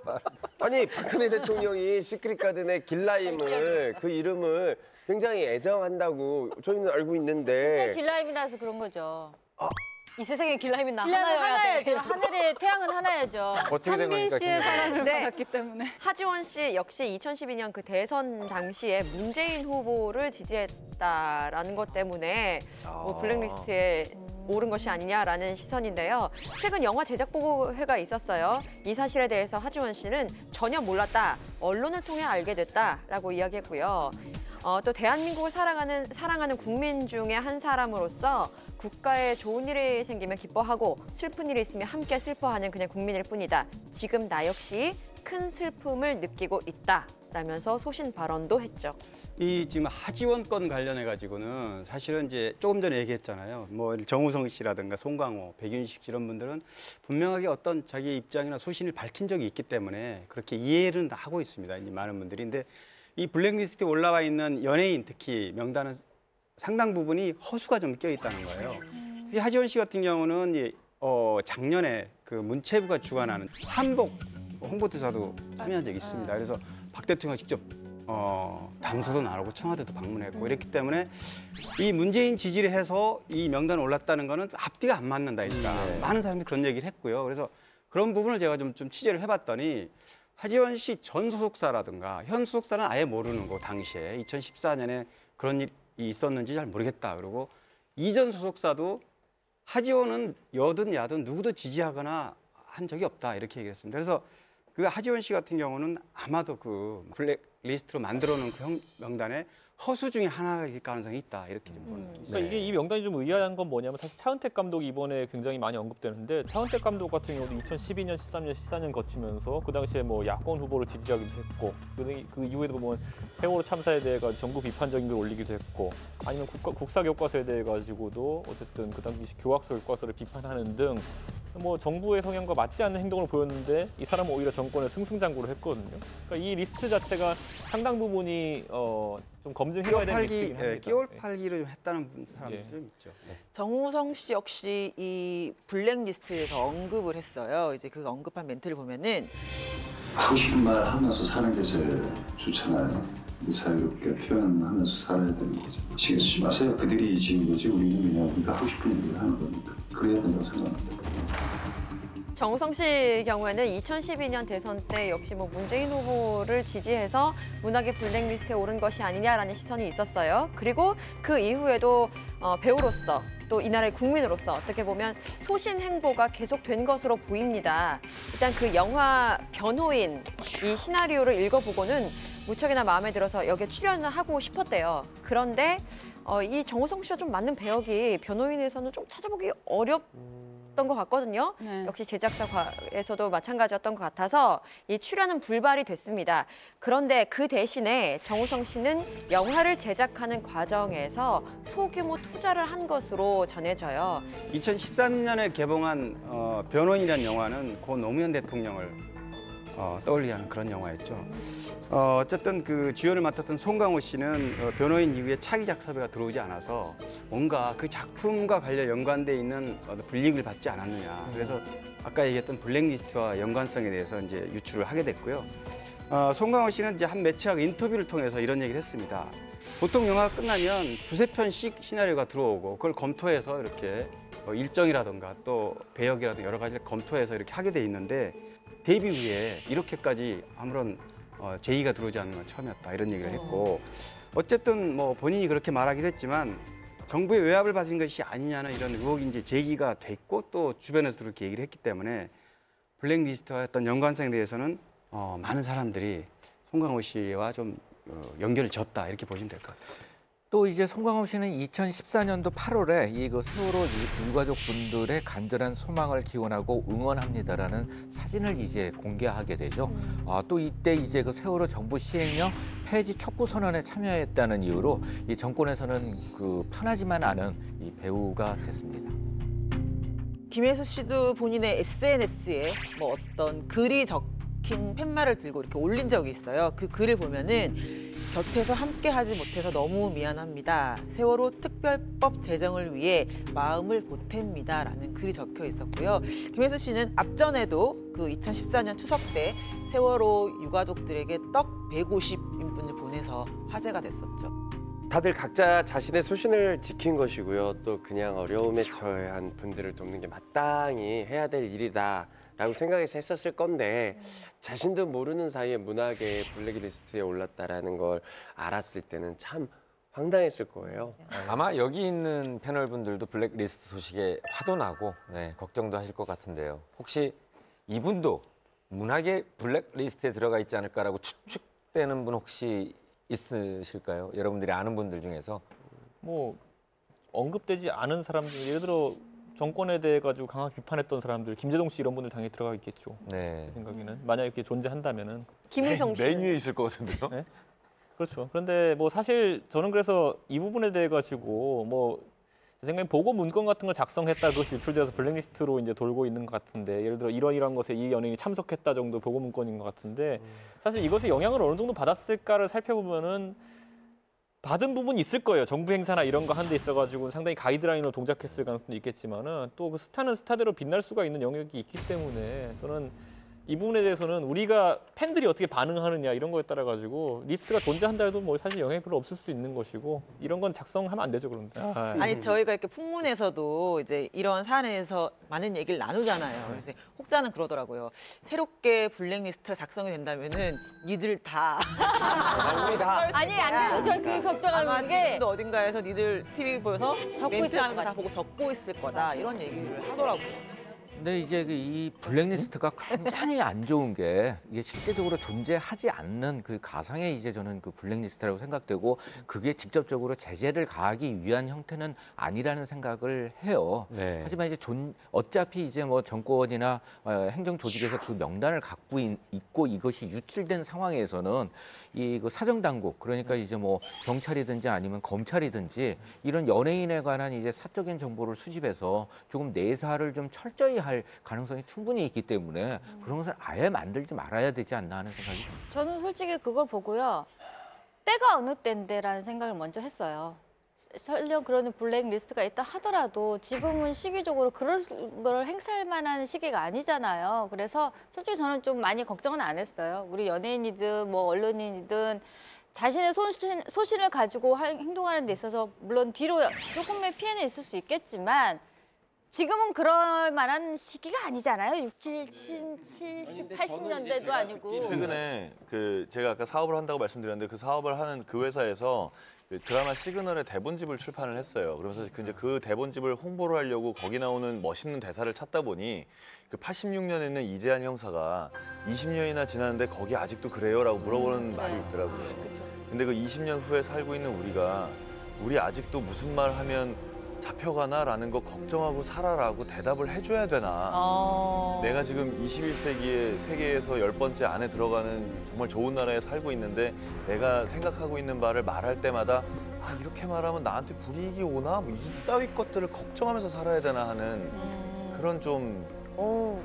아니 박근혜 대통령이 시크릿 가든의 길라임을 그 이름을 굉장히 애정한다고 저희는 알고 있는데 진짜 길라임이라서 그런 거죠. 이 세상에 길라임이 하나야죠. 하늘의 태양은 하나야죠. 어떻게 된 거니까 씨의 사랑을 받았기 때문에. 하지원 씨 역시 2012년 그 대선 당시에 문재인 후보를 지지했다라는 것 때문에 뭐 블랙리스트에 오른 것이 아니냐라는 시선인데요. 최근 영화 제작보고회가 있었어요. 이 사실에 대해서 하지원 씨는 전혀 몰랐다. 언론을 통해 알게 됐다라고 이야기했고요. 또 대한민국을 사랑하는 국민 중에 한 사람으로서 국가에 좋은 일이 생기면 기뻐하고 슬픈 일이 있으면 함께 슬퍼하는 그냥 국민일 뿐이다. 지금 나 역시 큰 슬픔을 느끼고 있다. 라면서 소신 발언도 했죠. 이 지금 하지원 건 관련해 가지고는 사실은 이제 조금 전에 얘기했잖아요. 뭐 정우성 씨라든가 송강호, 백윤식 씨 이런 분들은 분명하게 어떤 자기 입장이나 소신을 밝힌 적이 있기 때문에 그렇게 이해는 하고 있습니다. 이제 많은 분들이. 근데 이 블랙리스트에 올라와 있는 연예인 특히 명단은 상당 부분이 허수가 좀 껴 있다는 거예요. 이 하지원 씨 같은 경우는 작년에 그 문체부가 주관하는 한복 홍보대사도 참여한 적이 있습니다. 그래서 박 대통령 직접 담소도 나누고 청와대도 방문했고 이랬기 때문에 이 문재인 지지를 해서 이 명단에 올랐다는 거는 앞뒤가 안 맞는다. 그러니까 많은 사람들이 그런 얘기를 했고요. 그래서 그런 부분을 제가 좀 취재를 해봤더니 하지원 씨 전 소속사라든가 현 소속사는 아예 모르는 거 당시에 2014년에 그런 일이 있었는지 잘 모르겠다. 그리고 이전 소속사도 하지원은 여든 야든 누구도 지지하거나 한 적이 없다 이렇게 얘기했습니다. 그래서 그 하지원 씨 같은 경우는 아마도 그 블랙리스트로 만들어놓은 그 명단에 허수 중에 하나일 가능성이 있다 이렇게 좀 보는 거죠. 그러니까 이게 이 명단이 좀 의아한 건 뭐냐면 사실 차은택 감독이 이번에 굉장히 많이 언급되는데 차은택 감독 같은 경우도 2012년, 13년, 14년 거치면서 그 당시에 뭐 야권 후보를 지지하기도 했고 그 이후에도 보면 세월호 참사에 대해 가지고 정부 비판적인 걸 올리기도 했고 아니면 국사 교과서에 대해 가지고도 어쨌든 그 당시 교학서 교과서를 비판하는 등 뭐 정부의 성향과 맞지 않는 행동을 보였는데 이 사람은 오히려 정권을 승승장구를 했거든요. 그러니까 이 리스트 자체가 상당 부분이 좀 검증해봐야 되는 리스트이긴 합니다. 끼월 팔기를 좀 했다는 사람들이 좀 있죠. 정우성 씨 역시 이 블랙리스트에서 언급을 했어요. 이제 그 언급한 멘트를 보면은 하고 싶은 말 하면서 사는 게 제일 좋잖아요. 자유롭게 표현하면서 살아야 되는 거죠. 신경 쓰지 마세요. 그들이 지은 거지 우리는 그냥 우리가 하고 싶은 얘기를 하는 거니까. 그래야 된다고 생각합니다. 정우성 씨 경우에는 2012년 대선 때 역시 뭐 문재인 후보를 지지해서 문학의 블랙리스트에 오른 것이 아니냐라는 시선이 있었어요. 그리고 그 이후에도 배우로서 또 이 나라의 국민으로서 어떻게 보면 소신 행보가 계속된 것으로 보입니다. 일단 그 영화 변호인 이 시나리오를 읽어보고는 무척이나 마음에 들어서 여기에 출연을 하고 싶었대요. 그런데 이 정우성 씨와 좀 맞는 배역이 변호인에서는 좀 찾아보기 어렵던 것 같거든요. 네. 역시 제작사에서도 마찬가지였던 것 같아서 이 출연은 불발이 됐습니다. 그런데 그 대신에 정우성 씨는 영화를 제작하는 과정에서 소규모 투자를 한 것으로 전해져요. 2013년에 개봉한 변호인이라는 영화는 고 노무현 대통령을 떠올리게 하는 그런 영화였죠. 어쨌든 그 주연을 맡았던 송강호 씨는 변호인 이후에 차기작 섭외가 들어오지 않아서 뭔가 그 작품과 관련 연관돼 있는 불이익을 받지 않았느냐. 그래서 아까 얘기했던 블랙리스트와 연관성에 대해서 이제 유출을 하게 됐고요. 송강호 씨는 이제 한 매체하고 인터뷰를 통해서 이런 얘기를 했습니다. 보통 영화가 끝나면 두세 편씩 시나리오가 들어오고 그걸 검토해서 이렇게 일정이라든가 또 배역이라든가 여러 가지를 검토해서 이렇게 하게 돼 있는데 데뷔 후에 이렇게까지 아무런 제의가 들어오지 않는 건 처음이었다 이런 얘기를 했고 어쨌든 뭐 본인이 그렇게 말하기도 했지만 정부의 외압을 받은 것이 아니냐는 이런 의혹이 이제 제기가 됐고 또 주변에서 그렇게 얘기를 했기 때문에 블랙리스트와 어떤 연관성에 대해서는 많은 사람들이 송강호 씨와 좀 연결을 졌다 이렇게 보시면 될 것 같아요. 또 이제 송강호 씨는 2014년도 8월에 이 세월호 유가족 분들의 간절한 소망을 기원하고 응원합니다라는 사진을 이제 공개하게 되죠. 또 이때 이제 그 세월호 정부 시행령 폐지 촉구 선언에 참여했다는 이유로 이 정권에서는 그 편하지만 않은 이 배우가 됐습니다. 김혜수 씨도 본인의 SNS에 뭐 어떤 글이 적힌 팻말을 들고 이렇게 올린 적이 있어요. 그 글을 보면은 곁에서 함께하지 못해서 너무 미안합니다. 세월호 특별법 제정을 위해 마음을 보탭니다라는 글이 적혀 있었고요. 김혜수 씨는 앞전에도 그 2014년 추석 때 세월호 유가족들에게 떡 150인분을 보내서 화제가 됐었죠. 다들 각자 자신의 소신을 지킨 것이고요. 또 그냥 어려움에 처한 분들을 돕는 게 마땅히 해야 될 일이다. 라고 생각해서 했었을 건데 자신도 모르는 사이에 문학의 블랙리스트에 올랐다라는 걸 알았을 때는 참 황당했을 거예요. 아마 여기 있는 패널분들도 블랙리스트 소식에 화도 나고 걱정도 하실 것 같은데요. 혹시 이분도 문학의 블랙리스트에 들어가 있지 않을까라고 추측되는 분 혹시 있으실까요? 여러분들이 아는 분들 중에서? 뭐 언급되지 않은 사람들 예를 들어 정권에 대해 가지고 강하게 비판했던 사람들, 김재동 씨 이런 분들 당연히 들어가 있겠죠. 네. 제 생각에는 만약에 이렇게 존재한다면은 김우성 씨. 맨 위에 있을 것 같은데요. 네? 그렇죠. 그런데 뭐 사실 저는 그래서 이 부분에 대해 가지고 뭐 제 생각에 보고 문건 같은 걸 작성했다 그것이 유출돼서 블랙리스트로 이제 돌고 있는 것 같은데 예를 들어 이런 것에 이 연예인이 참석했다 정도 보고 문건인 것 같은데 사실 이것에 영향을 어느 정도 받았을까를 살펴보면은 받은 부분이 있을 거예요. 정부 행사나 이런 거 한 데 있어가지고 상당히 가이드라인으로 동작했을 가능성도 있겠지만은 또 그 스타는 스타대로 빛날 수가 있는 영역이 있기 때문에 저는 이 부분에 대해서는 우리가 팬들이 어떻게 반응하느냐 이런 거에 따라 가지고 리스트가 존재한다 해도 뭐 사실 영향이 별로 없을 수도 있는 것이고 이런 건 작성하면 안 되죠 그런데. 아니 저희가 이렇게 풍문에서도 이제 이런 사안에서 많은 얘기를 나누잖아요. 그래서 혹자는 그러더라고요. 새롭게 블랙리스트가 작성이 된다면은 니들 다 우리 다. 아니 안 그래서 저 그 걱정하는 게 지금도 어딘가에서 니들 TV 보여서 적고 있을 멘트하는 것 거 다 같아. 보고 적고 있을 거다 이런 얘기를 하더라고요. 근데 이제 이 블랙리스트가 굉장히 안 좋은 게 이게 실제적으로 존재하지 않는 그 가상의 이제 저는 그 블랙리스트라고 생각되고 그게 직접적으로 제재를 가하기 위한 형태는 아니라는 생각을 해요. 네. 하지만 이제 어차피 이제 뭐 정권이나 행정 조직에서 그 명단을 갖고 있고 이것이 유출된 상황에서는 이 그 사정 당국 그러니까 이제 뭐 경찰이든지 아니면 검찰이든지 이런 연예인에 관한 이제 사적인 정보를 수집해서 조금 내사를 좀 철저히 할 가능성이 충분히 있기 때문에 그런 것을 아예 만들지 말아야 되지 않나 하는 생각이 듭니다. 저는 솔직히 그걸 보고요. 때가 어느 때인데라는 생각을 먼저 했어요. 설령 그런 블랙리스트가 있다 하더라도 지금은 시기적으로 그럴 걸 행사할 만한 시기가 아니잖아요. 그래서 솔직히 저는 좀 많이 걱정은 안 했어요. 우리 연예인이든 뭐 언론인이든 자신의 소신을 가지고 행동하는 데 있어서 물론 뒤로 조금의 피해는 있을 수 있겠지만 지금은 그럴 만한 시기가 아니잖아요. 70, 80년대도 아니고. 최근에 그 제가 아까 사업을 한다고 말씀드렸는데 그 사업을 하는 그 회사에서 그 드라마 시그널의 대본집을 출판을 했어요. 그러면서 이제 그 대본집을 홍보를 하려고 거기 나오는 멋있는 대사를 찾다 보니 그 86년에 있는 이재한 형사가 20년이나 지났는데 거기 아직도 그래요라고 물어보는 말이 있더라고요. 근데 그 20년 후에 살고 있는 우리 아직도 무슨 말 하면 잡혀가나라는 거 걱정하고 살아라고 대답을 해줘야 되나. 내가 지금 21세기의 세계에서 10번째 안에 들어가는 정말 좋은 나라에 살고 있는데 내가 생각하고 있는 말을 말할 때마다 아 이렇게 말하면 나한테 불이익이 오나? 뭐 이따위 것들을 걱정하면서 살아야 되나 하는 그런 좀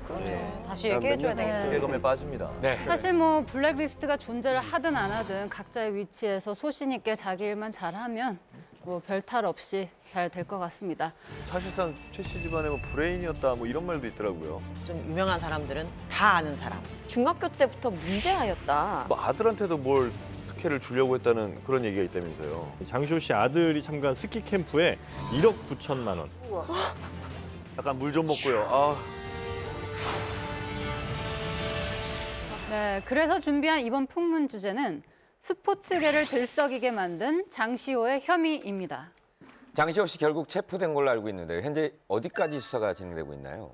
그렇죠. 다시 얘기해줘야 되겠죠. 기대감에 빠집니다. 네. 사실 뭐 블랙리스트가 존재를 하든 안 하든 각자의 위치에서 소신 있게 자기 일만 잘하면 뭐 별 탈 없이 잘 될 것 같습니다. 사실상 최 씨 집안의 뭐 브레인이었다 뭐 이런 말도 있더라고요. 좀 유명한 사람들은 다 아는 사람. 중학교 때부터 문제아였다. 뭐 아들한테도 뭘 특혜를 주려고 했다는 그런 얘기가 있다면서요. 장시호 씨 아들이 참가한 스키 캠프에 1억 9천만 원. 약간 물 좀 먹고요. 네, 그래서 준비한 이번 풍문 주제는 스포츠계를 들썩이게 만든 장시호의 혐의입니다. 장시호 씨 결국 체포된 걸로 알고 있는데 현재 어디까지 수사가 진행되고 있나요?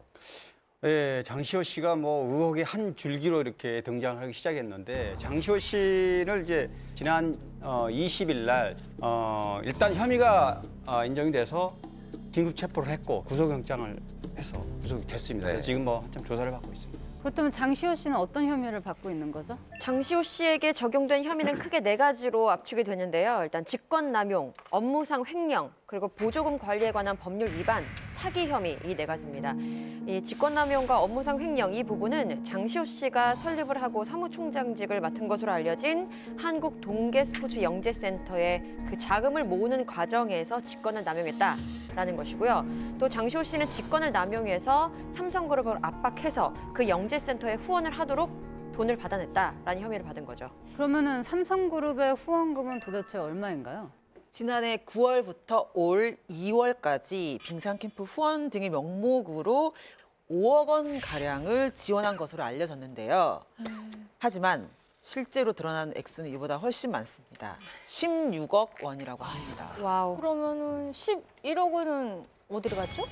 네, 장시호 씨가 뭐 의혹의 한 줄기로 이렇게 등장하기 시작했는데 장시호 씨를 이제 지난 20일 날 일단 혐의가 인정이 돼서 긴급 체포를 했고 구속영장을 해서 구속이 됐습니다. 그래서 지금 뭐 한참 조사를 받고 있습니다. 그렇다면 장시호 씨는 어떤 혐의를 받고 있는 거죠? 장시호 씨에게 적용된 혐의는 크게 4가지로 압축이 되는데요. 일단 직권남용, 업무상 횡령, 그리고 보조금 관리에 관한 법률 위반, 사기 혐의 이 4가지입니다. 이 직권남용과 업무상 횡령 이 부분은 장시호 씨가 설립을 하고 사무총장직을 맡은 것으로 알려진 한국동계스포츠영재센터의 그 자금을 모으는 과정에서 직권을 남용했다라는 것이고요. 또 장시호 씨는 직권을 남용해서 삼성그룹을 압박해서 그 영재센터에 후원을 하도록 돈을 받아냈다라는 혐의를 받은 거죠. 그러면은 삼성그룹의 후원금은 도대체 얼마인가요? 지난해 9월부터 올 2월까지 빙상캠프 후원 등의 명목으로 5억 원 가량을 지원한 것으로 알려졌는데요. 하지만 실제로 드러난 액수는 이보다 훨씬 많습니다. 16억 원이라고 합니다. 와우. 그러면은 11억 원은 어디로 갔죠?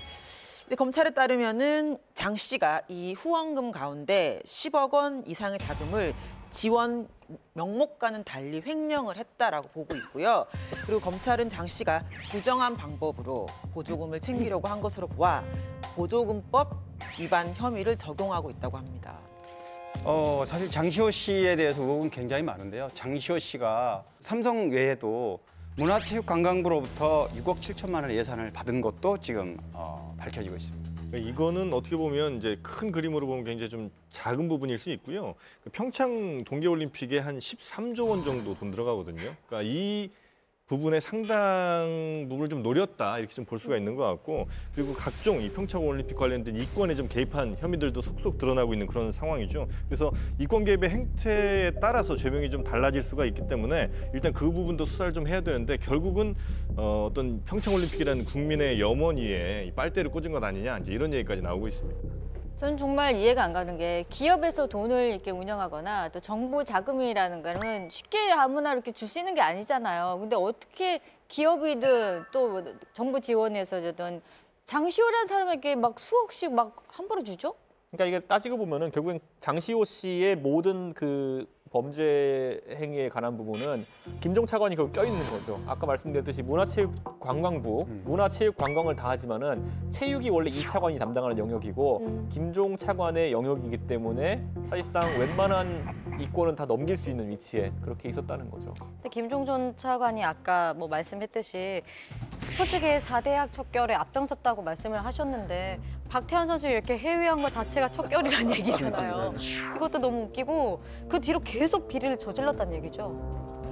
이제 검찰에 따르면은 장 씨가 이 후원금 가운데 10억 원 이상의 자금을 지원 명목과는 달리 횡령을 했다라고 보고 있고요. 그리고 검찰은 장 씨가 부정한 방법으로 보조금을 챙기려고 한 것으로 보아 보조금법 위반 혐의를 적용하고 있다고 합니다. 사실 장시호 씨에 대해서 의혹은 굉장히 많은데요. 장시호 씨가 삼성 외에도 문화체육관광부로부터 6억 7천만 원의 예산을 받은 것도 지금 밝혀지고 있습니다. 이거는 어떻게 보면 이제 큰 그림으로 보면 굉장히 좀 작은 부분일 수 있고요. 평창 동계올림픽에 한 13조 원 정도 돈 들어가거든요. 그러니까 이 부분의 상당 부분을 좀 노렸다 이렇게 좀 볼 수가 있는 것 같고, 그리고 각종 이 평창 올림픽 관련된 이권에 좀 개입한 혐의들도 속속 드러나고 있는 그런 상황이죠. 그래서 이권 개입의 행태에 따라서 죄명이 좀 달라질 수가 있기 때문에 일단 그 부분도 수사를 좀 해야 되는데, 결국은 어떤 평창 올림픽이라는 국민의 염원위에 이 빨대를 꽂은 것 아니냐, 이제 이런 얘기까지 나오고 있습니다. 전 정말 이해가 안 가는 게, 기업에서 돈을 이렇게 운영하거나 또 정부 자금이라는 거는 쉽게 아무나 이렇게 줄 수 있는 게 아니잖아요. 근데 어떻게 기업이든 또 정부 지원에서든 장시호라는 사람에게 막 수억씩 막 함부로 주죠? 그러니까 이게 따지고 보면은 결국엔 장시호 씨의 모든 그 범죄 행위에 관한 부분은 김종 차관이 결국 껴있는 거죠. 아까 말씀드렸듯이 문화체육관광부, 문화체육관광을 다 하지만은 체육이 원래 이 차관이 담당하는 영역이고 김종 차관의 영역이기 때문에 사실상 웬만한 이권은 다 넘길 수 있는 위치에 그렇게 있었다는 거죠. 근데 김종 전 차관이 아까 뭐 말씀했듯이 스포츠계의 4대학 척결에 앞장섰다고 말씀을 하셨는데, 박태환 선수 이렇게 해외한 것 자체가 척결이라는 얘기잖아요. 이것도 너무 웃기고 그 뒤로 계속 비리를 저질렀다는 얘기죠.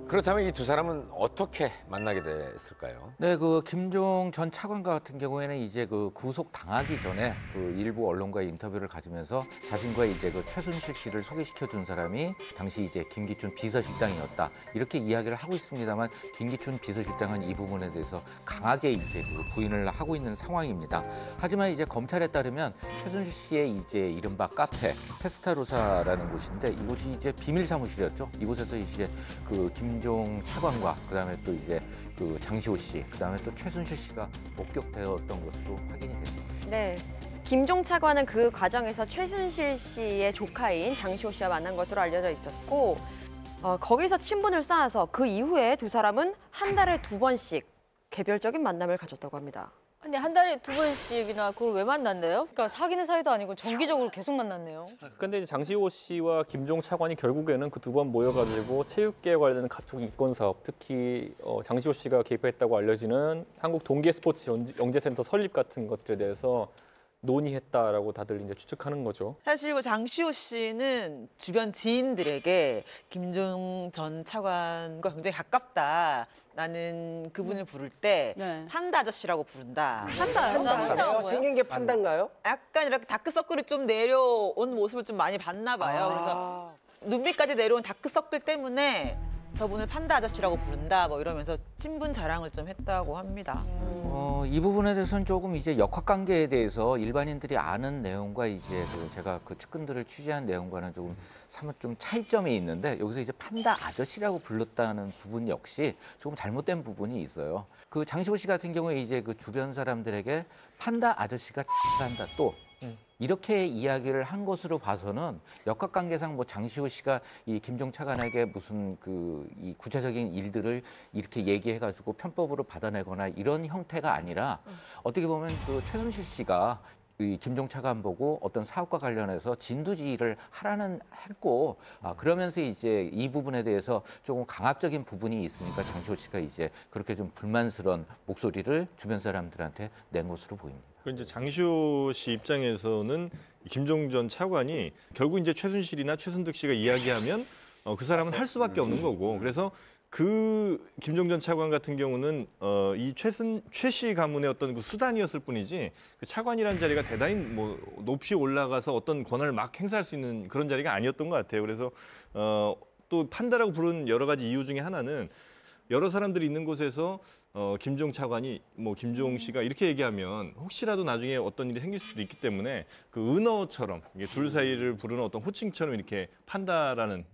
그렇다면 이 두 사람은 어떻게 만나게 됐을까요? 네, 그 김종 전 차관과 같은 경우에는 이제 그 구속 당하기 전에 그 일부 언론과의 인터뷰를 가지면서 자신과 이제 그 최순실 씨를 소개시켜 준 사람이 당시 이제 김기춘 비서실장이었다, 이렇게 이야기를 하고 있습니다만, 김기춘 비서실장은 이 부분에 대해서 강하게 이제 그 부인을 하고 있는 상황입니다. 하지만 이제 검찰에 따르면 최순실 씨의 이제 이른바 카페 테스타로사라는 곳인데, 이곳이 이제 비밀 사무실이었죠. 이곳에서 이제 그 김종 차관과 그다음에 또 이제 그 장시호 씨, 그다음에 또 최순실 씨가 목격되었던 것으로 확인이 됐습니다. 네. 김종 차관은 그 과정에서 최순실 씨의 조카인 장시호 씨와 만난 것으로 알려져 있었고, 거기서 친분을 쌓아서 그 이후에 두 사람은 한 달에 2번씩 개별적인 만남을 가졌다고 합니다. 근데 한 달에 2번씩이나 그걸 왜 만난대요? 그러니까 사귀는 사이도 아니고 정기적으로 계속 만났네요. 근데 이제 장시호 씨와 김종 차관이 결국에는 그 두 번 모여가지고 체육계에 관련된 각종 이권 사업, 특히 장시호 씨가 개입했다고 알려지는 한국 동계 스포츠 영재센터 설립 같은 것들에 대해서 논의했다라고 다들 이제 추측하는 거죠. 사실 뭐 장시호 씨는 주변 지인들에게 김종 전 차관과 굉장히 가깝다라는 그분을 부를 때 판다 아저씨라고 부른다. 판다요? 생긴 게 판다인가요? 약간 이렇게 다크서클이 좀 내려온 모습을 좀 많이 봤나 봐요. 그래서 눈빛까지 내려온 다크서클 때문에 저분을 판다 아저씨라고 부른다, 뭐 이러면서 친분 자랑을 좀 했다고 합니다. 이 부분에 대해서는 조금 이제 역학관계에 대해서 일반인들이 아는 내용과 이제 그 제가 그 측근들을 취재한 내용과는 조금 사뭇 좀 차이점이 있는데, 여기서 이제 판다 아저씨라고 불렀다는 부분 역시 조금 잘못된 부분이 있어요. 그 장시호 씨 같은 경우에 이제 그 주변 사람들에게 판다 아저씨가 한다 또 이렇게 이야기를 한 것으로 봐서는 역학관계상 뭐 장시호 씨가 이 김종 차관에게 무슨 그 이 구체적인 일들을 이렇게 얘기해가지고 편법으로 받아내거나 이런 형태가 아니라, 어떻게 보면 그 최순실 씨가 이 김종 차관 보고 어떤 사업과 관련해서 진두지휘를 하라는 했고, 그러면서 이제 이 부분에 대해서 조금 강압적인 부분이 있으니까 장시호 씨가 이제 그렇게 좀 불만스러운 목소리를 주변 사람들한테 낸 것으로 보입니다. 이제 장시호 씨 입장에서는 김종 전 차관이 결국 이제 최순실이나 최순득 씨가 이야기하면 그 사람은 할 수밖에 없는 거고, 그래서 그 김종 전 차관 같은 경우는 이 최 씨 가문의 어떤 그 수단이었을 뿐이지, 그 차관이라는 자리가 대단히 뭐 높이 올라가서 어떤 권한을 막 행사할 수 있는 그런 자리가 아니었던 것 같아요. 그래서 또 판다라고 부른 여러 가지 이유 중에 하나는, 여러 사람들이 있는 곳에서 김종 차관이 뭐 김종 씨가 이렇게 얘기하면 혹시라도 나중에 어떤 일이 생길 수도 있기 때문에 그 은어처럼 이게 둘 사이를 부르는 어떤 호칭처럼 이렇게 판다라는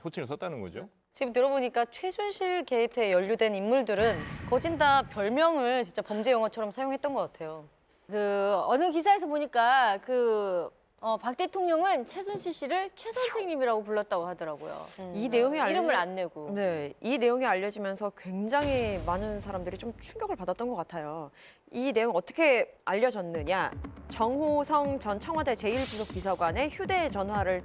호칭을 썼다는 거죠. 지금 들어보니까 최순실 게이트에 연루된 인물들은 거진 다 별명을 진짜 범죄 용어처럼 사용했던 것 같아요. 그 어느 기사에서 보니까 그 박 대통령은 최순실 씨를 최 선생님이라고 불렀다고 하더라고요. 이 내용이 이름을 안 내고. 네, 이 내용이 알려지면서 굉장히 많은 사람들이 좀 충격을 받았던 것 같아요. 이 내용 어떻게 알려졌느냐? 정호성 전 청와대 제1부속 비서관의 휴대전화를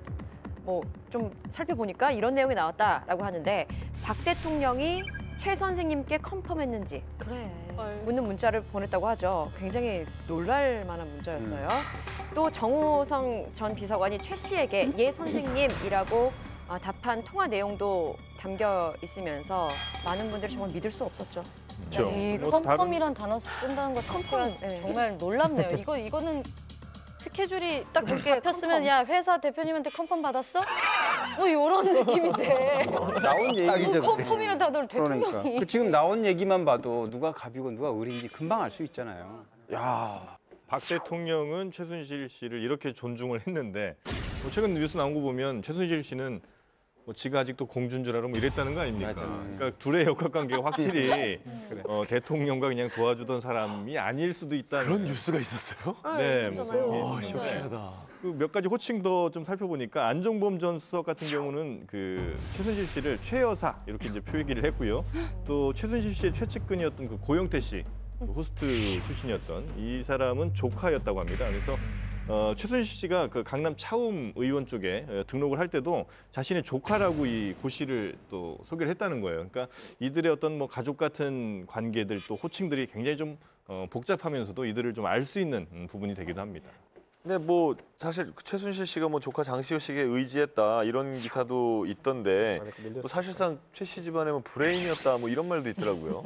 뭐 좀 살펴보니까 이런 내용이 나왔다라고 하는데 박 대통령이 최 선생님께 컨펌했는지 묻는 문자를 보냈다고 하죠. 굉장히 놀랄 만한 문자였어요. 또 정호성 전 비서관이 최 씨에게 예 선생님이라고 답한 통화 내용도 담겨 있으면서 많은 분들이 정말 믿을 수 없었죠. 그렇죠. 이 뭐 컴펌이란 단어 쓴다는 것 자체가 정말 놀랍네요. 이거는 스케줄이 딱 그렇게 잡혔으면 야 회사 대표님한테 컨펌 받았어? 뭐 이런 느낌인데 나온 얘기죠. 컨펌이라는 단어를 대통령이 그러니까. 그 지금 나온 얘기만 봐도 누가 갑이고 누가 을인지 금방 알 수 있잖아요. 야, 박 대통령은 최순실 씨를 이렇게 존중을 했는데 뭐 최근 뉴스 나온 거 보면 최순실 씨는 뭐 지가 아직도 공주인 줄 알아 뭐 이랬다는 거 아닙니까? 그러니까 둘의 역학관계가 확실히 대통령과 그냥 도와주던 사람이 아닐 수도 있다는 그런 뉴스가 있었어요? 네, 신기하다. 그 몇 가지 호칭 더 좀 살펴보니까 안종범 전 수석 같은 경우는 그 최순실 씨를 최 여사 이렇게 이제 표기를 했고요. 또 최순실 씨의 최측근이었던 그 고영태 씨 호스트 출신이었던 이 사람은 조카였다고 합니다. 그래서 최순실 씨가 그 강남 차움 의원 쪽에 등록을 할 때도 자신의 조카라고 이 고 씨를 또 소개를 했다는 거예요. 그러니까 이들의 어떤 뭐 가족 같은 관계들 또 호칭들이 굉장히 좀 복잡하면서도 이들을 좀 알 수 있는 부분이 되기도 합니다. 근데 뭐 사실 최순실 씨가 뭐 조카 장시호 씨에게 의지했다 이런 기사도 있던데 뭐 사실상 최 씨 집안의 뭐 브레인이었다 뭐 이런 말도 있더라고요.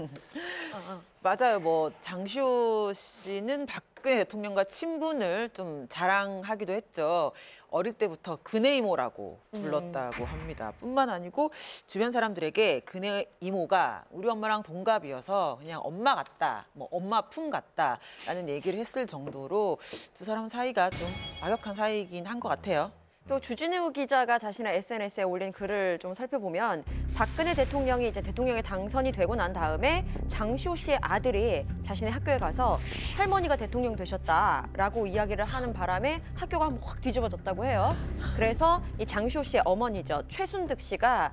맞아요. 뭐 장시호 씨는 박근혜 대통령과 친분을 좀 자랑하기도 했죠. 어릴 때부터 그네 이모라고 불렀다고 합니다. 뿐만 아니고 주변 사람들에게 그네 이모가 우리 엄마랑 동갑이어서 그냥 엄마 같다, 뭐 엄마 품 같다라는 얘기를 했을 정도로 두 사람 사이가 좀 아역한 사이이긴 한 것 같아요. 또 주진우 기자가 자신의 SNS에 올린 글을 좀 살펴보면 박근혜 대통령이 이제 대통령에 당선이 되고 난 다음에 장시호 씨의 아들이 자신의 학교에 가서 할머니가 대통령 되셨다라고 이야기를 하는 바람에 학교가 한번 확 뒤집어졌다고 해요. 그래서 이 장시호 씨의 어머니죠. 최순득 씨가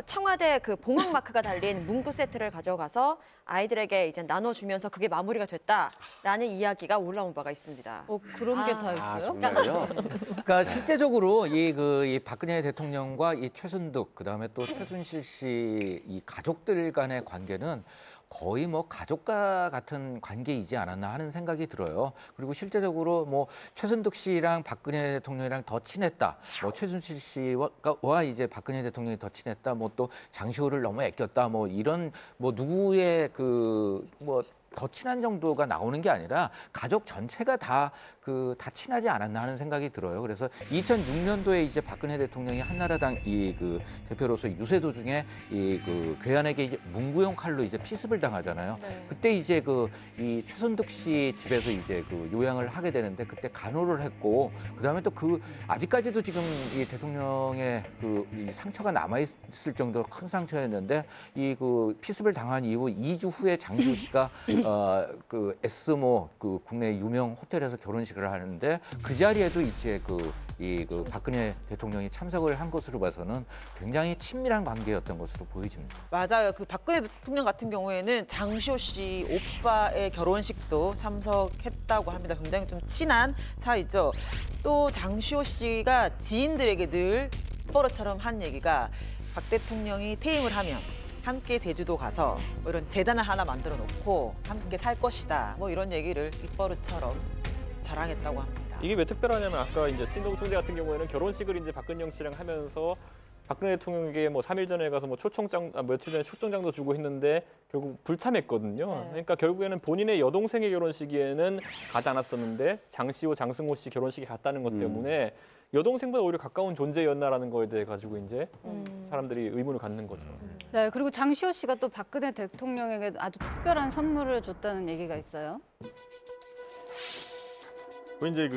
청와대 그 봉황 마크가 달린 문구 세트를 가져가서 아이들에게 이제 나눠주면서 그게 마무리가 됐다라는 이야기가 올라온 바가 있습니다. 그런 게 다 있어요? 정말요? 그러니까 실제적으로 이 박근혜 대통령과 이 최순득 그다음에 또 최순실 씨 이 가족들 간의 관계는 거의 뭐 가족과 같은 관계이지 않았나 하는 생각이 들어요. 그리고 실제적으로 뭐 최순득 씨랑 박근혜 대통령이랑 더 친했다. 뭐 최순실 씨와 이제 박근혜 대통령이 더 친했다. 뭐 또 장시호를 너무 아꼈다. 뭐 이런 뭐 누구의 그 뭐 더 친한 정도가 나오는 게 아니라 가족 전체가 다 친하지 않았나 하는 생각이 들어요. 그래서 2006년도에 이제 박근혜 대통령이 한나라당 그 대표로서 유세 도중에 괴한에게 이제 문구용 칼로 이제 피습을 당하잖아요. 그때 이제 이 최순득 씨 집에서 이제 요양을 하게 되는데 그때 간호를 했고 그다음에 또 아직까지도 지금 이 대통령의 이 상처가 남아 있을 정도로 큰 상처였는데 피습을 당한 이후 2주 후에 장시호 씨가 에스모 국내 유명 호텔에서 결혼식을 하는데 그 자리에도 이제 박근혜 대통령이 참석을 한 것으로 봐서는 굉장히 친밀한 관계였던 것으로 보여집니다. 맞아요. 그 박근혜 대통령 같은 경우에는 장시호 씨 오빠의 결혼식도 참석했다고 합니다. 굉장히 좀 친한 사이죠. 또 장시호 씨가 지인들에게 늘 버릇처럼 한 얘기가 박 대통령이 퇴임을 하면 함께 제주도 가서 뭐 이런 재단을 하나 만들어 놓고 함께 살 것이다. 뭐 이런 얘기를 입버릇처럼 자랑했다고 합니다. 이게 왜 특별하냐면 아까 이제 신동욱 총재 같은 경우에는 결혼식을 이제 박근영 씨랑 하면서 박근혜 대통령에게 뭐 3일 전에 가서 뭐 며칠 전에 초청장도 주고 했는데 결국 불참했거든요. 그러니까 결국에는 본인의 여동생의 결혼식에는 가지 않았었는데 장시호, 장승호 씨 결혼식에 갔다는 것 때문에 여동생보다 오히려 가까운 존재였나라는 거에 대해 가지고 이제 사람들이 의문을 갖는 거죠. 네, 그리고 장시호 씨가 또 박근혜 대통령에게 아주 특별한 선물을 줬다는 얘기가 있어요. 이제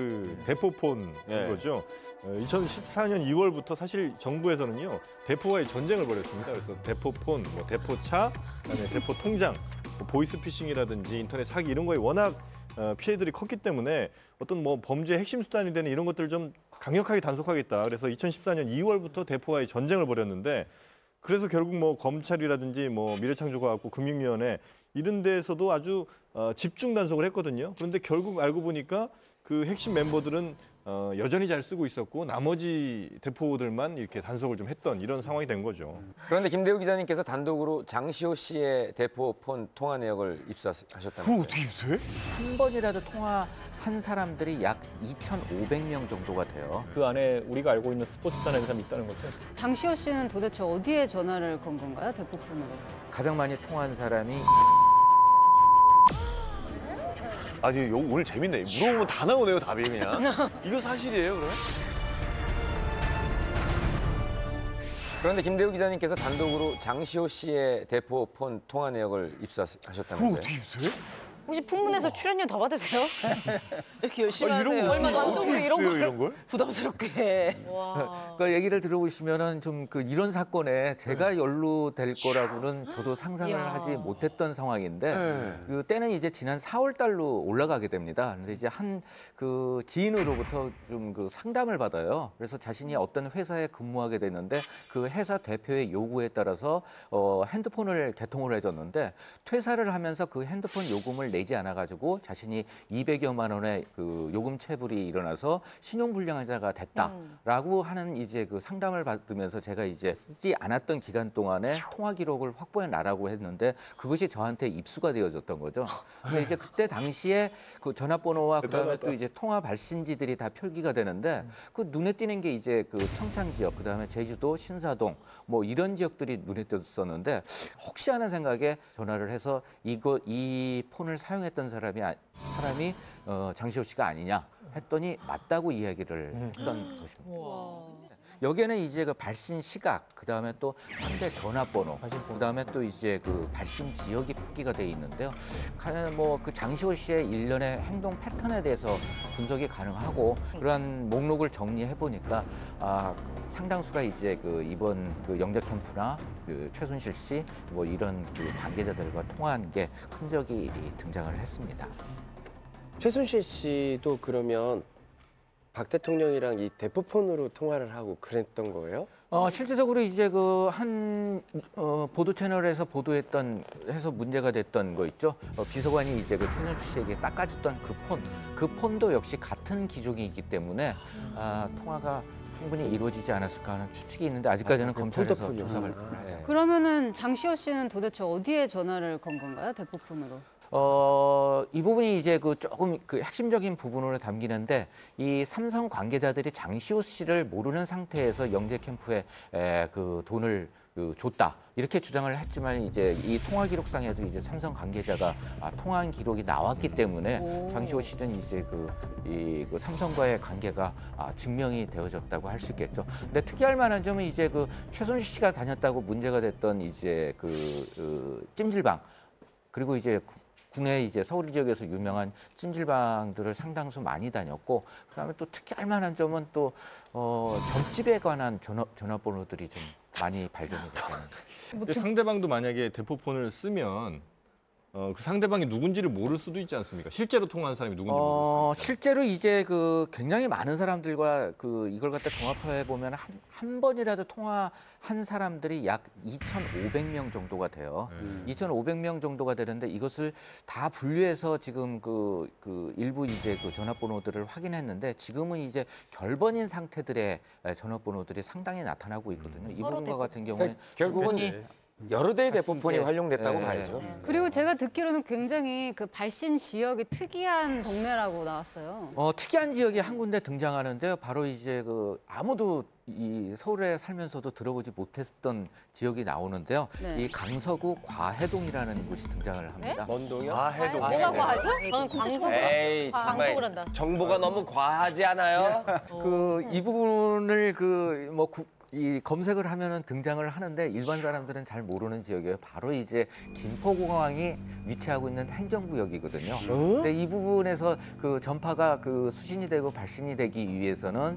대포폰인 거죠. 2014년 2월부터 사실 정부에서는요 대포와의 전쟁을 벌였습니다. 그래서 대포폰, 대포차, 그다음에 대포 통장, 보이스피싱이라든지 인터넷 사기 이런 거에 워낙 피해들이 컸기 때문에 어떤 뭐 범죄의 핵심 수단이 되는 이런 것들을 좀 강력하게 단속하겠다. 그래서 2014년 2월부터 대포와의 전쟁을 벌였는데 그래서 결국 뭐 검찰이라든지 뭐 미래창조과학부 금융위원회 이런 데에서도 아주 집중 단속을 했거든요. 그런데 결국 알고 보니까 그 핵심 멤버들은 여전히 잘 쓰고 있었고 나머지 대포들만 이렇게 단속을 좀 했던 이런 상황이 된 거죠. 그런데 김대우 기자님께서 단독으로 장시호 씨의 대포폰 통화 내역을 입수하셨다면서요? 그거 어떻게 입수해? 한 번이라도 통화한 사람들이 약 2,500명 정도가 돼요. 그 안에 우리가 알고 있는 스포츠단의 사람이 있다는 거죠? 장시호 씨는 도대체 어디에 전화를 건 건가요? 대포폰으로. 가장 많이 통화한 사람이 아니 오늘 재밌네. 물어보면 다 나오네요, 답이 그냥. 이거 사실이에요, 그러면? 그런데 김대우 기자님께서 단독으로 장시호 씨의 대포폰 통화 내역을 입수하셨다면서요? 그거 어떻게 입수해? 혹시 풍문에서 출연료 더 받으세요? 이렇게 열심히 하세요. 이런 거 얼마 단독으로 이런 걸? 부담스럽게 해. 그 얘기를 들어보시면은 좀 그 이런 사건에 제가 연루될 거라고는 저도 상상을 이야. 하지 못했던 상황인데 네. 그 때는 이제 지난 4월 달로 올라가게 됩니다. 근데 이제 한 그 지인으로부터 좀 그 상담을 받아요. 그래서 자신이 어떤 회사에 근무하게 되는데 그 회사 대표의 요구에 따라서 핸드폰을 개통을 해줬는데 퇴사를 하면서 그 핸드폰 요금을 내지 않아가지고 자신이 200여만 원의 그 요금 체불이 일어나서 신용불량자가 됐다라고 하는 이제 그 상담을 받으면서 제가 이제 쓰지 않았던 기간 동안에 통화 기록을 확보해 놔라고 했는데 그것이 저한테 입수가 되어졌던 거죠. 근데 이제 그때 당시에 그 전화번호와 그다음에 또 이제 통화 발신지들이 다 표기가 되는데 그 눈에 띄는 게 이제 그 청창 지역, 그다음에 제주도, 신사동 뭐 이런 지역들이 눈에 띄었었는데 혹시 하는 생각에 전화를 해서 이 폰을 사용했던 사람이 장시호 씨가 아니냐 했더니 맞다고 이야기를 했던 것입니다. 여기에는 이제 그 발신 시각, 그다음에 또 상대 전화번호, 그다음에 또 이제 그 발신 지역이 표기가 돼 있는데요. 뭐 그 장시호 씨의 일련의 행동 패턴에 대해서 분석이 가능하고 그러한 목록을 정리해 보니까 상당수가 이제 그 이번 그 영재 캠프나 그 최순실 씨 뭐 이런 그 관계자들과 통화한 게 흔적이 등장을 했습니다. 최순실 씨도 그러면 박 대통령이랑 이 대포폰으로 통화를 하고 그랬던 거예요? 실제적으로 이제 그 한 보도 채널에서 보도했던 해서 문제가 됐던 거 있죠. 비서관이 이제 그 최순실 씨에게 닦아줬던 그 폰도 역시 같은 기종이기 때문에 통화가 충분히 이루어지지 않았을까 하는 추측이 있는데 아직까지는 검찰에서 조사 발표를 하죠. 그러면은 장시호 씨는 도대체 어디에 전화를 건 건가요? 대포폰으로. 이 부분이 이제 그 조금 그 핵심적인 부분으로 담기는데 이 삼성 관계자들이 장시호 씨를 모르는 상태에서 영재 캠프에 그 돈을 줬다 이렇게 주장을 했지만 이제 이 통화 기록상에도 이제 삼성 관계자가 통화한 기록이 나왔기 때문에 장시호 씨는 이제 그 삼성과의 관계가 증명이 되어졌다고 할 수 있겠죠. 근데 특이할 만한 점은 이제 그 최순실 씨가 다녔다고 문제가 됐던 이제 그 찜질방 그리고 이제 국내 이제 서울 지역에서 유명한 찜질방들을 상당수 많이 다녔고 그다음에 또 특이할 만한 점은 또 점집에 관한 전화번호들이 좀 많이 발견이 됐다는. 상대방도 만약에 대포폰을 쓰면 그 상대방이 누군지를 모를 수도 있지 않습니까? 실제로 통화한 사람이 누군지 모를 수 있죠. 실제로 이제 그 굉장히 많은 사람들과 그 이걸 갖다 종합해 보면 한 번이라도 통화한 사람들이 약 2,500명 정도가 돼요. 2,500명 정도가 되는데 이것을 다 분류해서 지금 그 일부 이제 그 전화번호들을 확인했는데 지금은 이제 결번인 상태들의 전화번호들이 상당히 나타나고 있거든요. 이 부분과 같은 경우는 결국은 여러 대의 대포폰이 활용됐다고 봐야죠. 그리고 제가 듣기로는 굉장히 그 발신 지역이 특이한 동네라고 나왔어요. 특이한 지역이 한 군데 등장하는데요. 바로 이제 그 아무도 이 서울에 살면서도 들어보지 못했던 지역이 나오는데요. 네. 이 강서구 과해동이라는 곳이 등장을 합니다. 뭔 동이요? 과해동. 뭐가 과하죠? 저는 광서. 에이 정말 광서구란다. 정보가 너무 과하지 않아요? 이 부분을 이 검색을 하면은 등장을 하는데 일반 사람들은 잘 모르는 지역이에요. 바로 이제 김포공항이 위치하고 있는 행정구역이거든요. 근데 이 부분에서 그 전파가 그 수신이 되고 발신이 되기 위해서는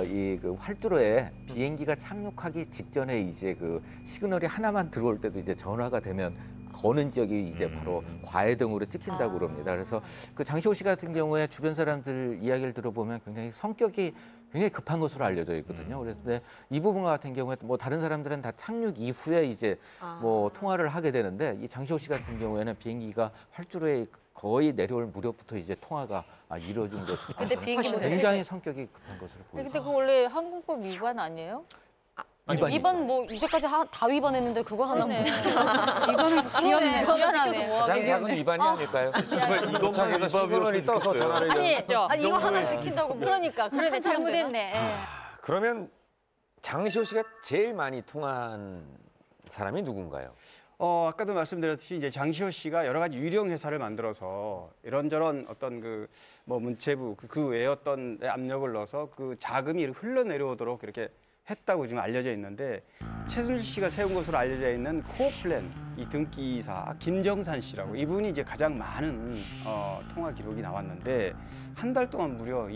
이 그 활주로에 비행기가 착륙하기 직전에 이제 그 시그널이 하나만 들어올 때도 이제 전화가 되면 거는 지역이 이제 바로 과해등으로 찍힌다고 그럽니다. 그래서 그 장시호 씨 같은 경우에 주변 사람들 이야기를 들어보면 굉장히 성격이 굉장히 급한 것으로 알려져 있거든요. 그런데 이 부분 같은 경우에 뭐 다른 사람들은 다 착륙 이후에 이제 뭐 통화를 하게 되는데 이 장시호 씨 같은 경우에는 비행기가 활주로에 거의 내려올 무렵부터 이제 통화가 이루어진 것으로 근데 비행기 굉장히 성격이 급한 것으로 보입니다. 근데 그거 원래 항공법 위반 아니에요? 위반 뭐 이제까지 다 위반했는데 그거 하나 뭐. 이거는 귀엽네요. 가장 작은 위반이 아닐까요? 이것만 도착해서 신문이 떠서 전화를 아니 이거 하나 지킨다고. 그러니까 그러네 잘못했네. 그러면 장시호 씨가 제일 많이 통화한 사람이 누군가요? 아까도 말씀드렸듯이 이제 장시호 씨가 여러 가지 유령 회사를 만들어서 이런저런 어떤 그 뭐 문체부 그 외에 어떤 압력을 넣어서 그 자금이 흘러내려오도록 이렇게 했다고 지금 알려져 있는데 최순실 씨가 세운 것으로 알려져 있는 코어플랜 이 등기사 김정산 씨라고 이분이 이제 가장 많은 통화 기록이 나왔는데 한 달 동안 무려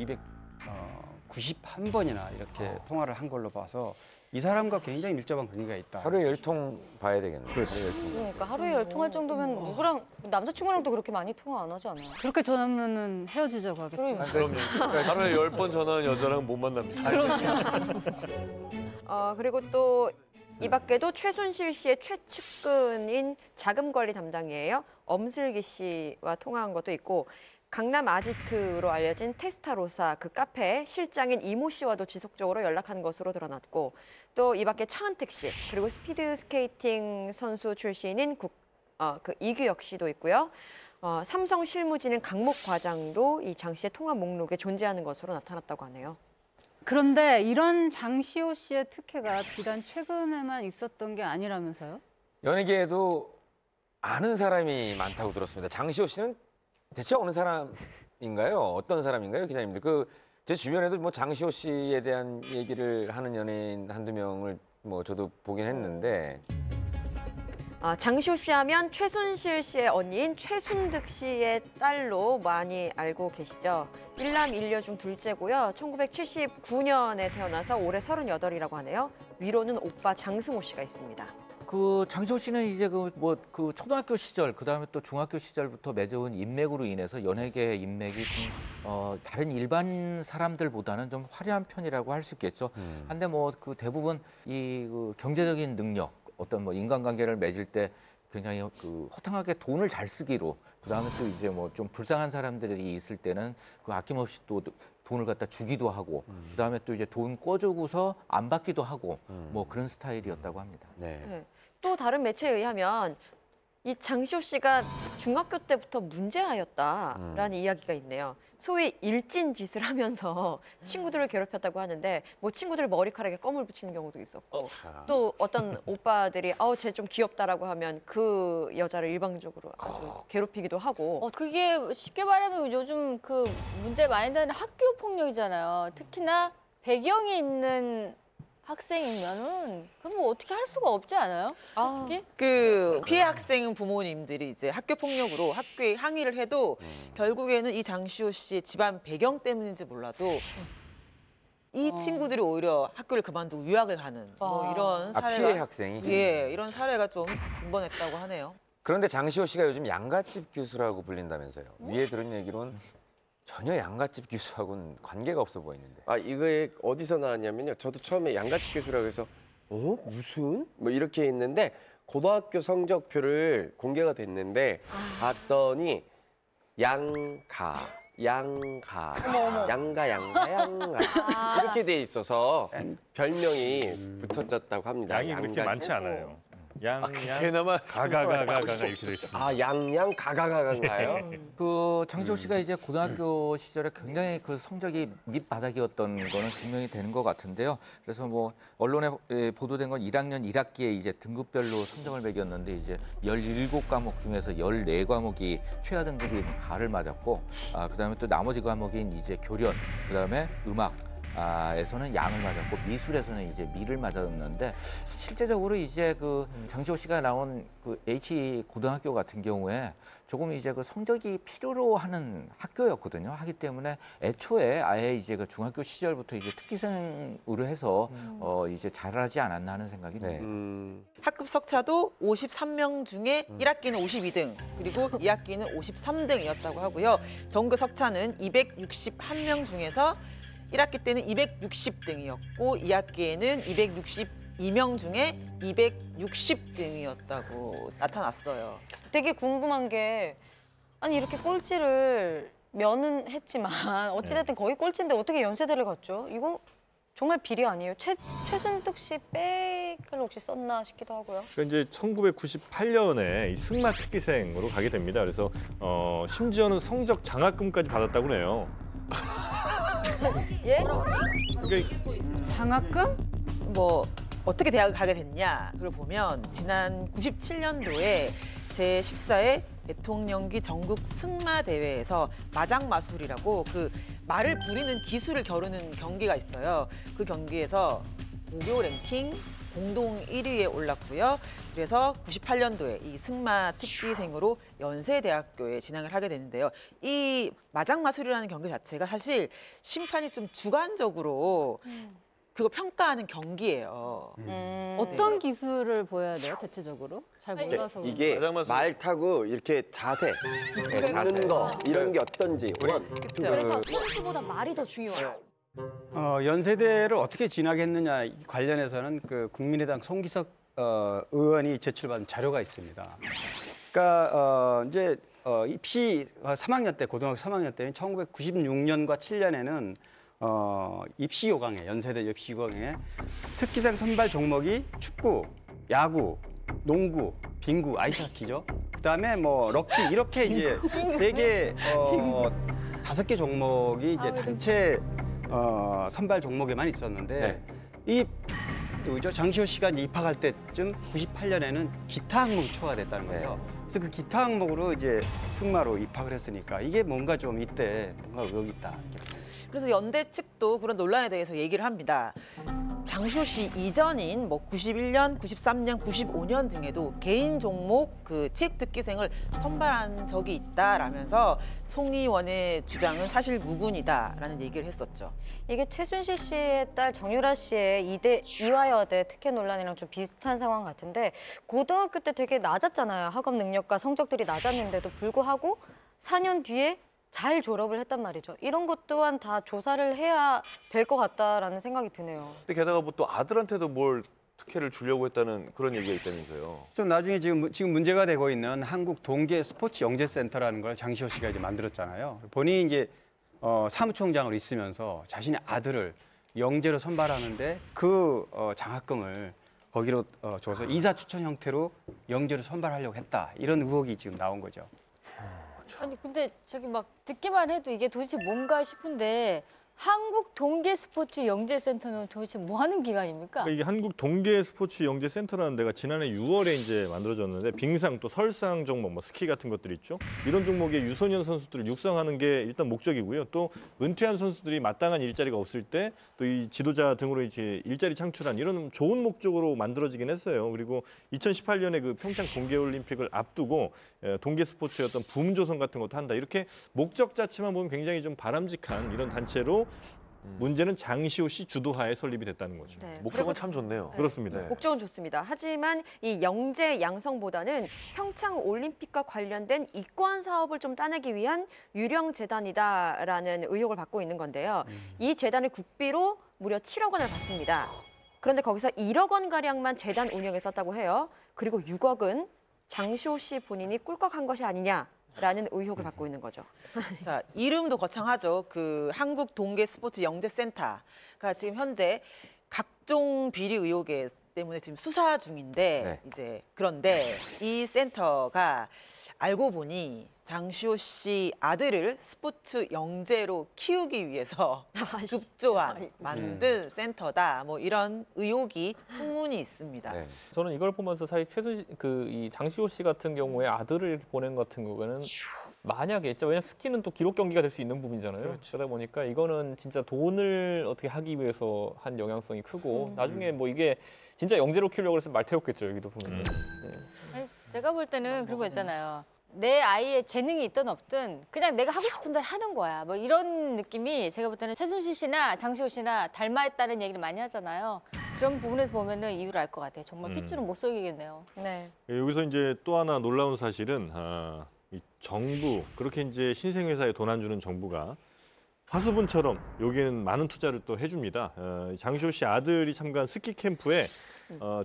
291번이나 이렇게 통화를 한 걸로 봐서 이 사람과 굉장히 밀접한 관계가 있다. 하루에 10통 봐야 되겠네요. 그렇죠. 그러니까 하루에 10통 할 정도면 누구랑 남자친구랑도 그렇게 많이 통화 안 하지 않아요? 그렇게 전화하면은 헤어지자고 하겠죠. 그럼요. 하루에 10번 전화하는 여자랑 못 만납니다. 그리고 또 이 밖에도 최순실 씨의 최측근인 자금관리 담당이에요. 엄슬기 씨와 통화한 것도 있고 강남 아지트로 알려진 테스타로사 그 카페 실장인 이모 씨와도 지속적으로 연락한 것으로 드러났고 또 이 밖에 차은택 씨 그리고 스피드 스케이팅 선수 출신인 그 이규혁 씨도 있고요. 삼성 실무진인 강목 과장도 이 장 씨의 통화 목록에 존재하는 것으로 나타났다고 하네요. 그런데 이런 장시호 씨의 특혜가 비단 최근에만 있었던 게 아니라면서요? 연예계에도 아는 사람이 많다고 들었습니다. 장시호 씨는 대체 어느 사람인가요? 어떤 사람인가요, 기자님들? 제 주변에도 뭐 장시호 씨에 대한 얘기를 하는 연예인 한두 명을 뭐 저도 보긴 했는데. 장시호 씨 하면 최순실 씨의 언니인 최순득 씨의 딸로 많이 알고 계시죠. 일남 일녀 중 둘째고요. 1979년에 태어나서 올해 38이라고 하네요. 위로는 오빠 장승호 씨가 있습니다. 그 장시호 씨는 이제 그 초등학교 시절 그다음에 또 중학교 시절부터 맺어온 인맥으로 인해서 연예계 인맥이 좀 다른 일반 사람들보다는 좀 화려한 편이라고 할 수 있겠죠. 한데 뭐 그 대부분 그 경제적인 능력 어떤 뭐 인간관계를 맺을 때 굉장히 그 허탕하게 돈을 잘 쓰기로 그다음에 또 이제 뭐 좀 불쌍한 사람들이 있을 때는 그 아낌없이 또 돈을 갖다 주기도 하고 그다음에 또 이제 돈 꿔주고서 안 받기도 하고 뭐 그런 스타일이었다고 합니다. 네. 또 다른 매체에 의하면 이 장시호 씨가 중학교 때부터 문제아였다라는 이야기가 있네요. 소위 일진 짓을 하면서 친구들을 괴롭혔다고 하는데 뭐 친구들 머리카락에 껌을 붙이는 경우도 있었고 또 어떤 오빠들이 쟤 좀 귀엽다라고 하면 그 여자를 일방적으로 괴롭히기도 하고 그게 쉽게 말하면 요즘 그 문제 많이 되는 학교 폭력이잖아요. 특히나 배경이 있는 학생이면은 그건 뭐 어떻게 할 수가 없지 않아요? 솔직히? 그 피해 학생 부모님들이 이제 학교 폭력으로 학교에 항의를 해도 결국에는 이 장시호 씨의 집안 배경 때문인지 몰라도 이 친구들이 오히려 학교를 그만두고 유학을 가는 뭐 이런 사례가 피해 학생이? 예, 이런 사례가 좀 빈번했다고 하네요. 그런데 장시호 씨가 요즘 양갓집 교수라고 불린다면서요. 위에 들은 얘기로는 전혀 양갓집 교수하고는 관계가 없어 보이는데. 이거에 어디서 나왔냐면요. 저도 처음에 양갓집 교수라고 해서 무슨? 뭐 이렇게 했는데 고등학교 성적표를 공개가 됐는데 봤더니 양가 이렇게 돼 있어서 별명이 붙었졌다고 합니다. 양이 그렇게 많지 않아요. 걔나마 가가가가가 이렇게 돼 있습니다. 양양 가가가가인가요? 그 장시호 씨가 이제 고등학교 시절에 굉장히 그 성적이 밑바닥이었던 거는 증명이 되는 것 같은데요. 그래서 뭐 언론에 보도된 건 1학년 1학기에 이제 등급별로 성적을 매겼는데 이제 17과목 중에서 14과목이 최하 등급인 가를 맞았고 그다음에 또 나머지 과목인 이제 교련, 그다음에 음악, 에서는 양을 맞았고 미술에서는 이제 미를 맞았는데 실제적으로 이제 그 장시호 씨가 나온 그 H 고등학교 같은 경우에 조금 이제 그 성적이 필요로 하는 학교였거든요. 하기 때문에 애초에 아예 이제 그 중학교 시절부터 이제 특기생으로 해서 이제 잘하지 않았나 하는 생각이 듭니다. 학급 석차도 53명 중에 1학기는 52등, 그리고 2학기는 53등이었다고 하고요. 전교 석차는 261명 중에서 1학기 때는 260등이었고 2학기에는 262명 중에 260등이었다고 나타났어요. 되게 궁금한 게 아니 이렇게 꼴찌를 면은 했지만 어찌됐든 거의 꼴찌인데 어떻게 연세대를 갔죠? 이거 정말 비리 아니에요? 최순득 씨 백을 혹시 썼나 싶기도 하고요. 그러니까 이제 1998년에 이 승마 특기생으로 가게 됩니다. 그래서 심지어는 성적 장학금까지 받았다고 해요. 예? 그러니까 장학금? 뭐 어떻게 대학을 가게 됐냐를 보면 지난 97년도에 제14회 대통령기 전국 승마 대회에서 마장마술이라고 그 말을 부리는 기술을 겨루는 경기가 있어요. 그 경기에서 고교 랭킹 공동 1위에 올랐고요. 그래서 98년도에 이 승마 특기생으로 연세대학교에 진학을 하게 되는데요. 이 마장마술이라는 경기 자체가 사실 심판이 좀 주관적으로 그거 평가하는 경기예요. 어떤 기술을 보여야 돼요, 대체적으로? 잘 몰라서. 이게 말 타고 이렇게 자세, 잡는 거 이런 게 어떤지. 그래서 선수보다 말이 더 중요해요. 연세대를 어떻게 진학했느냐 관련해서는 그 국민의당 송기석 의원이 제출받은 자료가 있습니다. 그러니까 이제 입시 3학년 때 고등학교 3학년 때는 1996년과 7년에는 입시 요강에 연세대 입시 요강에 특기생 선발 종목이 축구, 야구, 농구, 빙구, 아이스하키죠. 그다음에 뭐 럭비 이렇게 이제 되게 5개 종목이 이제 단체 선발 종목에만 있었는데 이 누구죠? 장시호 씨가 입학할 때쯤 98년에는 기타 항목이 추가됐다는 거죠. 그래서 그 기타 항목으로 이제 승마로 입학을 했으니까 이게 뭔가 좀 이때 뭔가 의혹이 있다. 그래서 연대 측도 그런 논란에 대해서 얘기를 합니다. 장시호 씨 이전인 뭐 91년, 93년, 95년 등에도 개인 종목 그 체육특기생을 선발한 적이 있다라면서 송 의원의 주장은 사실 무근이다라는 얘기를 했었죠. 이게 최순실 씨의 딸 정유라 씨의 이화여대 특혜 논란이랑 좀 비슷한 상황 같은데 고등학교 때 되게 낮았잖아요. 학업 능력과 성적들이 낮았는데도 불구하고 4년 뒤에 잘 졸업을 했단 말이죠. 이런 것 또한 다 조사를 해야 될 것 같다라는 생각이 드네요. 근데 게다가 뭐 또 아들한테도 뭘 특혜를 주려고 했다는 그런 얘기가 있다면서요. 좀 나중에 지금 문제가 되고 있는 한국 동계 스포츠 영재센터라는 걸 장시호 씨가 이제 만들었잖아요. 본인이 이제 사무총장으로 있으면서 자신의 아들을 영재로 선발하는데 그 장학금을 거기로 줘서 이사 추천 형태로 영재로 선발하려고 했다. 이런 의혹이 지금 나온 거죠. 아니 근데 저기 막 듣기만 해도 이게 도대체 뭔가 싶은데 한국 동계 스포츠 영재센터는 도대체 뭐 하는 기관입니까? 그러니까 이게 한국 동계 스포츠 영재 센터라는 데가 지난해 6월에 이제 만들어졌는데 빙상 또 설상 종목 뭐 스키 같은 것들 있죠. 이런 종목의 유소년 선수들을 육성하는 게 일단 목적이고요. 또 은퇴한 선수들이 마땅한 일자리가 없을 때 또 이 지도자 등으로 이제 일자리 창출한 이런 좋은 목적으로 만들어지긴 했어요. 그리고 2018년에 그 평창 동계 올림픽을 앞두고 동계 스포츠의 어떤 붐 조성 같은 것도 한다. 이렇게 목적 자체만 보면 굉장히 좀 바람직한 이런 단체로 문제는 장시호 씨 주도하에 설립이 됐다는 거죠. 네. 목적은 참 좋네요. 그렇습니다. 목적은 좋습니다. 하지만 이 영재 양성보다는 평창 올림픽과 관련된 이권 사업을 좀 따내기 위한 유령 재단이다라는 의혹을 받고 있는 건데요. 이 재단을 국비로 무려 7억 원을 받습니다. 그런데 거기서 1억 원 가량만 재단 운영에 썼다고 해요. 그리고 6억은 장시호 씨 본인이 꿀꺽한 것이 아니냐. 라는 의혹을 받고 있는 거죠. 자, 이름도 거창하죠. 그 한국 동계 스포츠 영재센터가 지금 현재 각종 비리 의혹에 때문에 지금 수사 중인데 이제 그런데 이 센터가 알고 보니 장시호 씨 아들을 스포츠 영재로 키우기 위해서 급조한 만든 센터다. 뭐 이런 의혹이 소문이 있습니다. 저는 이걸 보면서 사실 이 장시호 씨 같은 경우에 아들을 이렇게 보낸 것 같은 경우에는 만약에 진짜 왜냐면 스키는 또 기록 경기가 될 수 있는 부분이잖아요. 그렇죠. 그러다 보니까 이거는 진짜 돈을 어떻게 하기 위해서 한 영향성이 크고 나중에 뭐 이게 진짜 영재로 키우려고 해서 말 태웠겠죠. 여기도 보면. 아니, 제가 볼 때는 그런 거 있잖아요. 내 아이의 재능이 있든 없든 그냥 내가 하고 싶은 대로 하는 거야. 뭐 이런 느낌이 제가 볼 때는 최순실 씨나 장시호 씨나 닮아있다는 얘기를 많이 하잖아요. 그런 부분에서 보면은 이유를 알 것 같아요. 정말 핏줄은 못 속이겠네요. 네. 여기서 이제 또 하나 놀라운 사실은 이 정부 그렇게 이제 신생회사에 돈 안 주는 정부가 화수분처럼 여기에는 많은 투자를 또 해줍니다. 장시호 씨 아들이 참가한 스키 캠프에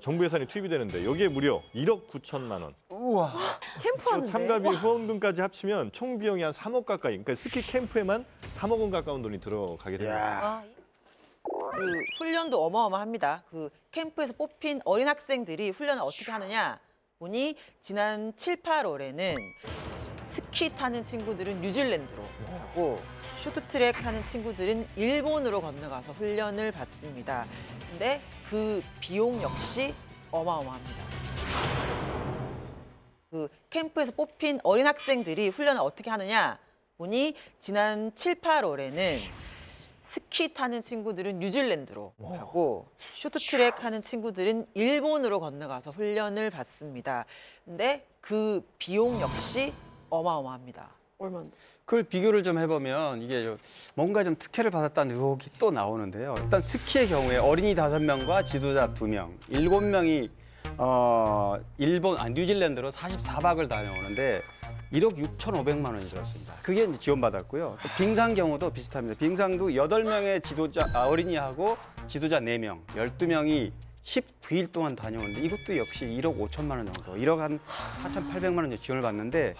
정부 예산이 투입이 되는데 여기에 무려 1억 9천만 원. 우와. 캠프 하는데? 참가비 후원금까지 합치면 총 비용이 한 3억 가까이. 그러니까 스키 캠프에만 3억 원 가까운 돈이 들어가게 됩니다. 그 훈련도 어마어마합니다. 그 캠프에서 뽑힌 어린 학생들이 훈련을 어떻게 하느냐 보니 지난 7, 8월에는 스키 타는 친구들은 뉴질랜드로 가고 쇼트트랙 하는 친구들은 일본으로 건너가서 훈련을 받습니다. 근데 그 비용 역시 어마어마합니다. 그 캠프에서 뽑힌 어린 학생들이 훈련을 어떻게 하느냐 보니 지난 7, 8월에는 스키 타는 친구들은 뉴질랜드로 가고 쇼트트랙 하는 친구들은 일본으로 건너가서 훈련을 받습니다. 근데 그 비용 역시 어마어마합니다. 얼마나? 그걸 비교를 좀 해보면 이게 뭔가 좀 특혜를 받았다는 의혹이 또 나오는데요. 일단 스키의 경우에 어린이 5명과 지도자 2명, 7명이 뉴질랜드로 44박을 다녀오는데 1억 6,500만 원이 들었습니다. 그게 이제 지원받았고요. 또 빙상 경우도 비슷합니다. 빙상도 8명의 어린이하고 지도자 4명, 12명이 19일 동안 다녀오는데 이것도 역시 1억 5천만 원 정도, 1억 한 4,800만 원 지원을 받는데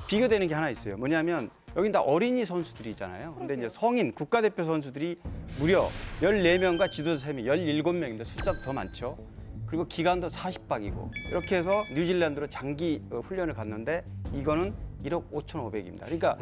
비교되는 게 하나 있어요. 뭐냐면 여긴 다 어린이 선수들이잖아요. 근데 이제 성인 국가대표 선수들이 무려 14명과 지도자 3명, 17명인데 숫자도 더 많죠. 그리고 기간도 40박이고 이렇게 해서 뉴질랜드로 장기 훈련을 갔는데 이거는 1억 5,500입니다. 그러니까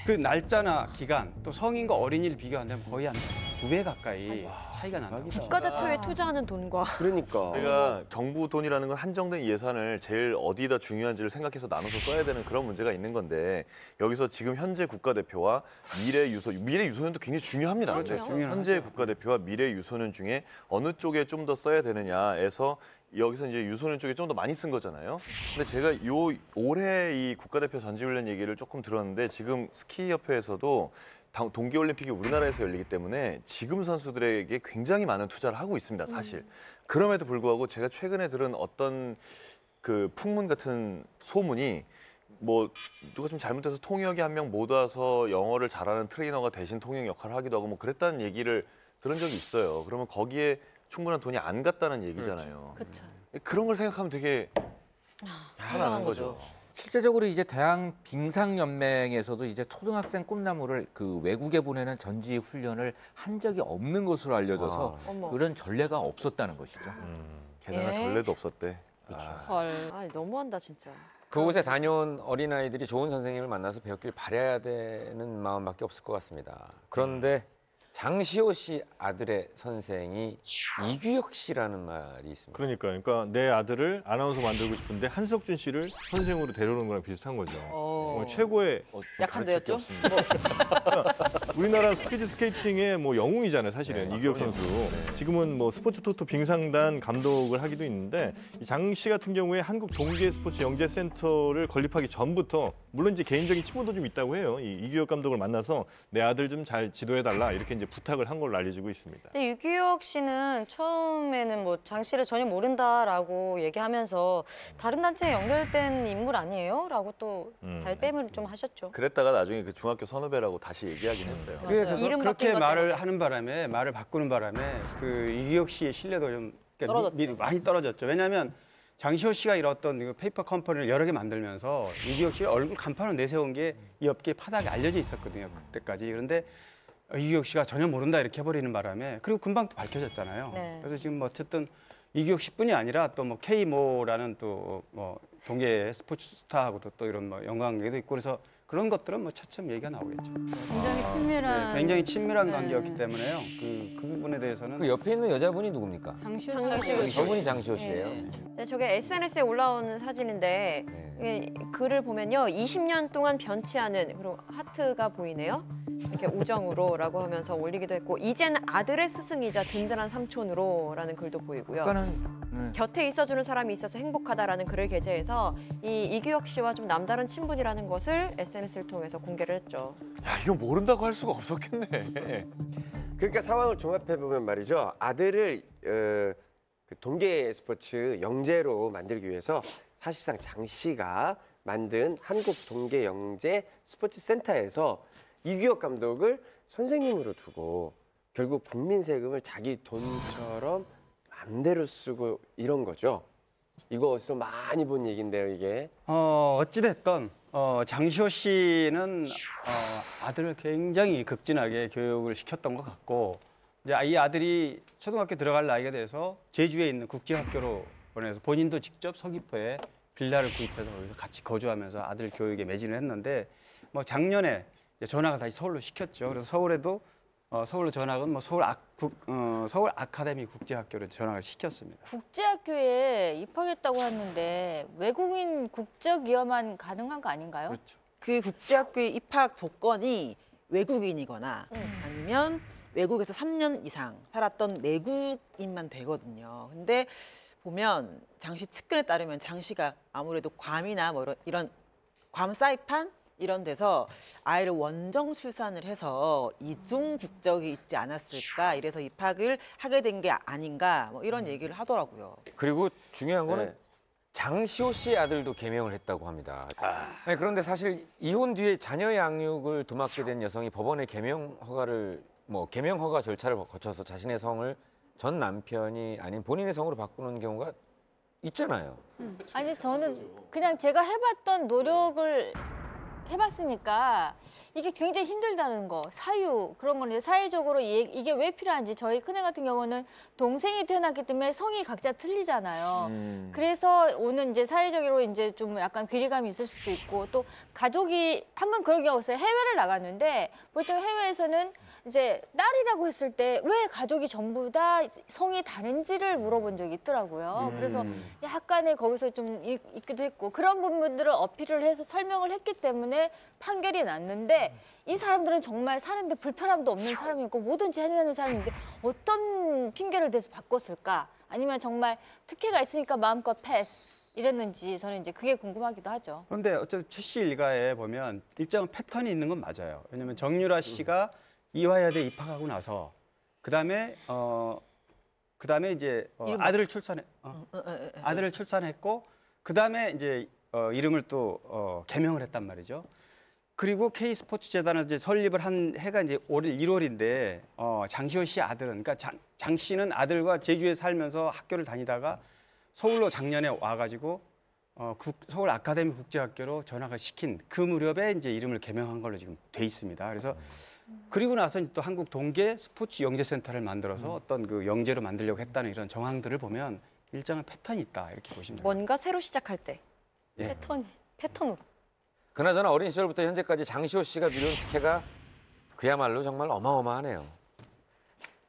그 날짜나 기간 또 성인과 어린이를 비교한다면 거의 한 2배 가까이 차이가 난다. 국가대표에 투자하는 돈과 그러니까 제가 정부 돈이라는 건 한정된 예산을 제일 어디다 중요한지를 생각해서 나눠서 써야 되는 그런 문제가 있는 건데 여기서 지금 현재 국가대표와 미래 유소년도 굉장히 중요합니다. 그렇죠. 근데 현재 국가대표와 미래 유소년 중에 어느 쪽에 좀 더 써야 되느냐에서 여기서 이제 유소년 쪽에 좀 더 많이 쓴 거잖아요. 근데 제가 올해 이 국가대표 전지훈련 얘기를 조금 들었는데 지금 스키협회에서도 동계올림픽이 우리나라에서 열리기 때문에 지금 선수들에게 굉장히 많은 투자를 하고 있습니다, 사실. 그럼에도 불구하고 제가 최근에 들은 어떤 그 풍문 같은 소문이 뭐 누가 좀 잘못해서 통역이 한 명 못 와서 영어를 잘하는 트레이너가 대신 통역 역할을 하기도 하고 뭐 그랬다는 얘기를 들은 적이 있어요. 그러면 거기에 충분한 돈이 안 갔다는 얘기잖아요. 그렇죠. 그런 걸 생각하면 되게 화나는 거죠. 실제적으로 이제 대한 빙상연맹에서도 이제 초등학생 꿈나무를 그 외국에 보내는 전지 훈련을 한 적이 없는 것으로 알려져서 그런 전례가 없었다는 것이죠. 게다가 전례도 없었대. 헐. 너무한다 진짜. 그곳에 다녀온 어린아이들이 좋은 선생님을 만나서 배웠길 바라야 되는 마음밖에 없을 것 같습니다. 그런데 장시호 씨 아들의 선생이 이규혁 씨라는 말이 있습니다. 그러니까 내 아들을 아나운서 만들고 싶은데 한석준 씨를 선생으로 데려오는 거랑 비슷한 거죠. 최고의 약한데였죠? 우리나라 스피드 스케이팅의 뭐 영웅이잖아요, 사실은 이규혁 선수. 지금은 뭐 스포츠 토토 빙상단 감독을 하기도 있는데 장 씨 같은 경우에 한국 동계 스포츠 영재센터를 건립하기 전부터 물론 이제 개인적인 친분도 좀 있다고 해요. 이 이규혁 감독을 만나서 내 아들 좀 잘 지도해달라 이렇게 이제 부탁을 한 걸로 알려지고 있습니다. 근데 유기혁 씨는 처음에는 뭐 장 씨를 전혀 모른다라고 얘기하면서 다른 단체에 연결된 인물 아니에요? 라고 또 발뺌을 좀 하셨죠. 그랬다가 나중에 그 중학교 선후배라고 다시 얘기하긴 했어요. 그렇게 말을 하는 바람에 말을 바꾸는 바람에 그 이규혁 씨의 신뢰도 좀 많이 떨어졌죠. 왜냐하면 장시호 씨가 이뤘던 그 페이퍼 컴퍼니를 여러 개 만들면서 이규혁 씨가 얼굴 간판을 내세운 게 이 업계 파닥에 알려져 있었거든요. 그때까지. 그런데 이규혁 씨가 전혀 모른다 이렇게 해버리는 바람에 그리고 금방 또 밝혀졌잖아요. 네. 그래서 지금 뭐 어쨌든 이규혁 씨뿐이 아니라 또 뭐 K모라는 또 뭐 동계 스포츠 스타하고도 또 이런 뭐 연관관계도 있고 그래서 그런 것들은 뭐 차츰 얘기가 나오겠죠. 굉장히 친밀한. 굉장히 친밀한 관계였기 때문에요. 그 부분에 대해서는 그 옆에 있는 여자분이 누굽니까? 장시호 씨. 저분이 장시호 씨예요. 네, 저게 SNS에 올라오는 사진인데 글을 보면요. 20년 동안 변치 않은, 그리고 하트가 보이네요. 이렇게 우정으로라고 하면서 올리기도 했고, 이젠 아들의 스승이자 든든한 삼촌으로라는 글도 보이고요. 곁에 있어주는 사람이 있어서 행복하다라는 글을 게재해서 이 이규혁 씨와 좀 남다른 친분이라는 것을 SNS를 통해서 공개를 했죠. 야, 이거 모른다고 할 수가 없었겠네. 그러니까 상황을 종합해 보면 말이죠. 아들을 그 동계 스포츠 영재로 만들기 위해서 사실상 장 씨가 만든 한국 동계 영재 스포츠 센터에서 이규혁 감독을 선생님으로 두고 결국 국민 세금을 자기 돈처럼 맘대로 쓰고 이런 거죠. 이거 어디서 많이 본 얘기인데요, 이게. 어찌됐든 장시호 씨는 아들을 굉장히 극진하게 교육을 시켰던 것 같고, 이제 이 아들이 초등학교 들어갈 나이가 돼서 제주에 있는 국제학교로 보내서 본인도 직접 서귀포에 빌라를 구입해서 거기서 같이 거주하면서 아들 교육에 매진을 했는데, 뭐 작년에 전학을 다시 서울로 시켰죠. 그래서 서울에도 서울로 전학은 뭐 서울 아카데미 국제학교로 전학을 시켰습니다. 국제학교에 입학했다고 하는데 외국인 국적이어만 가능한 거 아닌가요? 그렇죠. 그 국제학교의 입학 조건이 외국인이거나 아니면 외국에서 3년 이상 살았던 내국인만 되거든요. 근데 보면 장씨 측근에 따르면 장씨가 아무래도 괌이나 뭐 이런 괌 사이판 이런 데서 아이를 원정 출산을 해서 이중 국적이 있지 않았을까, 이래서 입학을 하게 된 게 아닌가, 뭐 이런 얘기를 하더라고요. 그리고 중요한 거는 장시호 씨의 아들도 개명을 했다고 합니다. 아니, 그런데 사실 이혼 뒤에 자녀 양육을 도맡게 된 여성이 법원에 개명 허가 절차를 거쳐서 자신의 성을 전 남편이 아닌 본인의 성으로 바꾸는 경우가 있잖아요. 아니 저는 그냥 제가 해봤던 노력을 해봤으니까 이게 굉장히 힘들다는 거, 사유 그런 거는 사회적으로 이게 왜 필요한지. 저희 큰애 같은 경우는 동생이 태어났기 때문에 성이 각자 틀리잖아요. 그래서 오는 이제 사회적으로 이제 좀 약간 괴리감이 있을 수도 있고, 또 가족이 한번 그런 경우가 있어요. 해외를 나갔는데 보통 해외에서는 이제 딸이라고 했을 때 왜 가족이 전부 다 성이 다른지를 물어본 적이 있더라고요. 그래서 약간의 거기서 좀 있기도 했고, 그런 부분들을 어필을 해서 설명을 했기 때문에 판결이 났는데, 이 사람들은 정말 사는데 불편함도 없는 사람이고 뭐든지 해내는 사람인데 어떤 핑계를 대서 바꿨을까? 아니면 정말 특혜가 있으니까 마음껏 패스 이랬는지, 저는 이제 그게 궁금하기도 하죠. 그런데 어쨌든 최 씨 일가에 보면 일정한 패턴이 있는 건 맞아요. 왜냐하면 정유라 씨가 이화여대 입학하고 나서 그다음에 이제 아들을 출산했고 그다음에 이제 이름을 또 개명을 했단 말이죠. 그리고 K스포츠재단을 이제 설립을 한 해가 이제 올 1월인데 장시호 씨 아들은, 그러니까 장 씨는 아들과 제주에 살면서 학교를 다니다가 서울로 작년에 와가지고 서울 아카데미 국제학교로 전학을 시킨 그 무렵에 이제 이름을 개명한 걸로 지금 돼 있습니다. 그래서 그리고 나서 또 한국 동계 스포츠 영재센터를 만들어서 어떤 그 영재로 만들려고 했다는 이런 정황들을 보면 일정한 패턴이 있다, 이렇게 보시면 됩니다. 뭔가 새로 시작할 때. 패턴으로. 그나저나 어린 시절부터 현재까지 장시호 씨가 누린 특혜가 그야말로 정말 어마어마하네요.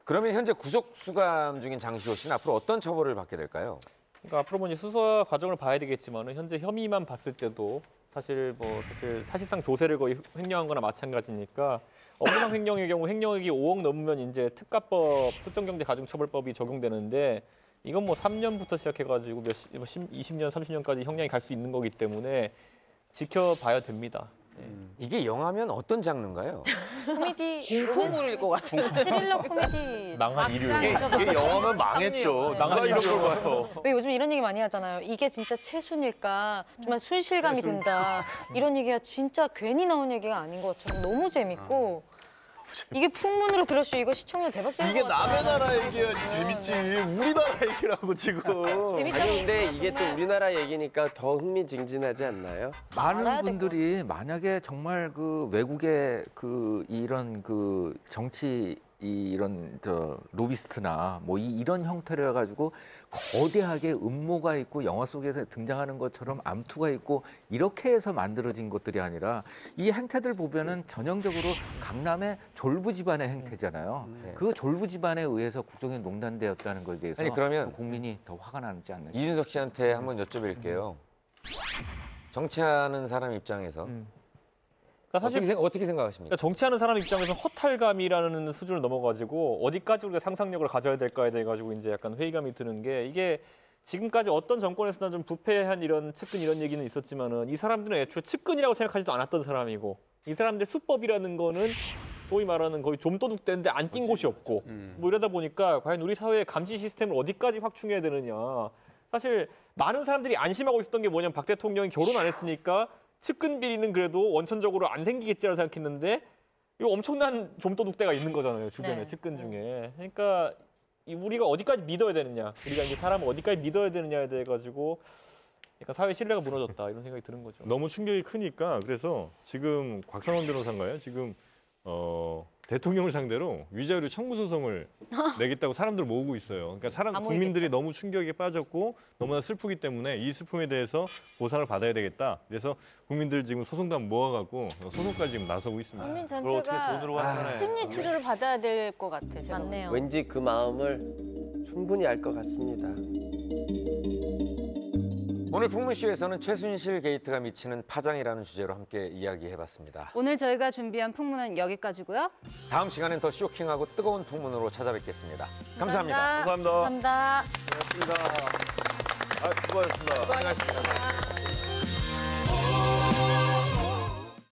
그러면 현재 구속 수감 중인 장시호 씨는 앞으로 어떤 처벌을 받게 될까요? 그러니까 앞으로 뭐 수사 과정을 봐야 되겠지만은 현재 혐의만 봤을 때도 사실상 조세를 거의 횡령한 거나 마찬가지니까, 업무상 횡령의 경우 횡령액이 5억 넘으면 이제 특가법, 특정경제가중처벌법이 적용되는데, 이건 뭐 3년부터 시작해가지고 20년, 30년까지 형량이 갈 수 있는 거기 때문에 지켜봐야 됩니다. 이게 영화면 어떤 장르인가요? 코미디, 공포물일 것 같은. 스릴러 코미디. 망한 일요. 이게 영화면 망했죠. 누가 이런 걸 봐요. 왜 요즘 이런 얘기 많이 하잖아요. 이게 진짜 최순일까? 정말 순실감이 든다. 이런 얘기가 진짜 괜히 나온 얘기가 아닌 것처럼 너무 재밌고, 이게 풍문으로 들었어요. 이거 시청률 대박적인 이게 것 같아요. 남의 나라 얘기야지 재밌지. 우리나라 얘기라고 지금. 아니 근데 이게 또 우리나라 얘기니까 더 흥미진진하지 않나요? 많은 분들이 만약에 정말 그 외국의 이런 정치 이런 로비스트나 뭐 이런 형태로 해가지고 거대하게 음모가 있고 영화 속에서 등장하는 것처럼 암투가 있고 이렇게 해서 만들어진 것들이 아니라, 이 행태들 보면은 전형적으로 강남의 졸부 집안의 행태잖아요. 그 졸부 집안에 의해서 국정이 농단되었다는 것에 대해서 아니, 그러면 국민이 더 화가 나지 않나. 이준석 씨한테 한번 여쭤볼게요. 정치하는 사람 입장에서 그러니까 사실 어떻게 생각하십니까? 그러니까 정치하는 사람 입장에서 허탈감이라는 수준을 넘어가지고 어디까지 우리가 상상력을 가져야 될까에 대해 가지고 이제 약간 회의감이 드는 게 이게 지금까지 어떤 정권에서나 좀 부패한 이런 측근 이런 얘기는 있었지만은 이 사람들은 애초에 측근이라고 생각하지도 않았던 사람이고 이 사람들 수법이라는 거는 소위 말하는 거의 좀도둑대인데 안 낀 곳이 없고 뭐 이러다 보니까 과연 우리 사회의 감시 시스템을 어디까지 확충해야 되느냐. 사실 많은 사람들이 안심하고 있었던 게 뭐냐면 박 대통령이 결혼 안 했으니까 측근 비리는 그래도 원천적으로 안 생기겠지라고 생각했는데 이거 엄청난 좀도둑대가 있는 거잖아요. 주변에 네. 측근 중에. 그러니까 우리가 어디까지 믿어야 되느냐. 우리가 이제 사람을 어디까지 믿어야 되느냐에 대해 가지고 약간 사회 신뢰가 무너졌다 이런 생각이 드는 거죠. 너무 충격이 크니까 그래서 지금 곽상원 변호사인가요? 지금 대통령을 상대로 위자료 청구 소송을 내겠다고 사람들 모으고 있어요. 그러니까 국민들이 너무 충격에 빠졌고 너무나 슬프기 때문에 이 슬픔에 대해서 보상을 받아야 되겠다. 그래서 국민들 지금 소송단 모아갖고 소송까지 지금 나서고 있습니다. 국민 그걸 어떻게 전체가 돈으로 환산해. 심리 치료를 받아야 될 것 같아. 제가 맞네요. 왠지 그 마음을 충분히 알 것 같습니다. 오늘 풍문쇼에서는 최순실 게이트가 미치는 파장이라는 주제로 함께 이야기해봤습니다. 오늘 저희가 준비한 풍문은 여기까지고요. 다음 시간엔 더 쇼킹하고 뜨거운 풍문으로 찾아뵙겠습니다. 감사합니다. 감사합니다. 감사합니다. 고맙습니다. 수고하셨습니다. 수고하셨습니다.